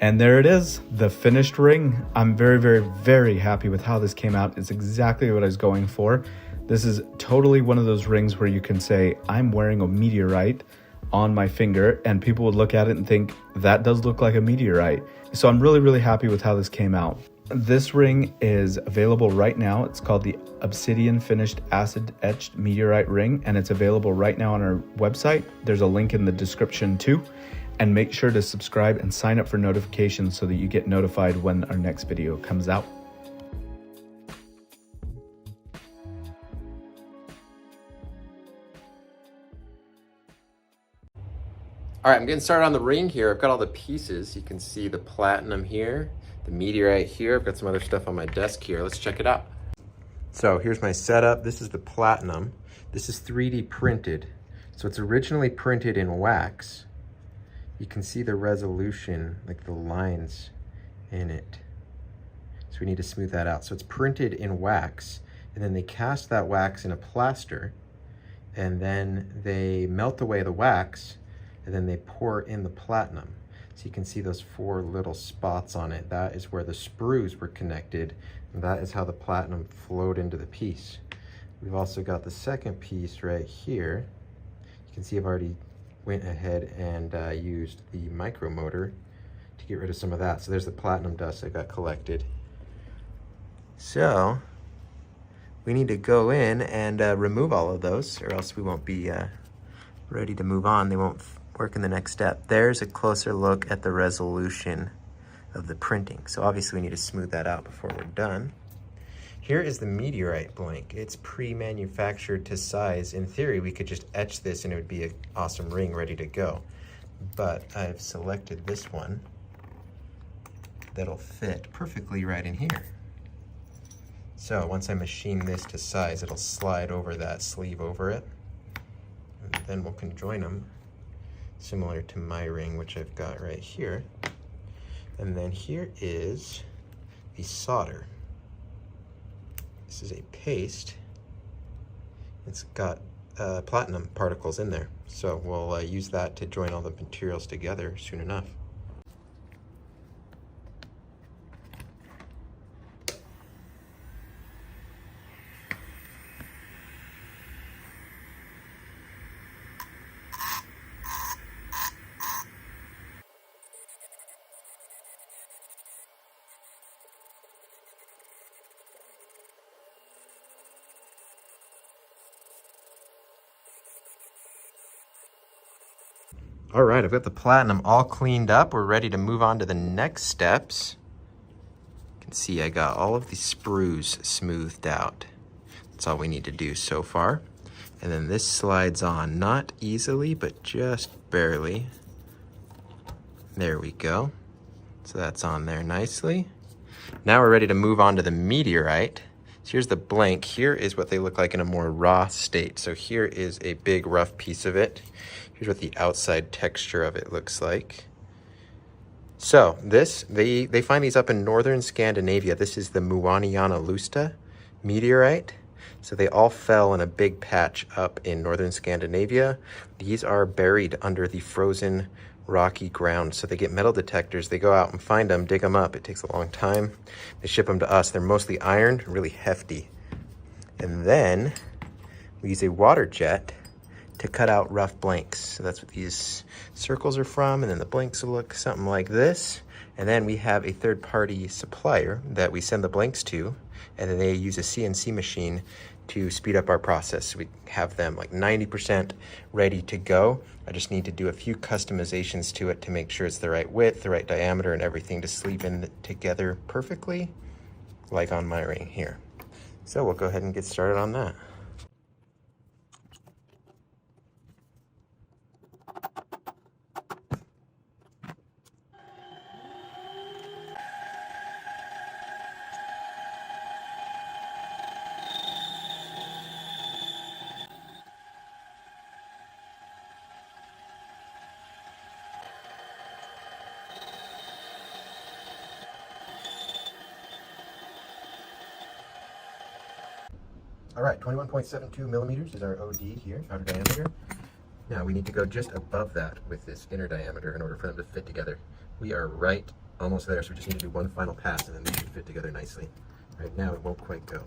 And there it is, the finished ring. I'm very, very, very happy with how this came out. It's exactly what I was going for. This is totally one of those rings where you can say, I'm wearing a meteorite on my finger, and people would look at it and think, that does look like a meteorite. So I'm really, really happy with how this came out. This ring is available right now. It's called the Obsidian Finished Acid Etched Meteorite Ring, and it's available right now on our website. There's a link in the description too. And make sure to subscribe and sign up for notifications so that you get notified when our next video comes out. All right, I'm getting started on the ring here. I've got all the pieces. You can see the platinum here, the meteorite here. I've got some other stuff on my desk here. Let's check it out. So here's my setup. This is the platinum. This is 3D printed. So it's originally printed in wax. You can see the resolution, like the lines in it. So we need to smooth that out. So it's printed in wax, and then they cast that wax in a plaster, and then they melt away the wax, and then they pour in the platinum. So you can see those 4 little spots on it. That is where the sprues were connected, and that is how the platinum flowed into the piece. We've also got the second piece right here. You can see I've already went ahead and used the micromotor to get rid of some of that. So there's the platinum dust that got collected. So we need to go in and remove all of those, or else we won't be ready to move on. They won't work in the next step. There's a closer look at the resolution of the printing. So obviously we need to smooth that out before we're done. Here is the meteorite blank. It's pre-manufactured to size. In theory, we could just etch this and it would be an awesome ring ready to go. But I've selected this one that'll fit perfectly right in here. So once I machine this to size, it'll slide over that sleeve over it. And then we'll conjoin them, similar to my ring, which I've got right here. And then here is the solder. This is a paste. It's got platinum particles in there. So we'll use that to join all the materials together soon enough. All right, I've got the platinum all cleaned up. We're ready to move on to the next steps. You can see I got all of the sprues smoothed out. That's all we need to do so far. And then this slides on, not easily, but just barely. There we go. So that's on there nicely. Now we're ready to move on to the meteorite. So here's the blank. Here is what they look like in a more raw state. So here is a big rough piece of it. Here's what the outside texture of it looks like. So this, they find these up in northern Scandinavia. This is the Muoniana meteorite. So they all fell in a big patch up in northern Scandinavia. These are buried under the frozen rocky ground. So they get metal detectors, they go out and find them, dig them up. It takes a long time. They ship them to us. They're mostly iron, really hefty. And then we use a water jet to cut out rough blanks. So that's what these circles are from, and then the blanks will look something like this. And then we have a third-party supplier that we send the blanks to, and then they use a CNC machine to speed up our process. So we have them like 90% ready to go. I just need to do a few customizations to it to make sure it's the right width, the right diameter, and everything to sleep in together perfectly, like on my ring here. So we'll go ahead and get started on that. All right, 21.72 millimeters is our OD here, outer diameter. Now we need to go just above that with this inner diameter in order for them to fit together. We are right almost there, so we just need to do one final pass and then they should fit together nicely. Right now it won't quite go.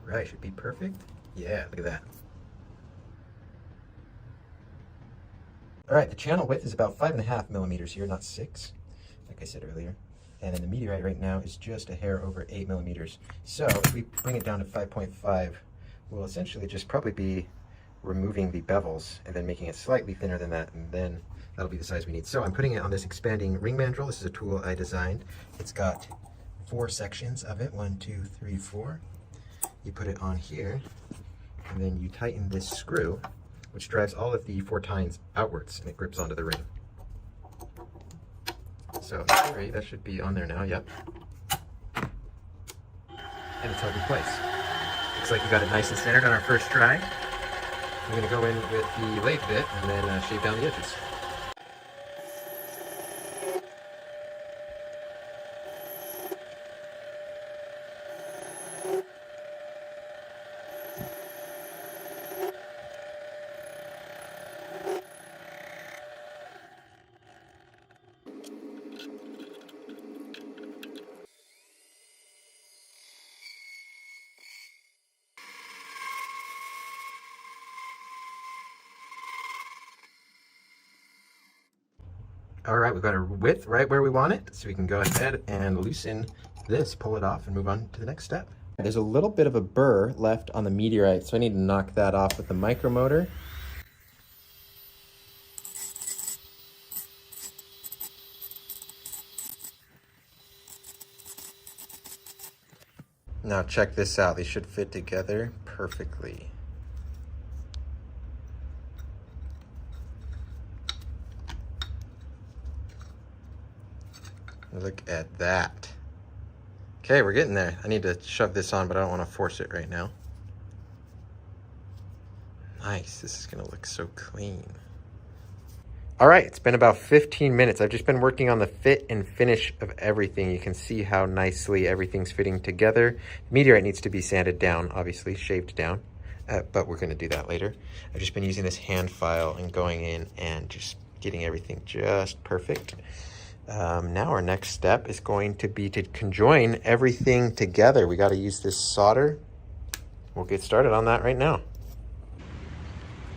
Alright, should be perfect. Yeah, look at that. Alright, the channel width is about 5.5 millimeters here, not 6, like I said earlier. And then the meteorite right now is just a hair over 8 millimeters. So if we bring it down to 5.5, we'll essentially just probably be removing the bevels and then making it slightly thinner than that, and then that'll be the size we need. So I'm putting it on this expanding ring mandrel. This is a tool I designed. It's got 4 sections of it, 1, 2, 3, 4. You put it on here, and then you tighten this screw, which drives all of the 4 tines outwards, and it grips onto the ring. So in theory, that should be on there now, yep. And it's held in place. Looks like we got it nice and centered on our first try. I'm gonna go in with the lathe bit and then shave down the edges. All right, we've got our width right where we want it, so we can go ahead and loosen this, pull it off, and move on to the next step. There's a little bit of a burr left on the meteorite, so I need to knock that off with the micromotor. Now check this out, they should fit together perfectly. Look at that. Okay, we're getting there. I need to shove this on, but I don't want to force it right now. Nice, this is gonna look so clean. All right, it's been about 15 minutes. I've just been working on the fit and finish of everything. You can see how nicely everything's fitting together. The meteorite needs to be sanded down, obviously, shaved down, but we're gonna do that later. I've just been using this hand file and going in and just getting everything just perfect. Now our next step is going to be to conjoin everything together. We got to use this solder. We'll get started on that right now.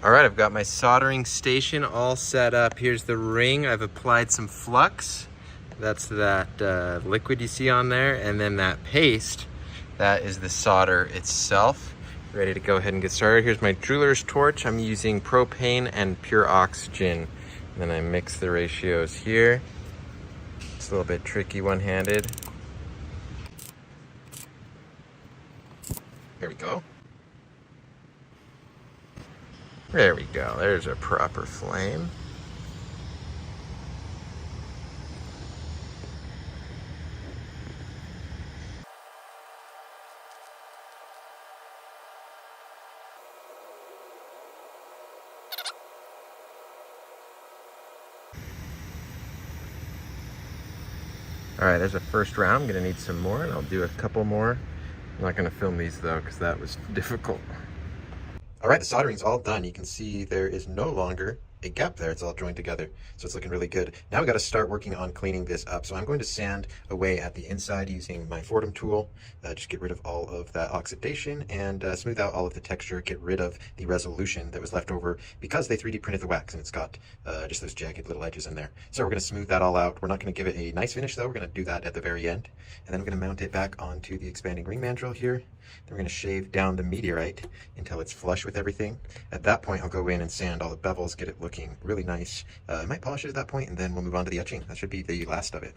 All right, I've got my soldering station all set up. Here's the ring. I've applied some flux. That's that liquid you see on there. And then that paste, that is the solder itself. Ready to go ahead and get started. Here's my jeweler's torch. I'm using propane and pure oxygen. And then I mix the ratios here. It's a little bit tricky one-handed. There we go. There we go. There's a proper flame. All right, there's a first round. I'm gonna need some more, and I'll do a couple more. I'm not gonna film these though, because that was difficult. All right, the soldering's all done. You can see there is no longer a gap there. It's all joined together, so it's looking really good. Now we got to start working on cleaning this up. So I'm going to sand away at the inside using my Fordham tool. Just get rid of all of that oxidation and smooth out all of the texture, get rid of the resolution that was left over because they 3D printed the wax and it's got just those jagged little edges in there. So we're going to smooth that all out. We're not going to give it a nice finish though. We're going to do that at the very end. And then I'm going to mount it back onto the expanding ring mandrel here. Then we're going to shave down the meteorite until it's flush with everything. At that point, I'll go in and sand all the bevels, get it looking really nice. I might polish it at that point, and then we'll move on to the etching. That should be the last of it.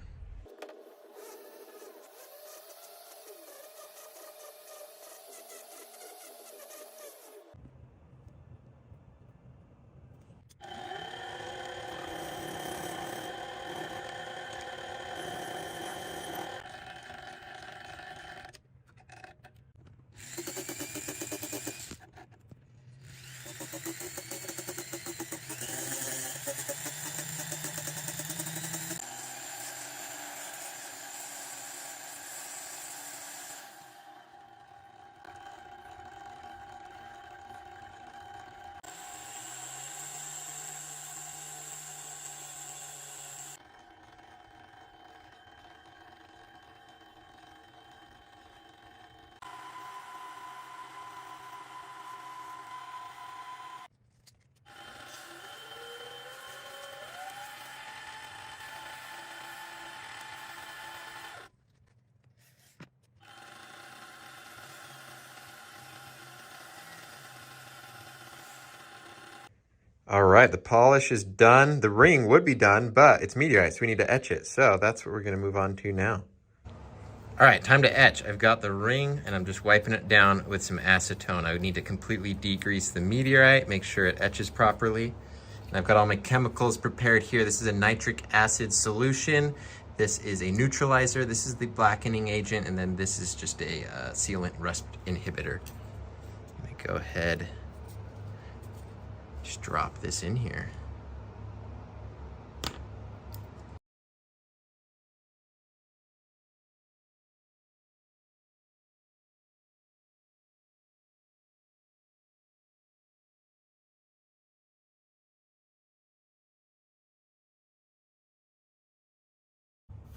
All right, the polish is done. The ring would be done, but it's meteorite, so we need to etch it. So that's what we're gonna move on to now. All right, time to etch. I've got the ring and I'm just wiping it down with some acetone. I would need to completely degrease the meteorite, make sure it etches properly. And I've got all my chemicals prepared here. This is a nitric acid solution. This is a neutralizer. This is the blackening agent. And then this is just a sealant rust inhibitor. Let me go ahead, just drop this in here.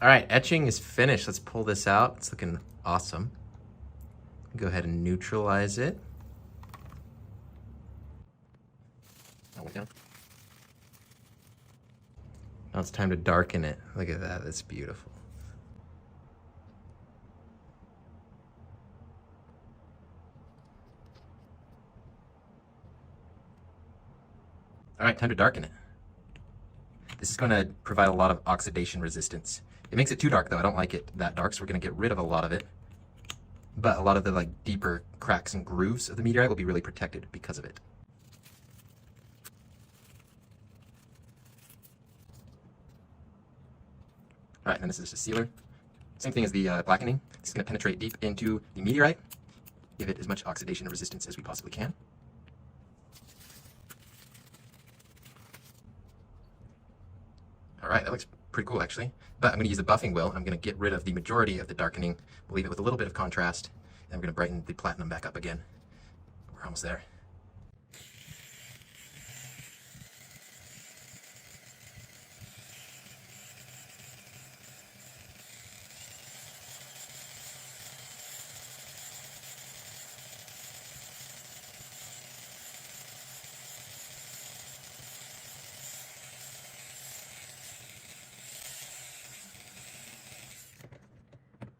All right, etching is finished. Let's pull this out. It's looking awesome. Go ahead and neutralize it. Now it's time to darken it. Look at that, that's beautiful. All right, time to darken it. This is going to provide a lot of oxidation resistance. It makes it too dark though. I don't like it that dark, so we're going to get rid of a lot of it. But a lot of the deeper cracks and grooves of the meteorite will be really protected because of it. All right, and then this is just a sealer. Same thing as the blackening. This is going to penetrate deep into the meteorite, give it as much oxidation resistance as we possibly can. All right, that looks pretty cool actually. But I'm going to use a buffing wheel. I'm going to get rid of the majority of the darkening, leave it with a little bit of contrast, and I'm going to brighten the platinum back up again. We're almost there.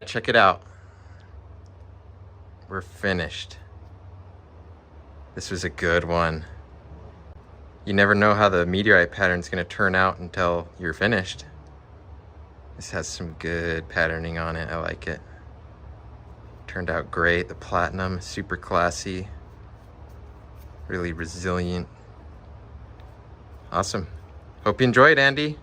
Check it out. We're finished. This was a good one. You never know how the meteorite pattern is going to turn out until you're finished. This has some good patterning on it. I like it. Turned out great. The platinum, super classy. Really resilient. Awesome. Hope you enjoyed, Andy.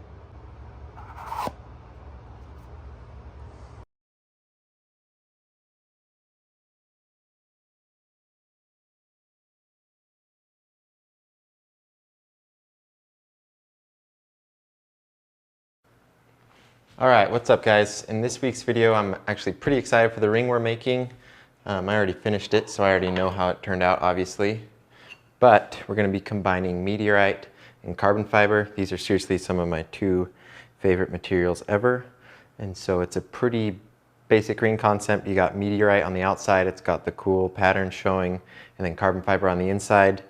Alright, what's up guys? In this week's video I'm actually pretty excited for the ring we're making. I already finished it, so I already know how it turned out obviously. But we're going to be combining meteorite and carbon fiber. These are seriously some of my two favorite materials ever. And so it's a pretty basic ring concept. You got meteorite on the outside, it's got the cool pattern showing, and then carbon fiber on the inside.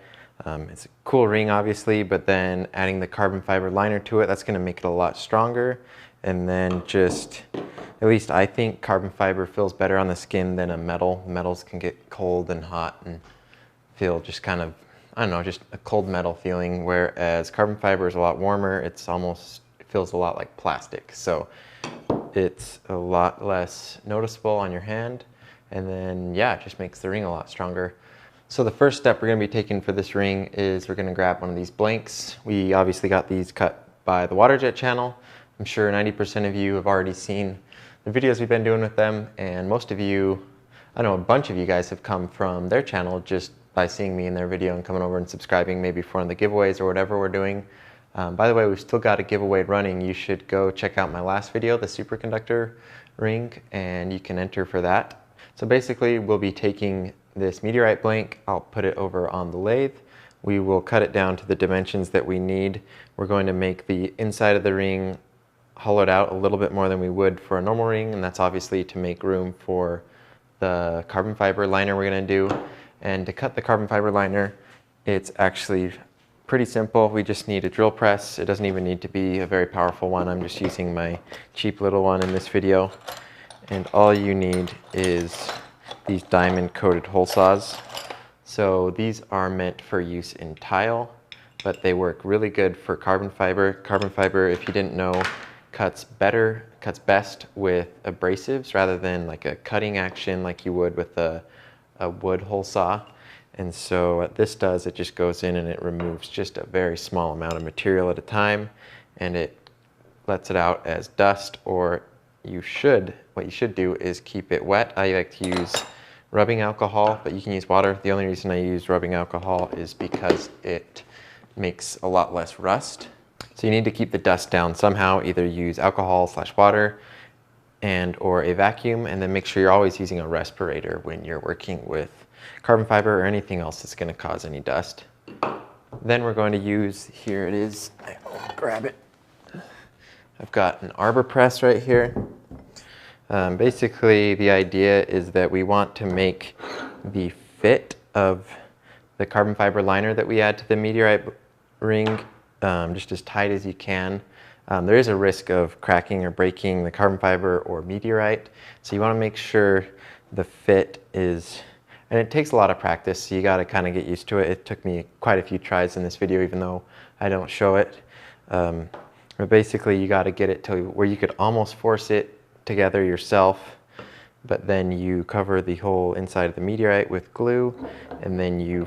It's a cool ring obviously, but then adding the carbon fiber liner to it, that's going to make it a lot stronger. And then just, at least I think carbon fiber feels better on the skin than a metal. Metals can get cold and hot and feel just kind of, I don't know, just a cold metal feeling, whereas carbon fiber is a lot warmer. It's almost, it feels a lot like plastic. So it's a lot less noticeable on your hand. And then, yeah, it just makes the ring a lot stronger. So the first step we're going to be taking for this ring is we're going to grab one of these blanks. We obviously got these cut by the Waterjet channel. I'm sure 90% of you have already seen the videos we've been doing with them, and most of you, I know a bunch of you guys have come from their channel just by seeing me in their video and coming over and subscribing maybe for one of the giveaways or whatever we're doing. By the way, we've still got a giveaway running. You should go check out my last video, the superconductor ring, and you can enter for that. So basically we'll be taking this meteorite blank, I'll put it over on the lathe. We will cut it down to the dimensions that we need. We're going to make the inside of the ring hollowed out a little bit more than we would for a normal ring, and that's obviously to make room for the carbon fiber liner we're going to do. And to cut the carbon fiber liner, it's actually pretty simple. We just need a drill press. It doesn't even need to be a very powerful one. I'm just using my cheap little one in this video. And all you need is these diamond coated hole saws. So these are meant for use in tile. but they work really good for carbon fiber. Carbon fiber, if you didn't know, cuts best with abrasives rather than like a cutting action like you would with a wood hole saw. And so what this does, it just goes in and it removes just a very small amount of material at a time, and it lets it out as dust. Or what you should do is keep it wet. I like to use rubbing alcohol, but you can use water. The only reason I use rubbing alcohol is because it makes a lot less rust. So you need to keep the dust down somehow. Either use alcohol/water and or a vacuum, and then make sure you're always using a respirator when you're working with carbon fiber or anything else that's going to cause any dust. Then we're going to use, here it is, I'll grab it. I've got an arbor press right here. Basically the idea is that we want to make the fit of the carbon fiber liner that we add to the meteorite ring just as tight as you can. There is a risk of cracking or breaking the carbon fiber or meteorite, so you want to make sure the fit is, and it takes a lot of practice, so you got to kind of get used to it. It took me quite a few tries in this video, even though I don't show it. But basically you got to get it to where you could almost force it together yourself, but then you cover the whole inside of the meteorite with glue, and then you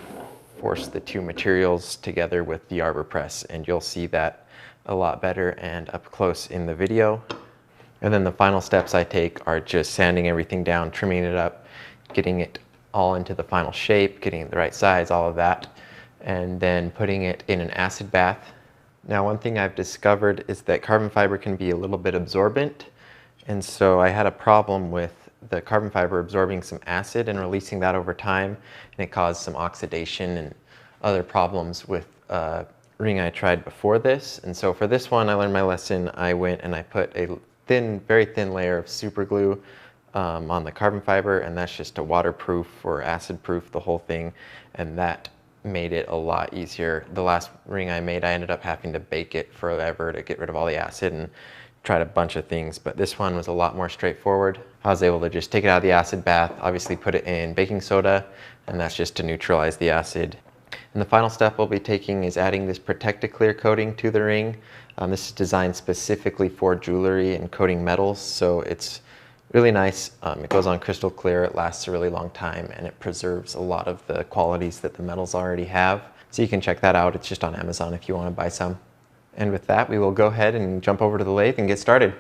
force the two materials together with the arbor press, and you'll see that a lot better and up close in the video. And then the final steps I take are just sanding everything down, trimming it up, getting it all into the final shape, getting it the right size, all of that, and then putting it in an acid bath. Now, one thing I've discovered is that carbon fiber can be a little bit absorbent, and so I had a problem with the carbon fiber absorbing some acid and releasing that over time, and it caused some oxidation and other problems with ring I tried before this. And so for this one, I learned my lesson. I went and I put a very thin layer of super glue on the carbon fiber, and that's just a waterproof or acid proof the whole thing, and that made it a lot easier. The last ring I made, I ended up having to bake it forever to get rid of all the acid and tried a bunch of things, but this one was a lot more straightforward. I was able to just take it out of the acid bath, obviously put it in baking soda, and that's just to neutralize the acid. And the final step we'll be taking is adding this Protect Clear coating to the ring. This is designed specifically for jewelry and coating metals, so it's really nice. It goes on crystal clear, it lasts a really long time, and it preserves a lot of the qualities that the metals already have. So you can check that out. It's just on Amazon if you want to buy some. And with that, we will go ahead and jump over to the lathe and get started.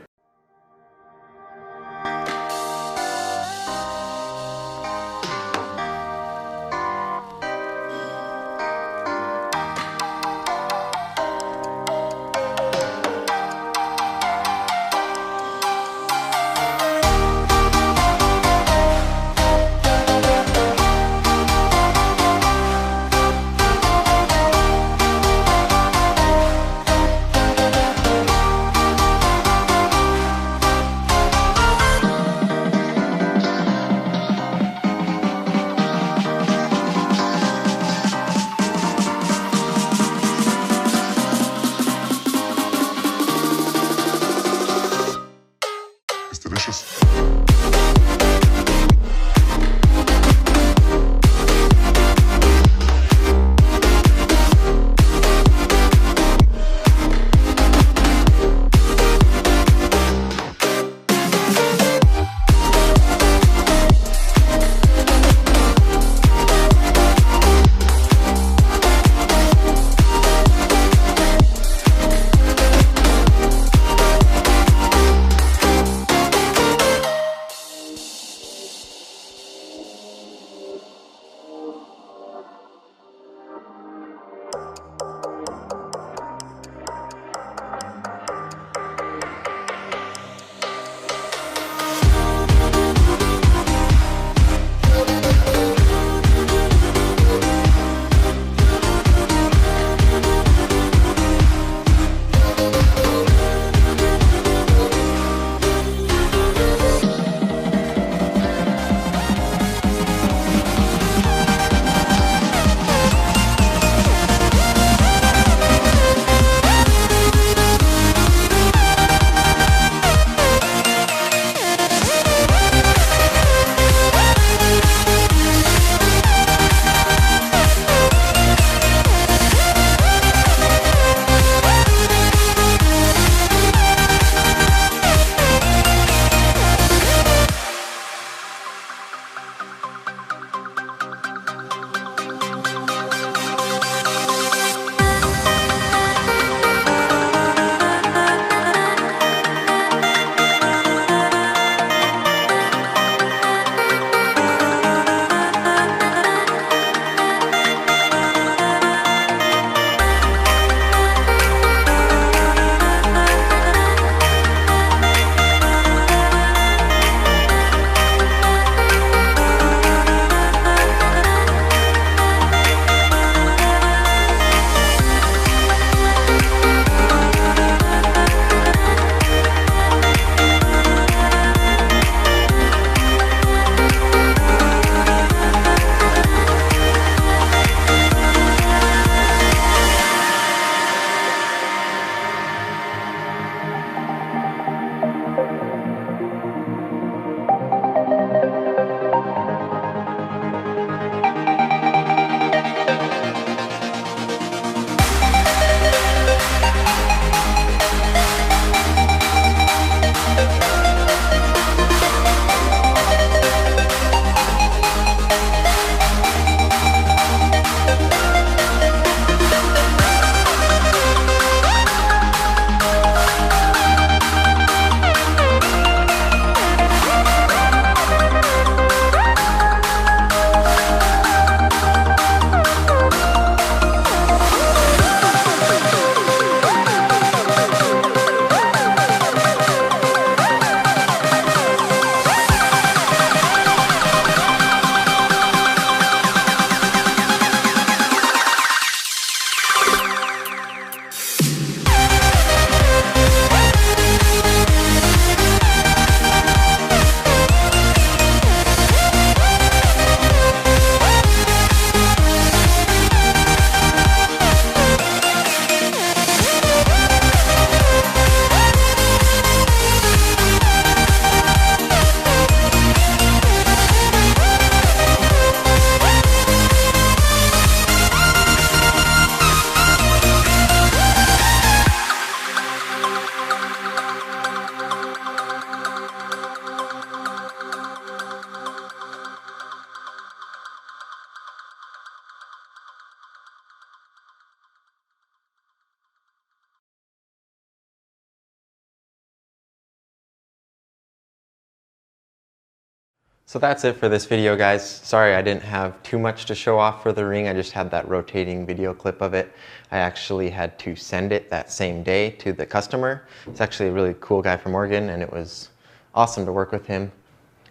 So that's it for this video, guys. Sorry I didn't have too much to show off for the ring. I just had that rotating video clip of it. I actually had to send it that same day to the customer. It's actually a really cool guy from Oregon, and it was awesome to work with him.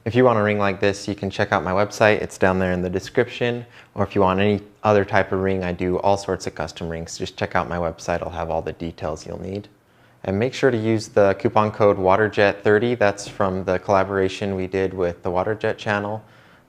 If you want a ring like this, you can check out my website. It's down there in the description. Or if you want any other type of ring, I do all sorts of custom rings. Just check out my website. I'll have all the details you'll need. And make sure to use the coupon code WaterJet30. That's from the collaboration we did with the WaterJet channel.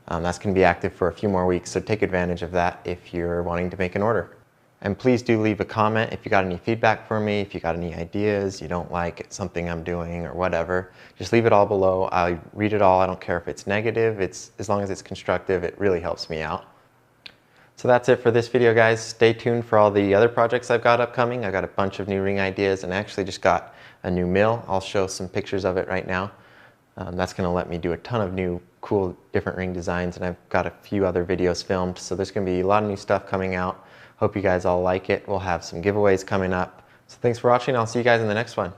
That's going to be active for a few more weeks, so take advantage of that if you're wanting to make an order. And please do leave a comment if you got any feedback for me, if you got any ideas, you don't like something I'm doing or whatever. Just leave it all below. I read it all. I don't care if it's negative. As long as it's constructive, it really helps me out. So that's it for this video, guys. Stay tuned for all the other projects I've got upcoming. I've got a bunch of new ring ideas, and I actually just got a new mill. I'll show some pictures of it right now. That's going to let me do a ton of new, cool, different ring designs, and I've got a few other videos filmed, so there's going to be a lot of new stuff coming out. Hope you guys all like it. We'll have some giveaways coming up. So thanks for watching. I'll see you guys in the next one.